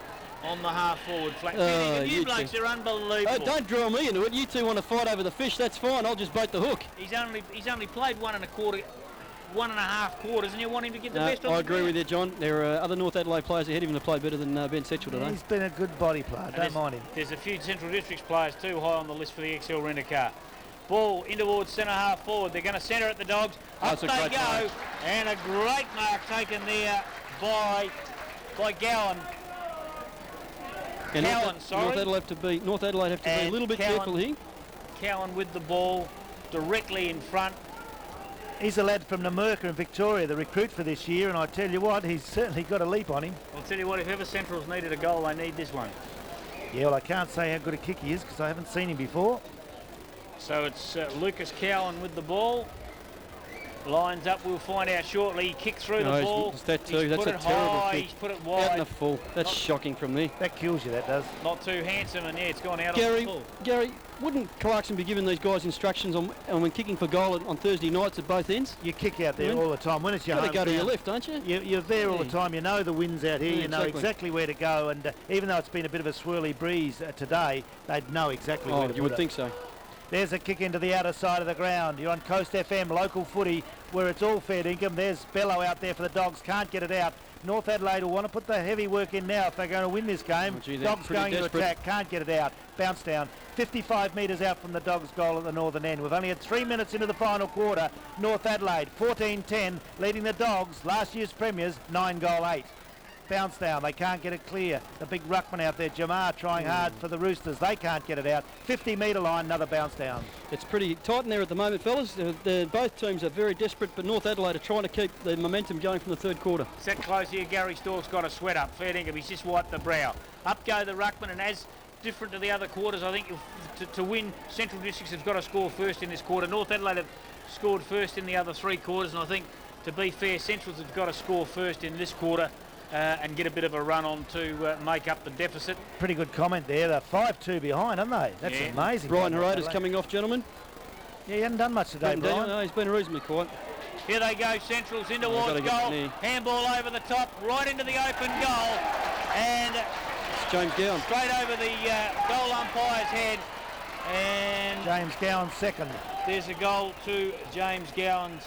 on the half forward flank. The new blokes are unbelievable. Oh, don't draw me into it. You two want to fight over the fish, that's fine. I'll just bait the hook. He's only played 1.5 quarters, and you want him to get the best of I agree with you, John. There are other North Adelaide players ahead of him that played better than Ben Setchell today. He's been a good body player, don't mind him. There's a few Central Districts players too high on the list for the XL Rent-A-Car. Ball in towards centre half forward. They're going to centre at the Dogs. Up they go, and a great mark taken there by Gowan. Cowan, sorry. North Adelaide have to be a little bit careful here. Cowan with the ball directly in front. He's a lad from Namurka in Victoria, the recruit for this year, and I tell you what, he's certainly got a leap on him. I'll tell you what, if ever Central's needed a goal, they need this one. Yeah, well, I can't say how good a kick he is because I haven't seen him before. So it's Lucas Cowan with the ball. Lines up, we'll find out shortly. He kicked through the ball. It's that too. That's a terrible kick. He's put it wide. Out in the full. That's shocking from there. That kills you, that does. Not too handsome, and yeah, it's gone out on the full. Gary, wouldn't Clarkson be giving these guys instructions on when kicking for goal on Thursday nights at both ends? You kick out there all the time. When it's your home ground, you got to go to your left, don't you? You're there all the time. You know the wind's out here. You know exactly where to go. And even though it's been a bit of a swirly breeze today, they'd know exactly where to put it. You would think so. There's a kick into the outer side of the ground. You're on Coast FM, local footy, where it's all fair dinkum. There's Bello out there for the Dogs. Can't get it out. North Adelaide will want to put the heavy work in now if they're going to win this game. Dogs going to attack. Can't get it out. Bounce down. 55 metres out from the Dogs' goal at the northern end. We've only had 3 minutes into the final quarter. North Adelaide 14-10, leading the Dogs, last year's premiers, 9-8. Bounce down, they can't get it clear. The big ruckman out there, Jamar, trying hard for the Roosters. They can't get it out. 50-metre line, another bounce down. It's pretty tight in there at the moment, fellas. Both teams are very desperate, but North Adelaide are trying to keep the momentum going from the third quarter. Set close here, Gary Stork's got a sweat up. Fair dinkum, he's just wiped the brow. Up go the ruckman, and as different to the other quarters, I think to win, Central Districts have got to score first in this quarter. North Adelaide have scored first in the other 3 quarters, and I think, to be fair, Centrals have got to score first in this quarter and get a bit of a run on to make up the deficit. Pretty good comment there. They're 5-2 behind, aren't they? That's amazing. Brian Herrera's coming off, gentlemen. Yeah, he hasn't done much today, Brian. No, he's been reasonably quiet. Here they go, Centrals in towards goal. Handball over the top, right into the open goal. And it's James Gowan. Straight over the goal umpire's head. And James Gowan second. There's a goal to James Gowan's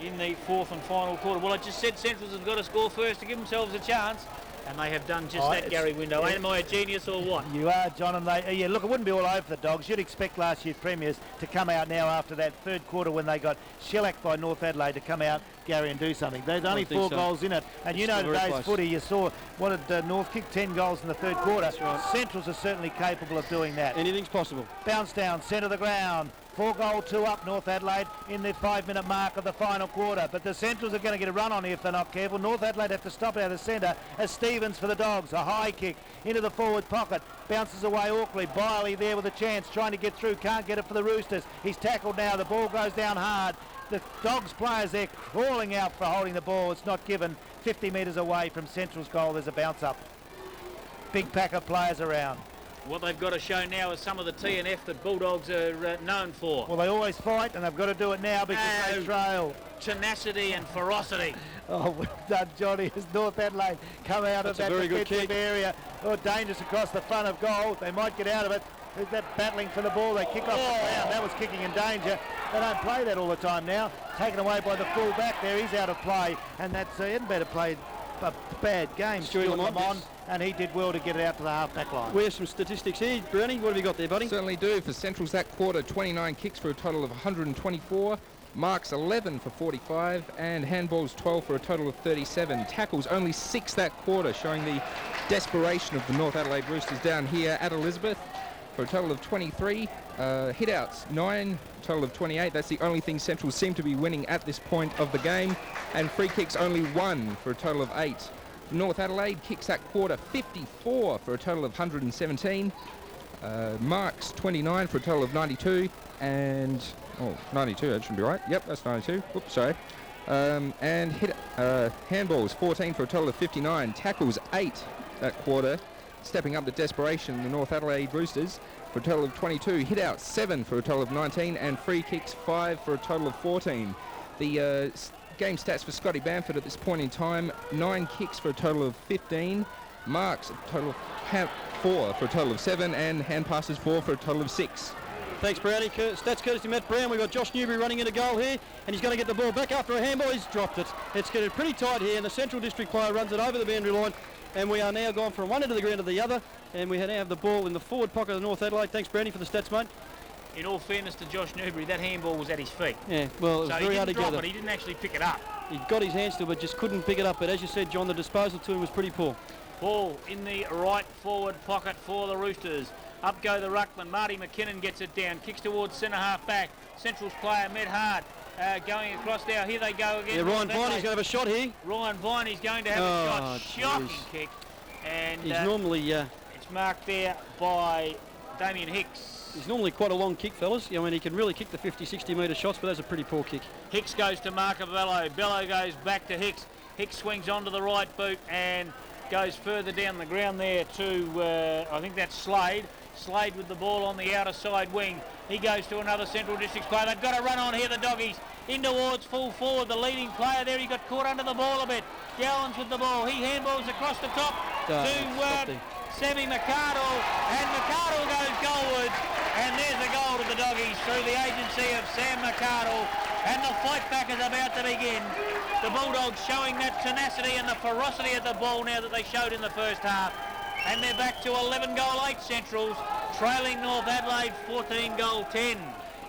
in the 4th and final quarter. Well, I just said Centrals have got to score first to give themselves a chance, and they have done just that, Gary Window. Am I a genius or what? You are, John, and they, look, it wouldn't be all over the Dogs. You'd expect last year's premiers to come out now after that third quarter when they got shellacked by North Adelaide to come out, Gary, and do something. There's only 4 goals in it, and you know today's footy, you saw what did North kick 10 goals in the third quarter. That's right. Centrals are certainly capable of doing that. Anything's possible. Bounce down, centre of the ground. 4 goal, 2 up, North Adelaide in the 5-minute mark of the final quarter. But the Centrals are going to get a run on here if they're not careful. North Adelaide have to stop out of the centre as Stevens for the Dogs. A high kick into the forward pocket. Bounces away awkwardly. Biley there with a chance, trying to get through. Can't get it for the Roosters. He's tackled now. The ball goes down hard. The Dogs players there crawling out for holding the ball. It's not given. 50 metres away from Central's goal. There's a bounce up. Big pack of players around. What they've got to show now is some of the TNF that Bulldogs are known for. Well, they always fight, and they've got to do it now because they trail. Tenacity and ferocity. Oh, well done, Johnny, as North Adelaide come out of that defensive area. Oh, dangerous across the front of goal. They might get out of it. There's that battling for the ball. They kick off the ground. That was kicking in danger. They don't play that all the time now. Taken away by the full back there. He's out of play, and that's Ed better played a bad game. Stuart Lamont, and he did well to get it out to the half-back line. We have some statistics here. Brownie, what have you got there, buddy? Certainly do. For Centrals that quarter, 29 kicks for a total of 124. Marks 11 for 45, and handballs 12 for a total of 37. Tackles only 6 that quarter, showing the desperation of the North Adelaide Roosters down here at Elizabeth for a total of 23. Hit-outs 9, total of 28. That's the only thing Centrals seem to be winning at this point of the game. And free kicks only 1 for a total of 8. North Adelaide kicks that quarter 54 for a total of 117. Marks 29 for a total of 92. And 92, that should be right. Yep, that's 92. Oops, sorry. And handballs 14 for a total of 59. Tackles 8 that quarter, stepping up the desperation in the North Adelaide Roosters for a total of 22. Hit-outs 7 for a total of 19, and free kicks 5 for a total of 14. The game stats for Scotty Bamford at this point in time: 9 kicks for a total of 15. Marks a total of 4 for a total of 7, and hand passes 4 for a total of 6. Thanks, Brownie. Stats courtesy Matt Brown. We've got Josh Newbury running into goal here, and he's going to get the ball back after a handball. He's dropped it. It's getting pretty tight here, and the Central District player runs it over the boundary line, and we are now gone from one end of the ground to the other, and we now have the ball in the forward pocket of North Adelaide. Thanks, Brownie, for the stats, mate. In all fairness to Josh Newbury, that handball was at his feet. Yeah, well, it was very hard to get it. He didn't actually pick it up. He got his hands to it, but just couldn't pick it up. But as you said, John, the disposal to him was pretty poor. Ball in the right forward pocket for the Roosters. Up go the ruckman. Marty McKinnon gets it down. Kicks towards centre half back. Central's player met hard. Going across now. Here they go again. Yeah, Ryan Viney's going to have a shot here. Ryan Viney's going to have a shot. Shocking kick. And he's normally... it's marked there by Damien Hicks. He's normally quite a long kick, fellas. I mean, he can really kick the 50, 60 metre shots, but that's a pretty poor kick. Hicks goes to Marco Bello. Bello goes back to Hicks. Hicks swings onto the right boot and goes further down the ground there to, I think that's Slade. Slade with the ball on the outer side wing. He goes to another Central Districts player. They've got to run on here, the Doggies. In towards full forward, the leading player there. He got caught under the ball a bit. Gallons with the ball. He handballs across the top to Sammy McArdle. And McArdle goes goalwards. And there's a goal to the Doggies through the agency of Sam McArdle. And the fight back is about to begin. The Bulldogs showing that tenacity and the ferocity of the ball now that they showed in the first half. And they're back to 11 goal 8 Centrals, trailing North Adelaide 14 goal 10.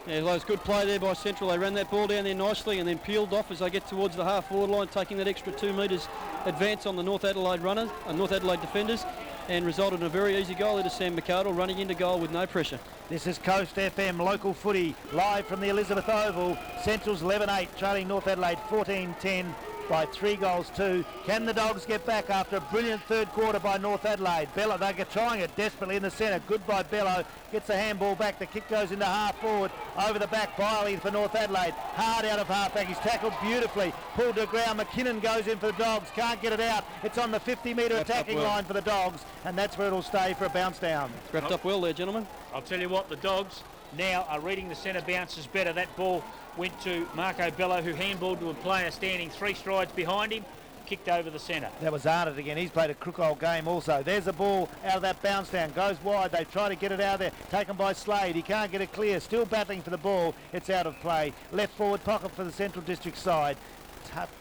Yeah, well, it's good play there by Central. They ran that ball down there nicely and then peeled off as they get towards the half-forward line, taking that extra 2 metres advance on the North Adelaide runners, North Adelaide defenders, and resulted in a very easy goal. It is Sam McArdle running into goal with no pressure. This is Coast FM local footy live from the Elizabeth Oval. Central's 11-8, trailing North Adelaide 14-10 by 3 goals 2. Can the Dogs get back after a brilliant third quarter by North Adelaide? Bello, they're trying it desperately in the centre. Good by Bello. Gets the handball back. The kick goes into half forward. Over the back, Biley for North Adelaide. Hard out of half back. He's tackled beautifully. Pulled to ground. McKinnon goes in for the Dogs. Can't get it out. It's on the 50-metre attacking line for the Dogs, and that's where it'll stay for a bounce down. Wrapped up well there, gentlemen. I'll tell you what, the Dogs now are reading the centre bounces better. That ball went to Marco Bello, who handballed to a player standing 3 strides behind him, kicked over the centre. That was Arnott again. He's played a crook old game also. There's the ball out of that bounce down. Goes wide. They try to get it out of there. Taken by Slade. He can't get it clear. Still battling for the ball. It's out of play. Left forward pocket for the Central District side.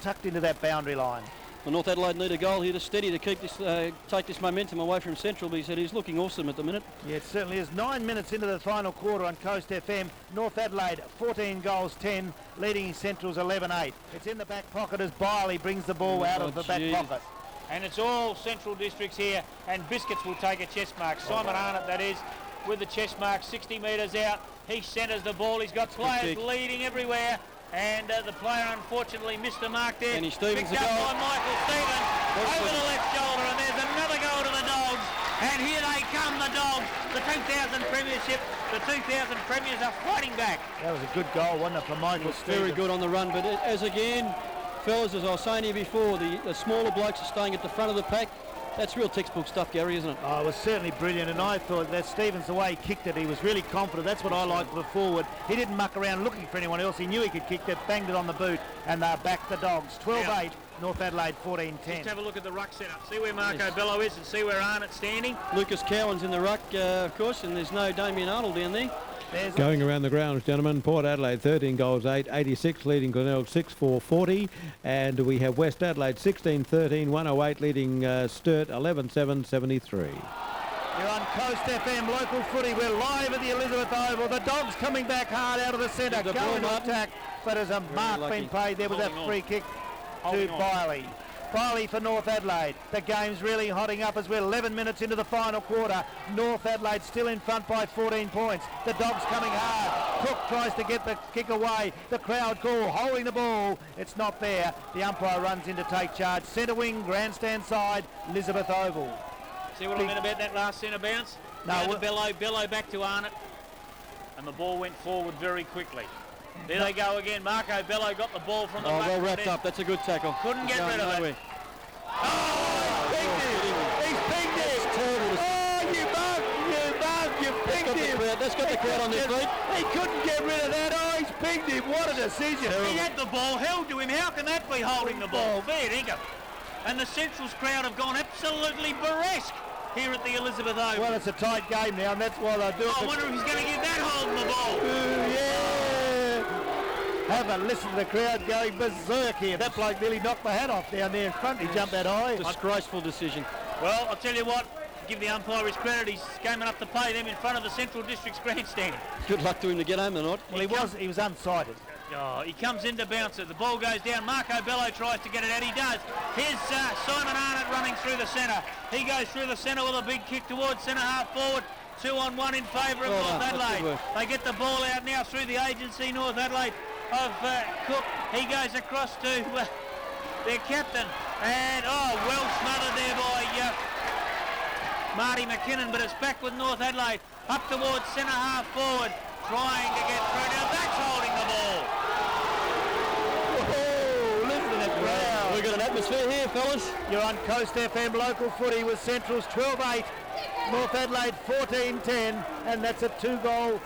Tucked into that boundary line. Well, North Adelaide need a goal here to steady to keep this, take this momentum away from Central, but he said he's looking awesome at the minute. Yeah, it certainly is. 9 minutes into the final quarter on Coast FM. North Adelaide 14 goals 10, leading Central's 11-8. It's in the back pocket as Biley brings the ball out of the back pocket. And it's all Central Districts here, and Biscuits will take a chest mark. Simon Arnott, that is, with the chest mark, 60 metres out. He centres the ball. He's got players leading everywhere. And the player unfortunately missed the mark there. Kenny Stevens picked up by Michael Stevens over the left shoulder, and there's another goal to the Dogs. And here they come, the Dogs. The 2000 Premiership, the 2000 Premiers are fighting back. That was a good goal, wasn't it, for Michael Stevens? Very good on the run, but as again, fellas, as I was saying here before, the smaller blokes are staying at the front of the pack. That's real textbook stuff, Gary, isn't it? Oh, it was certainly brilliant, and I thought that Stevens, the way he kicked it, he was really confident. That's what I liked for the forward. He didn't muck around looking for anyone else. He knew he could kick it, banged it on the boot, and they're back the Dogs. 12-8, North Adelaide 14-10. Just have a look at the ruck setup. See where Marco Bello is and see where Arnott's standing. Lucas Cowan's in the ruck, of course, and there's no Damien Arnold down there. Going around the grounds, gentlemen, Port Adelaide 13 goals 8, 86 leading Glenelg 6-4 40, and we have West Adelaide 16-13 108 leading Sturt 11-7 73. You're on Coast FM local footy. We're live at the Elizabeth Oval. The Dogs coming back hard out of the centre, going to attack, but as a mark being paid, there was that free kick to Biley. Biley for North Adelaide. The game's really hotting up as we're 11 minutes into the final quarter. North Adelaide still in front by 14 points. The Dogs coming hard. Cook tries to get the kick away. The crowd call, holding the ball. It's not there. The umpire runs in to take charge. Centre wing, grandstand side, Elizabeth Oval. See what I meant about that last centre bounce? No, to Bello back to Arnott. And the ball went forward very quickly. There they go again. Marco Bello got the ball from the back. Well wrapped up. That's a good tackle. Couldn't get rid of it. Oh, he's pinged him. He's pinged him. Oh, you pinged him. That's got the crowd on their feet. He couldn't get rid of that. Oh, he's pinged him. What a decision. He had the ball held to him. How can that be holding the ball? Fair dinkum. And the Central's crowd have gone absolutely burlesque here at the Elizabeth Oval. Well, it's a tight game now, and that's why they do it. I wonder if he's going to give that holding the ball. Yeah. Have a listen to the crowd going berserk here. That bloke nearly knocked the hat off down there in front. He jumped that high. Disgraceful decision. Well, I'll tell you what, give the umpire his credit. He's game enough to pay them in front of the Central District's grandstand. Good luck to him to get home or not. Well, he was unsighted. Oh, he comes in to bounce it. The ball goes down. Marco Bello tries to get it out. He does. Here's Simon Arnott running through the centre. He goes through the centre with a big kick towards centre half forward. 2-on-1 in favour of North Adelaide. They get the ball out now through the agency, North Adelaide, of Cook. He goes across to their captain. And, well smothered there by Marty McKinnon. But it's back with North Adelaide. Up towards centre half forward. Trying to get through. Now that's holding the ball. Oh, listen to that crowd. We've got an atmosphere here, fellas. You're on Coast FM local footy with Central's 12-8, North Adelaide 14-10, and that's a 2-2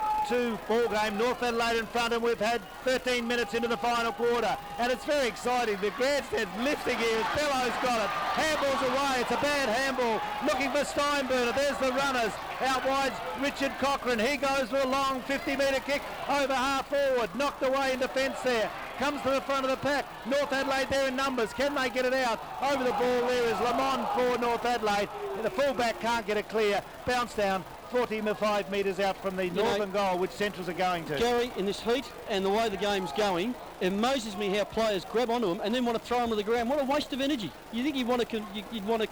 ball game. North Adelaide in front, and we've had 13 minutes into the final quarter, and it's very exciting. The grandstand's lifting here. Bello's got it. Handball's away. It's a bad handball. Looking for Steinberner. There's the runners. Out wide's Richard Cochran. He goes for a long 50-metre kick over half forward. Knocked away in defence there. Comes to the front of the pack. North Adelaide there in numbers. Can they get it out? Over the ball there is Lamont for North Adelaide. The fullback can't get it clear. Bounce down. 45 metres out from the northern goal, which Centrals are going to. Gary, in this heat and the way the game's going, it amazes me how players grab onto them and then want to throw them to the ground. What a waste of energy. You think you'd want to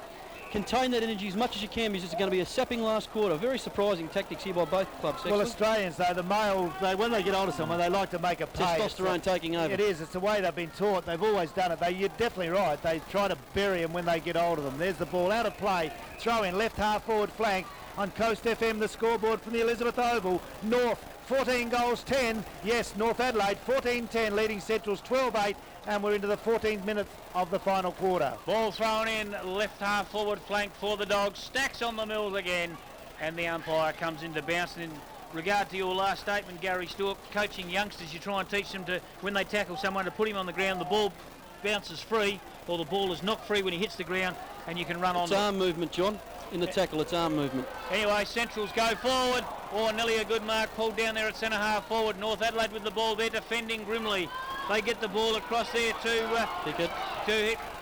contain that energy as much as you can, because it's going to be a sapping last quarter. Very surprising tactics here by both clubs. Well, Australians, though, the male, when they get older someone, they like to make a pay. Testosterone taking over. It is. It's the way they've been taught. They've always done it. You're definitely right. They try to bury them when they get older them. There's the ball out of play. Throw in left half forward flank on Coast FM, the scoreboard from the Elizabeth Oval. North, 14 goals, 10. Yes, North Adelaide, 14-10, leading Centrals 12-8. And we're into the 14th minute of the final quarter. Ball thrown in, left half forward flank for the Dogs. Stacks on the mills again, and the umpire comes into bounce. And in regard to your last statement, Gary Stewart, coaching youngsters, you try and teach them to, when they tackle someone, to put him on the ground. The ball bounces free, or the ball is knocked free when he hits the ground, and you can run on. It's arm movement, John. In the tackle, it's arm movement. Anyway, Centrals go forward. Oh, nearly a good mark pulled down there at centre half forward. North Adelaide with the ball there, defending grimly. They get the ball across there to Pickett.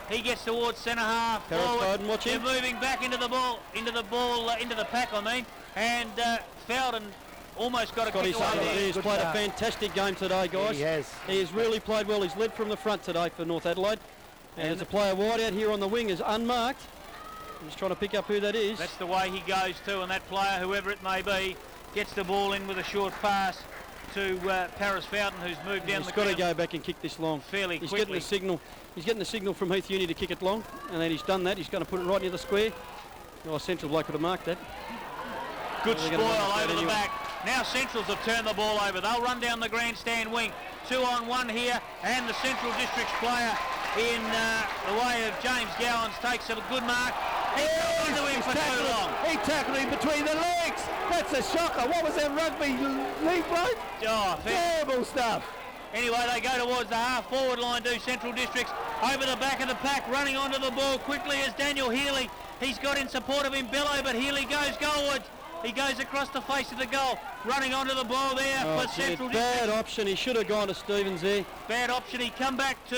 He gets towards centre half forward. They're moving back into the pack, I mean. And Fowden almost got a kick away there. He's played a fantastic game today, guys. He has. He has really played well. He's led from the front today for North Adelaide. And there's a player wide out here on the wing is unmarked. I'm just trying to pick up who that is. That's the way he goes too, and that player, whoever it may be, gets the ball in with a short pass to Paris Fowden, who's moved down the ground. He's got to go back and kick this long. Fairly he's quickly. He's getting the signal from Heath Uni to kick it long, and then he's done that. He's going to put it right near the square. Oh, Central bloke would have marked that. Good spoil over the back. Now Centrals have turned the ball over. They'll run down the grandstand wing. 2-on-1 here, and the Central Districts player in the way of James Gowans takes a good mark. He fell into him for too long. He tackled him between the legs. That's a shocker. What was that, rugby league bloke? Oh, terrible stuff. Anyway, they go towards the half-forward line, do Central Districts. Over the back of the pack, running onto the ball quickly is Daniel Healy. He's got in support of him Bello, but Healy goes goalwards. He goes across the face of the goal, running onto the ball there for Central Districts. Bad option. He should have gone to Stevens there. Bad option. He come back to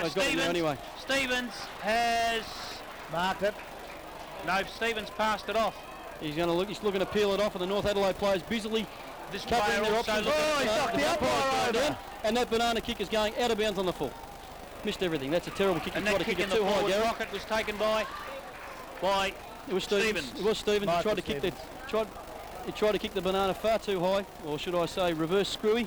Stevens. Anyway. Stevens has marked it. No, Stevens passed it off. He's going to look. He's looking to peel it off, and the North Adelaide players busily this covering their options. He knocked the umpire over. And that banana kick is going out of bounds on the full. Missed everything. That's a terrible kick. And He that tried to kick kick in it the too high, forward Gary. rocket was taken by It was Stevens. It was Stevens. He tried to kick He tried to kick the banana far too high, or should I say reverse screwy.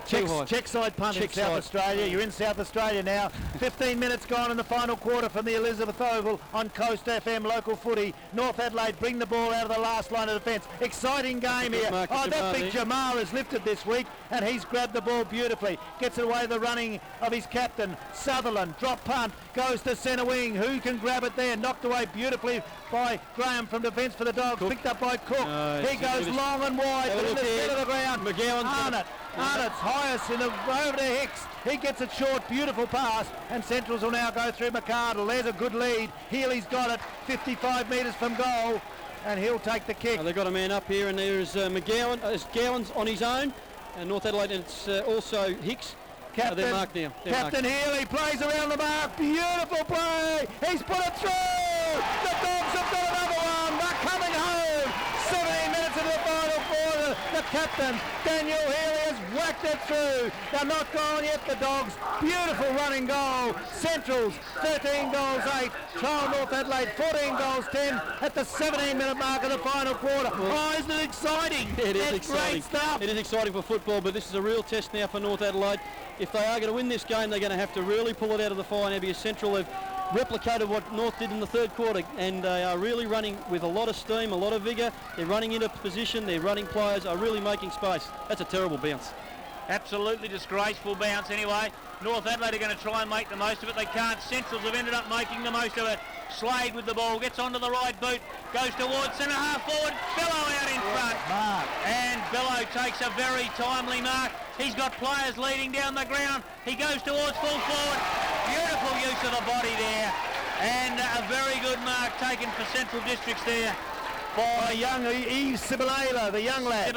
Check side punt in South Australia. You're in South Australia now. 15 minutes gone in the final quarter from the Elizabeth Oval on Coast FM local footy. North Adelaide bring the ball out of the last line of defence. Exciting game here. Oh, that big Jamar has lifted this week, and he's grabbed the ball beautifully. Gets it away the running of his captain, Sutherland. Drop punt, goes to centre wing. Who can grab it there? Knocked away beautifully by Graham from defence for the Dogs. Picked up by Cook. He goes long and wide, but in the centre of the ground. Arnott's highest in the over to Hicks. He gets it short, beautiful pass, and Centrals will now go through McArdle. There's a good lead. Healy's got it, 55 metres from goal, and he'll take the kick. They've got a man up here, and there's McGowan. There's Gowans on his own, and North Adelaide, and it's also Hicks. They're marked now. Captain Healy plays around the mark. Beautiful play. He's put it through. The Dogs have got another one. They're coming home. 17 minutes into the final quarter. The captain, Daniel Healy, has whacked it through. They're not gone yet, the Dogs. Beautiful running goal. Centrals, 13 goals, 8. Trial North Adelaide, 14 goals, 10 at the 17-minute mark of the final quarter. Oh, isn't it exciting? It is exciting. Great stuff. It is exciting for football, but this is a real test now for North Adelaide. If they are going to win this game, they're going to have to really pull it out of the fire now, because Central have replicated what North did in the third quarter, and they are really running with a lot of steam, a lot of vigour. They're running into position. Their running players are really making space. That's a terrible bounce. Absolutely disgraceful bounce anyway. North Adelaide are going to try and make the most of it. They can't. Centrals have ended up making the most of it. Slade with the ball, gets onto the right boot, goes towards centre half forward. Bello out in front. And Bello takes a very timely mark. He's got players leading down the ground. He goes towards full forward. Beautiful use of the body there. And a very good mark taken for Central Districts there. By young Yves Sibanela, the young lad.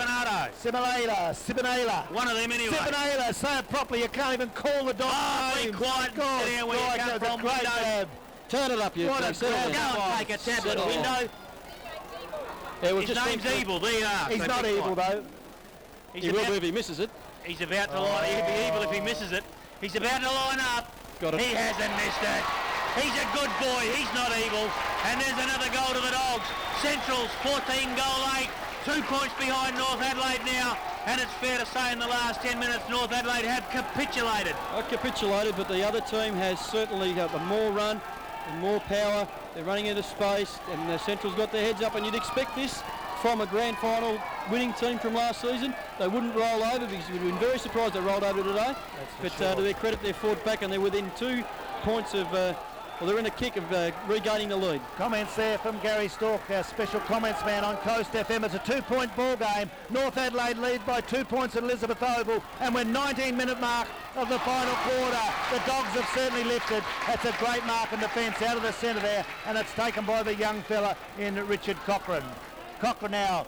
Sibanela. One of them anyway. Sibanela, say it properly, you can't even call the dog. Oh, be quiet there where you come from, window. Turn it up, you. Go and take a tap at the window. Yeah, we've His just name's been through- Evil. There you are. He's So not big evil, one. though. He's He will about, be if he misses it. he's about to line. He'll be evil if he misses it. He's about to line up. Got it. He hasn't missed it. He's a good boy. He's not evil. And there's another goal to the Dogs. Central's 14-goal 8. 2 points behind North Adelaide now. And it's fair to say in the last 10 minutes, North Adelaide have capitulated. Not capitulated, but the other team has certainly got a more run and more power. They're running into space, and the Central's got their heads up, and you'd expect this from a grand final winning team from last season. They wouldn't roll over because you'd have been very surprised they rolled over today. But to their credit, they fought back, and they're within 2 points of, well, they're in a kick of regaining the lead. Comments there from Gary Stork, our special comments man on Coast FM. It's a 2-point ball game. North Adelaide lead by 2 points at Elizabeth Oval, and we're 19-minute mark of the final quarter. The Dogs have certainly lifted. That's a great mark in defence out of the centre there, and it's taken by the young fella in Richard Cochrane. Cochrane now.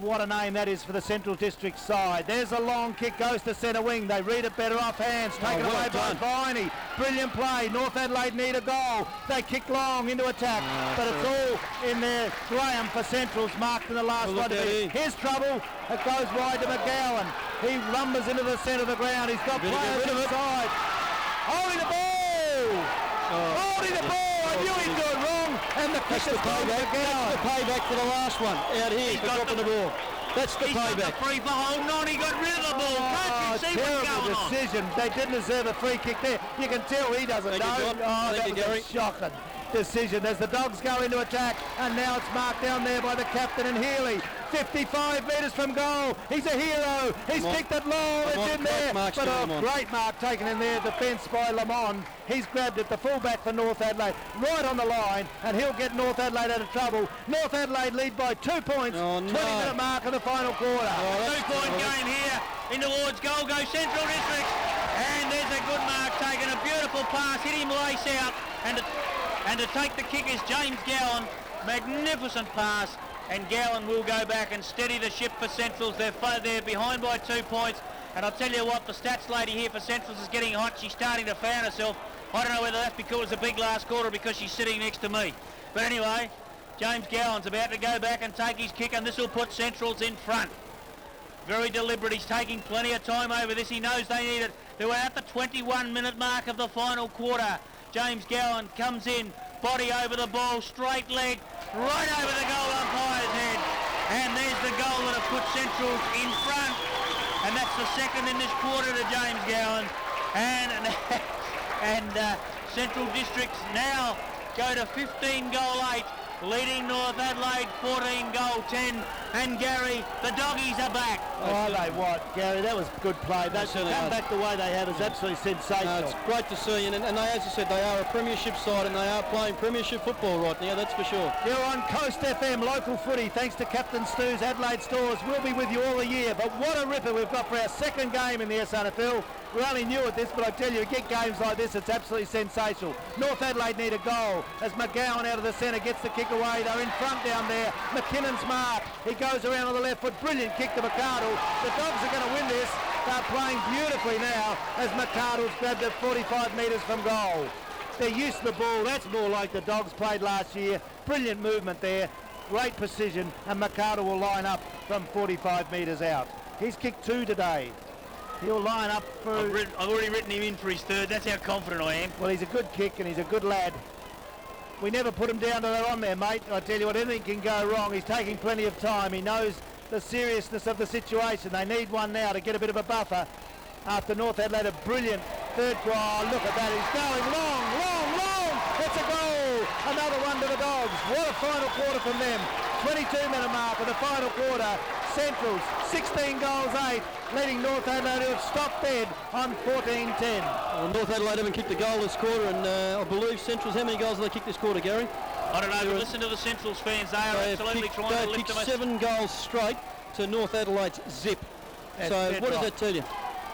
What a name that is for the Central District side. There's a long kick, goes to centre wing. They read it better off hands. Taken well away done. by Viney. Brilliant play. North Adelaide need a goal. They kick long into attack, but it's all in there. Graham for Central's marked in the last Well, one. look at him. Here's trouble. It goes wide to McGowan. He lumbers into the centre of the ground. He's got Better get players rid of it. inside. Holding the ball. Holding the ball. I knew he'd do it wrong. And the kick That's is the going to payback. McGowan. That's the payback for the last one out here He's for got dropping the- the ball. That's the He's got payback. the free for holding on. He got rid of the ball. Can't you see what's terrible going on? decision. They didn't deserve a free kick there. You can tell he doesn't Thank you, know. John. Oh, Thank that you, was Gary. a shocking decision as the Dogs go into attack, and now it's marked down there by the captain and Healy. 55 metres from goal. He's a hero. He's Come on. kicked it long. Come It's on, in great there. marks But to a Lamont. great mark taken in there. Defence by Lamont. He's grabbed it. The fullback for North Adelaide right on the line, and he'll get North Adelaide out of trouble. North Adelaide lead by 2 points. Oh, no. 20-minute mark of the final quarter. Oh, that's 2-point game here in towards goal go Central District, and there's a good mark taken, a beautiful pass, hit him lace out, and to take the kick is James Gowan. Magnificent pass, and Gowan will go back and steady the ship for Centrals. They're behind by 2 points, and I'll tell you what, the stats lady here for Centrals is getting hot. She's starting to fan herself. I don't know whether that's because it's a big last quarter or because she's sitting next to me. But anyway, James Gowan's about to go back and take his kick, and this will put Centrals in front. Very deliberate. He's taking plenty of time over this. He knows they need it. They were at the 21-minute mark of the final quarter. James Gowan comes in, body over the ball, straight leg, right over the goal umpire's head. And there's the goal that have put Centrals in front. And that's the second in this quarter to James Gowan. And Central Districts now go to 15-goal 8. Leading North Adelaide 14-goal 10, and Gary, the Doggies are back. Oh, they what, Gary? That was good play. They certainly come are. back the way they have is absolutely sensational. It's great to see, and they, as I said, they are a premiership side, and they are playing premiership football right now, that's for sure. You're on Coast FM, local footy, thanks to Captain Stu's Adelaide Stores. We'll be with you all the year, but what a ripper we've got for our second game in the SNFL. We're only new at this, but I tell you, get games like this, it's absolutely sensational. North Adelaide need a goal as McGowan out of the centre gets the kick away. They're in front down there. McKinnon's mark. He goes around on the left foot. Brilliant kick to McArdle. The Dogs are going to win this. They're playing beautifully now as McArdle's grabbed it 45 metres from goal. Their use of the ball, that's more like the Dogs played last year. Brilliant movement there. Great precision, and McArdle will line up from 45 metres out. He's kicked 2 today. He'll line up for... I've already written him in for his third. That's how confident I am. Well, he's a good kick and he's a good lad. We never put him down to that on there, mate. I tell you what, anything can go wrong. He's taking plenty of time. He knows the seriousness of the situation. They need one now to get a bit of a buffer after North Adelaide. A brilliant third goal. Oh, look at that. He's going long, long, long. It's a goal. Another one to the Dogs. What a final quarter from them. 22-minute mark of the final quarter. Centrals, 16 goals 8, leading North Adelaide, who have stopped dead on 14-10. Well, North Adelaide haven't kicked a goal this quarter, and I believe Central's, how many goals have they kicked this quarter, Gary? I don't know, but listen to the Centrals fans. They are absolutely trying to lift them. 7 goals straight to North Adelaide's zip. That's So dead what does right. that tell you?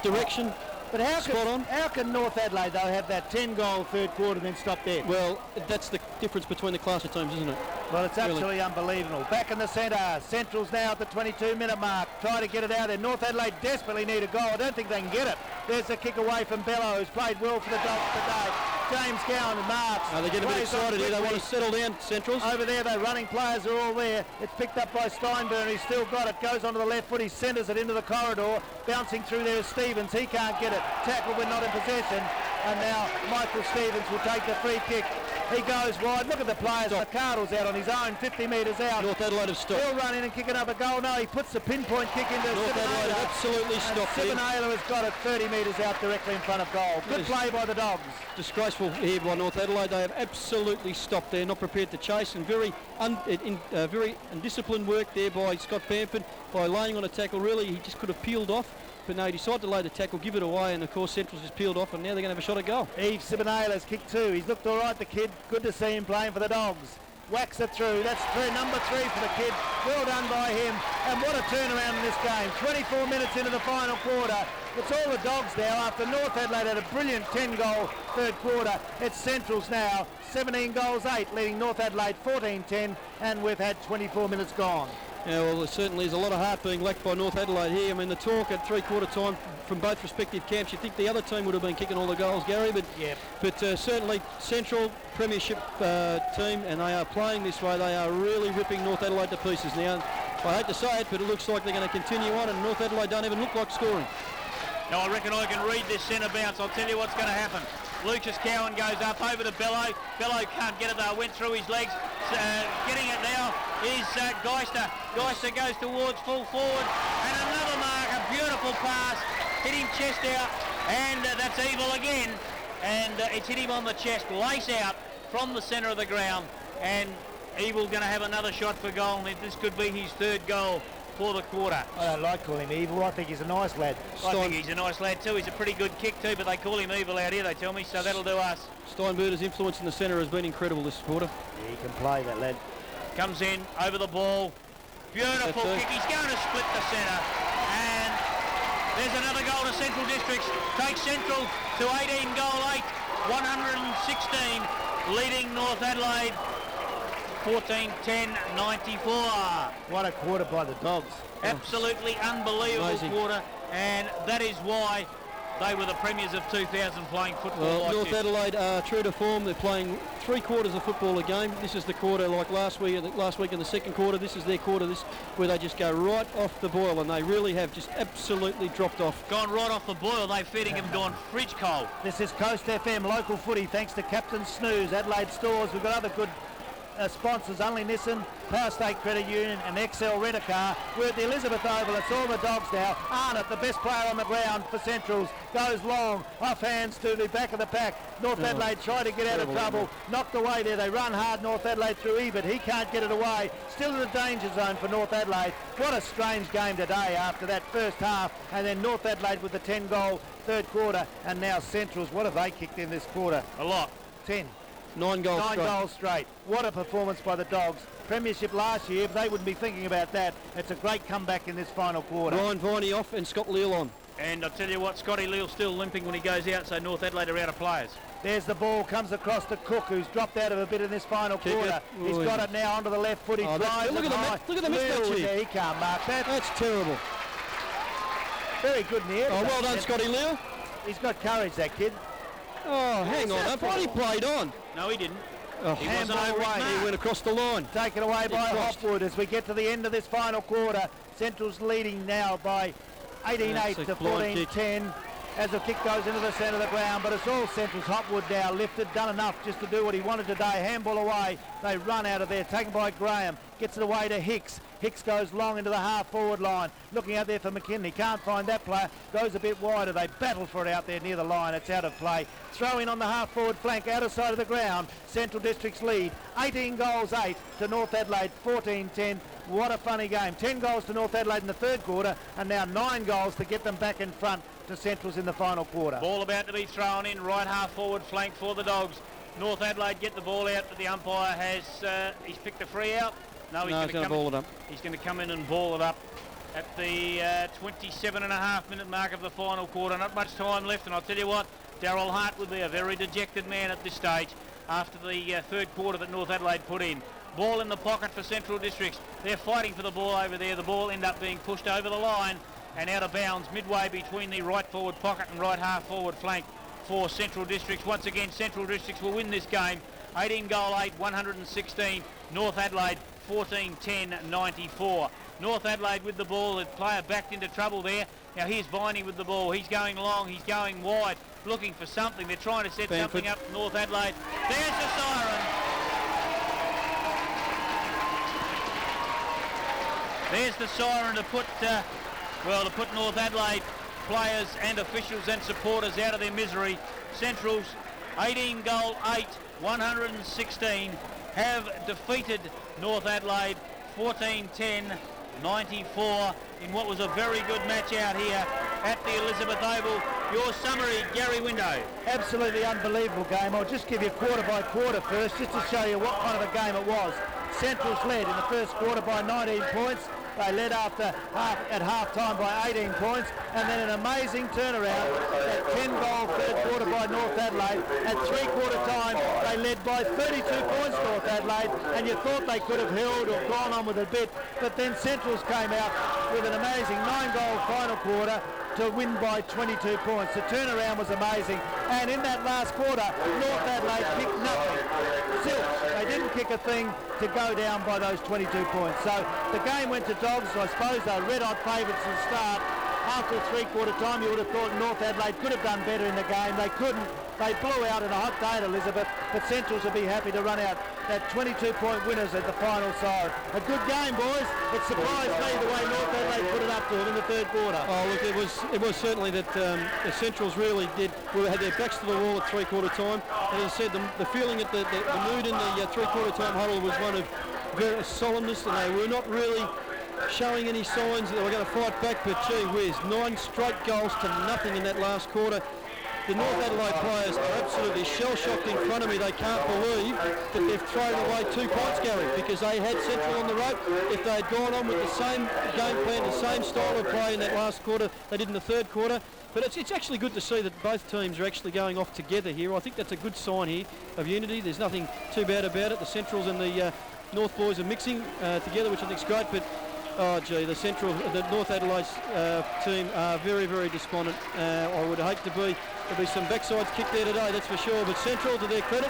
Direction? But Spot on. how can North Adelaide, though, have that 10-goal third quarter and then stop dead? Well, that's the difference between the class of teams, isn't it? Well, it's Really. absolutely unbelievable. Back in the centre. Central's now at the 22-minute mark. Try to get it out there. North Adelaide desperately need a goal. I don't think they can get it. There's a kick away from Bello, who's played well for the Dogs today. James Gowan marks. They're getting a bit Plays on excited here. They want to quickly. settle down, Centrals. Over there, the running players are all there. It's picked up by Steinburn. He's still got it. Goes onto the left foot. He centres it into the corridor. Bouncing through there is Stevens. He can't get it. Tackle but not in possession. And now Michael Stevens will take the free kick. He goes wide. Look at the players. McCardle's out on his own, 50 metres out. North Adelaide have stopped. He'll run in and kick another goal. No, he puts the pinpoint kick into North Adelaide have absolutely stopped him. Sibanela has got it 30 metres out directly in front of goal. Good play by the Dogs. Disgraceful here by North Adelaide. They have absolutely stopped there, not prepared to chase, and very undisciplined work there by Scott Bamford by laying on a tackle. Really, he just could have peeled off. But no, he decided to lay the tackle, give it away, and of course Central's just peeled off, and now they're going to have a shot at goal. Eve Sibanela's kicked too. He's looked all right, the kid. Good to see him playing for the Dogs. Whacks it through. That's number 3 for the kid. Well done by him. And what a turnaround in this game. 24 minutes into the final quarter. It's all the Dogs now. After North Adelaide had a brilliant 10-goal third quarter, it's Central's now. 17 goals, 8, leading North Adelaide 14-10, and we've had 24 minutes gone. Yeah, well, there certainly is a lot of heart being lacked by North Adelaide here. I mean, the talk at three-quarter time from both respective camps, you'd think the other team would have been kicking all the goals, Gary, but certainly Central Premiership team, and they are playing this way. They are really ripping North Adelaide to pieces now. I hate to say it, but it looks like they're going to continue on, and North Adelaide don't even look like scoring. Now, I reckon I can read this centre bounce. I'll tell you what's going to happen. Lucas Cowan goes up over to Bello. Bello can't get it though. Went through his legs. Getting it now is Geister. Geister goes towards full forward. And another mark. A beautiful pass. Hit him chest out. And that's Evil again. And it's hit him on the chest. Lace out from the centre of the ground. And Evil going to have another shot for goal. And this could be his third goal for the quarter. I don't like calling him Evil. I think he's a nice lad. I think he's a nice lad too. He's a pretty good kick too, but they call him Evil out here, they tell me, so that'll do us. Steinberger's influence in the centre has been incredible this quarter. Yeah, he can play, that lad. Comes in, over the ball. Beautiful kick. He's going to split the centre. And there's another goal to Central Districts. Takes Central to 18 goal 8, 116, leading North Adelaide 14-10, 94. What a quarter by the Dogs. Absolutely unbelievable Amazing. quarter, and that is why they were the premiers of 2000 playing football Well, like North this. Adelaide are true to form. They're playing 3 quarters of football a game. This is the quarter like last week in the second quarter. This is their quarter where they just go right off the boil, and they really have just absolutely dropped off. Gone right off the boil. They're feeding him gone fridge cold. This is Coast FM local footy thanks to Captain Snooze, Adelaide Stores. We've got other good sponsors, Only Nissan, Power State Credit Union and XL Rent-A-Car. We're at the Elizabeth Oval. It's all the Dogs now. Arnott, the best player on the ground for Centrals, goes long, off hands to the back of the pack. North Adelaide try to get out of trouble. Knocked away there. They run hard, North Adelaide through Ebert. He can't get it away. Still in the danger zone for North Adelaide. What a strange game today after that first half. And then North Adelaide with the 10-goal third quarter. And now Centrals, what have they kicked in this quarter? A lot. 10. 9 goals Nine straight. goals straight. What a performance by the Dogs. Premiership last year, if they wouldn't be thinking about that, it's a great comeback in this final quarter. Ryan Viney off and Scott Leal on. And I'll tell you what, Scotty Leal's still limping when he goes out, so North Adelaide are out of players. There's the ball, comes across to Cook, who's dropped out of a bit in this final Kick quarter. it. He's Ooh. got it now onto the left foot. He drives look it at the high. look at the mismatch Leal, here. He can't mark that. That's terrible. Very good in the air. Oh, well done, Scotty Leal. He's got courage, that kid. Oh, hang on. I thought he played on. No, he didn't. Oh, He wasn't handball over his away. mark. he went across the line. Taken away by crossed. Hopwood as we get to the end of this final quarter. Central's leading now by 18-8 That's to a blind kick. 14-10 as the kick goes into the centre of the ground, but it's all Central's. Hopwood now lifted, done enough just to do what he wanted today. Handball away. They run out of there, taken by Graham. Gets it away to Hicks. Hicks goes long into the half-forward line. Looking out there for McKinley. Can't find that player. Goes a bit wider. They battle for it out there near the line. It's out of play. Throw in on the half-forward flank, outer side of the ground. Central District's lead. 18 goals, 8 to North Adelaide, 14-10. What a funny game. 10 goals to North Adelaide in the third quarter, and now 9 goals to get them back in front to Central's in the final quarter. Ball about to be thrown in, right half forward flank for the Dogs. North Adelaide get the ball out, but the umpire has, he's picked a free out. No, he's No, going he's to going to come ball it up. He's going to come in and ball it up at the 27.5-minute mark of the final quarter. Not much time left, and I'll tell you what, Darryl Hart would be a very dejected man at this stage after the third quarter that North Adelaide put in. Ball in the pocket for Central Districts. They're fighting for the ball over there. The ball end up being pushed over the line and out of bounds midway between the right forward pocket and right half forward flank for Central Districts. Once again, Central Districts will win this game. 18 goal 8, 116. North Adelaide 14-10, 94. North Adelaide with the ball. The player backed into trouble there. Now here's Viney with the ball. He's going long. He's going wide, looking for something. They're trying to set something up for North Adelaide. There's the siren. There's the siren to put, to put North Adelaide players and officials and supporters out of their misery. Central's 18 goal 8, 116 have defeated North Adelaide 14-10, 94 in what was a very good match out here at the Elizabeth Oval. Your summary, Gary Window. Absolutely unbelievable game. I'll just give you quarter by quarter first, just to show you what kind of a game it was. Central's led in the first quarter by 19 points. They led at half-time by 18 points, and then an amazing turnaround at 10-goal third quarter by North Adelaide. At three-quarter time, they led by 32 points, North Adelaide, and you thought they could have held or gone on with a bit, but then Central's came out with an amazing 9-goal final quarter to win by 22 points. The turnaround was amazing, and in that last quarter, North Adelaide kicked nothing. They didn't kick a thing to go down by those 22 points. So the game went to dogs. I suppose they were red-hot favourites to start. After a three-quarter time, you would have thought North Adelaide could have done better in the game. They couldn't. They blew out in a hot day at Elizabeth, but Centrals will be happy to run out that 22-point winners at the final side. A good game, boys. It surprised me the way North Adelaide put it up to them in the third quarter. Oh, look, it was certainly that the Centrals really had their backs to the wall at three-quarter time. As I said, the feeling at the mood in the three-quarter time huddle was one of very solemnness, and they were not really showing any signs that they were going to fight back, but gee whiz, 9 straight goals to nothing in that last quarter. The North Adelaide players are absolutely shell-shocked in front of me. They can't believe that they've thrown away 2 points, Gary, because they had Central on the rope. If they had gone on with the same game plan, the same style of play in that last quarter they did in the third quarter. But it's actually good to see that both teams are actually going off together here. I think that's a good sign here of unity. There's nothing too bad about it. The Centrals and the North boys are mixing together, which I think is great. But oh gee, the North Adelaide team are very, very despondent. I would hate to be. There'll be some backsides kicked there today, that's for sure. But Central, to their credit,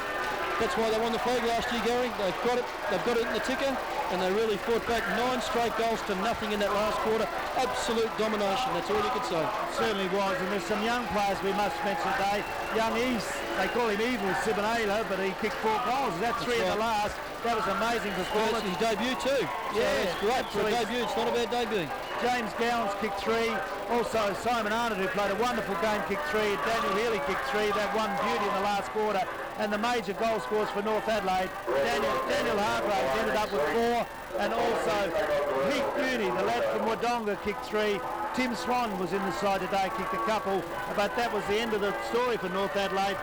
that's why they won the flag last year, Gary. They've got it in the ticker, and they really fought back. 9 straight goals to nothing in that last quarter. Absolute domination, that's all you could say. It certainly was, and there's some young players we must mention today. Young East, they call him Evil Sibonela, but he kicked 4 goals. That's 3 in the last. That was amazing performance. His debut too. Yeah, it's great for a debut. It's not a bad debut. James Gowans kicked 3. Also Simon Arnott, who played a wonderful game, kicked 3. Daniel Healy kicked 3. That one beauty in the last quarter. And the major goal scorers for North Adelaide, Daniel Hargraves ended up with 4. And also Heath Mooney, the lad from Wodonga, kicked 3. Tim Swan was in the side today, kicked a couple. But that was the end of the story for North Adelaide.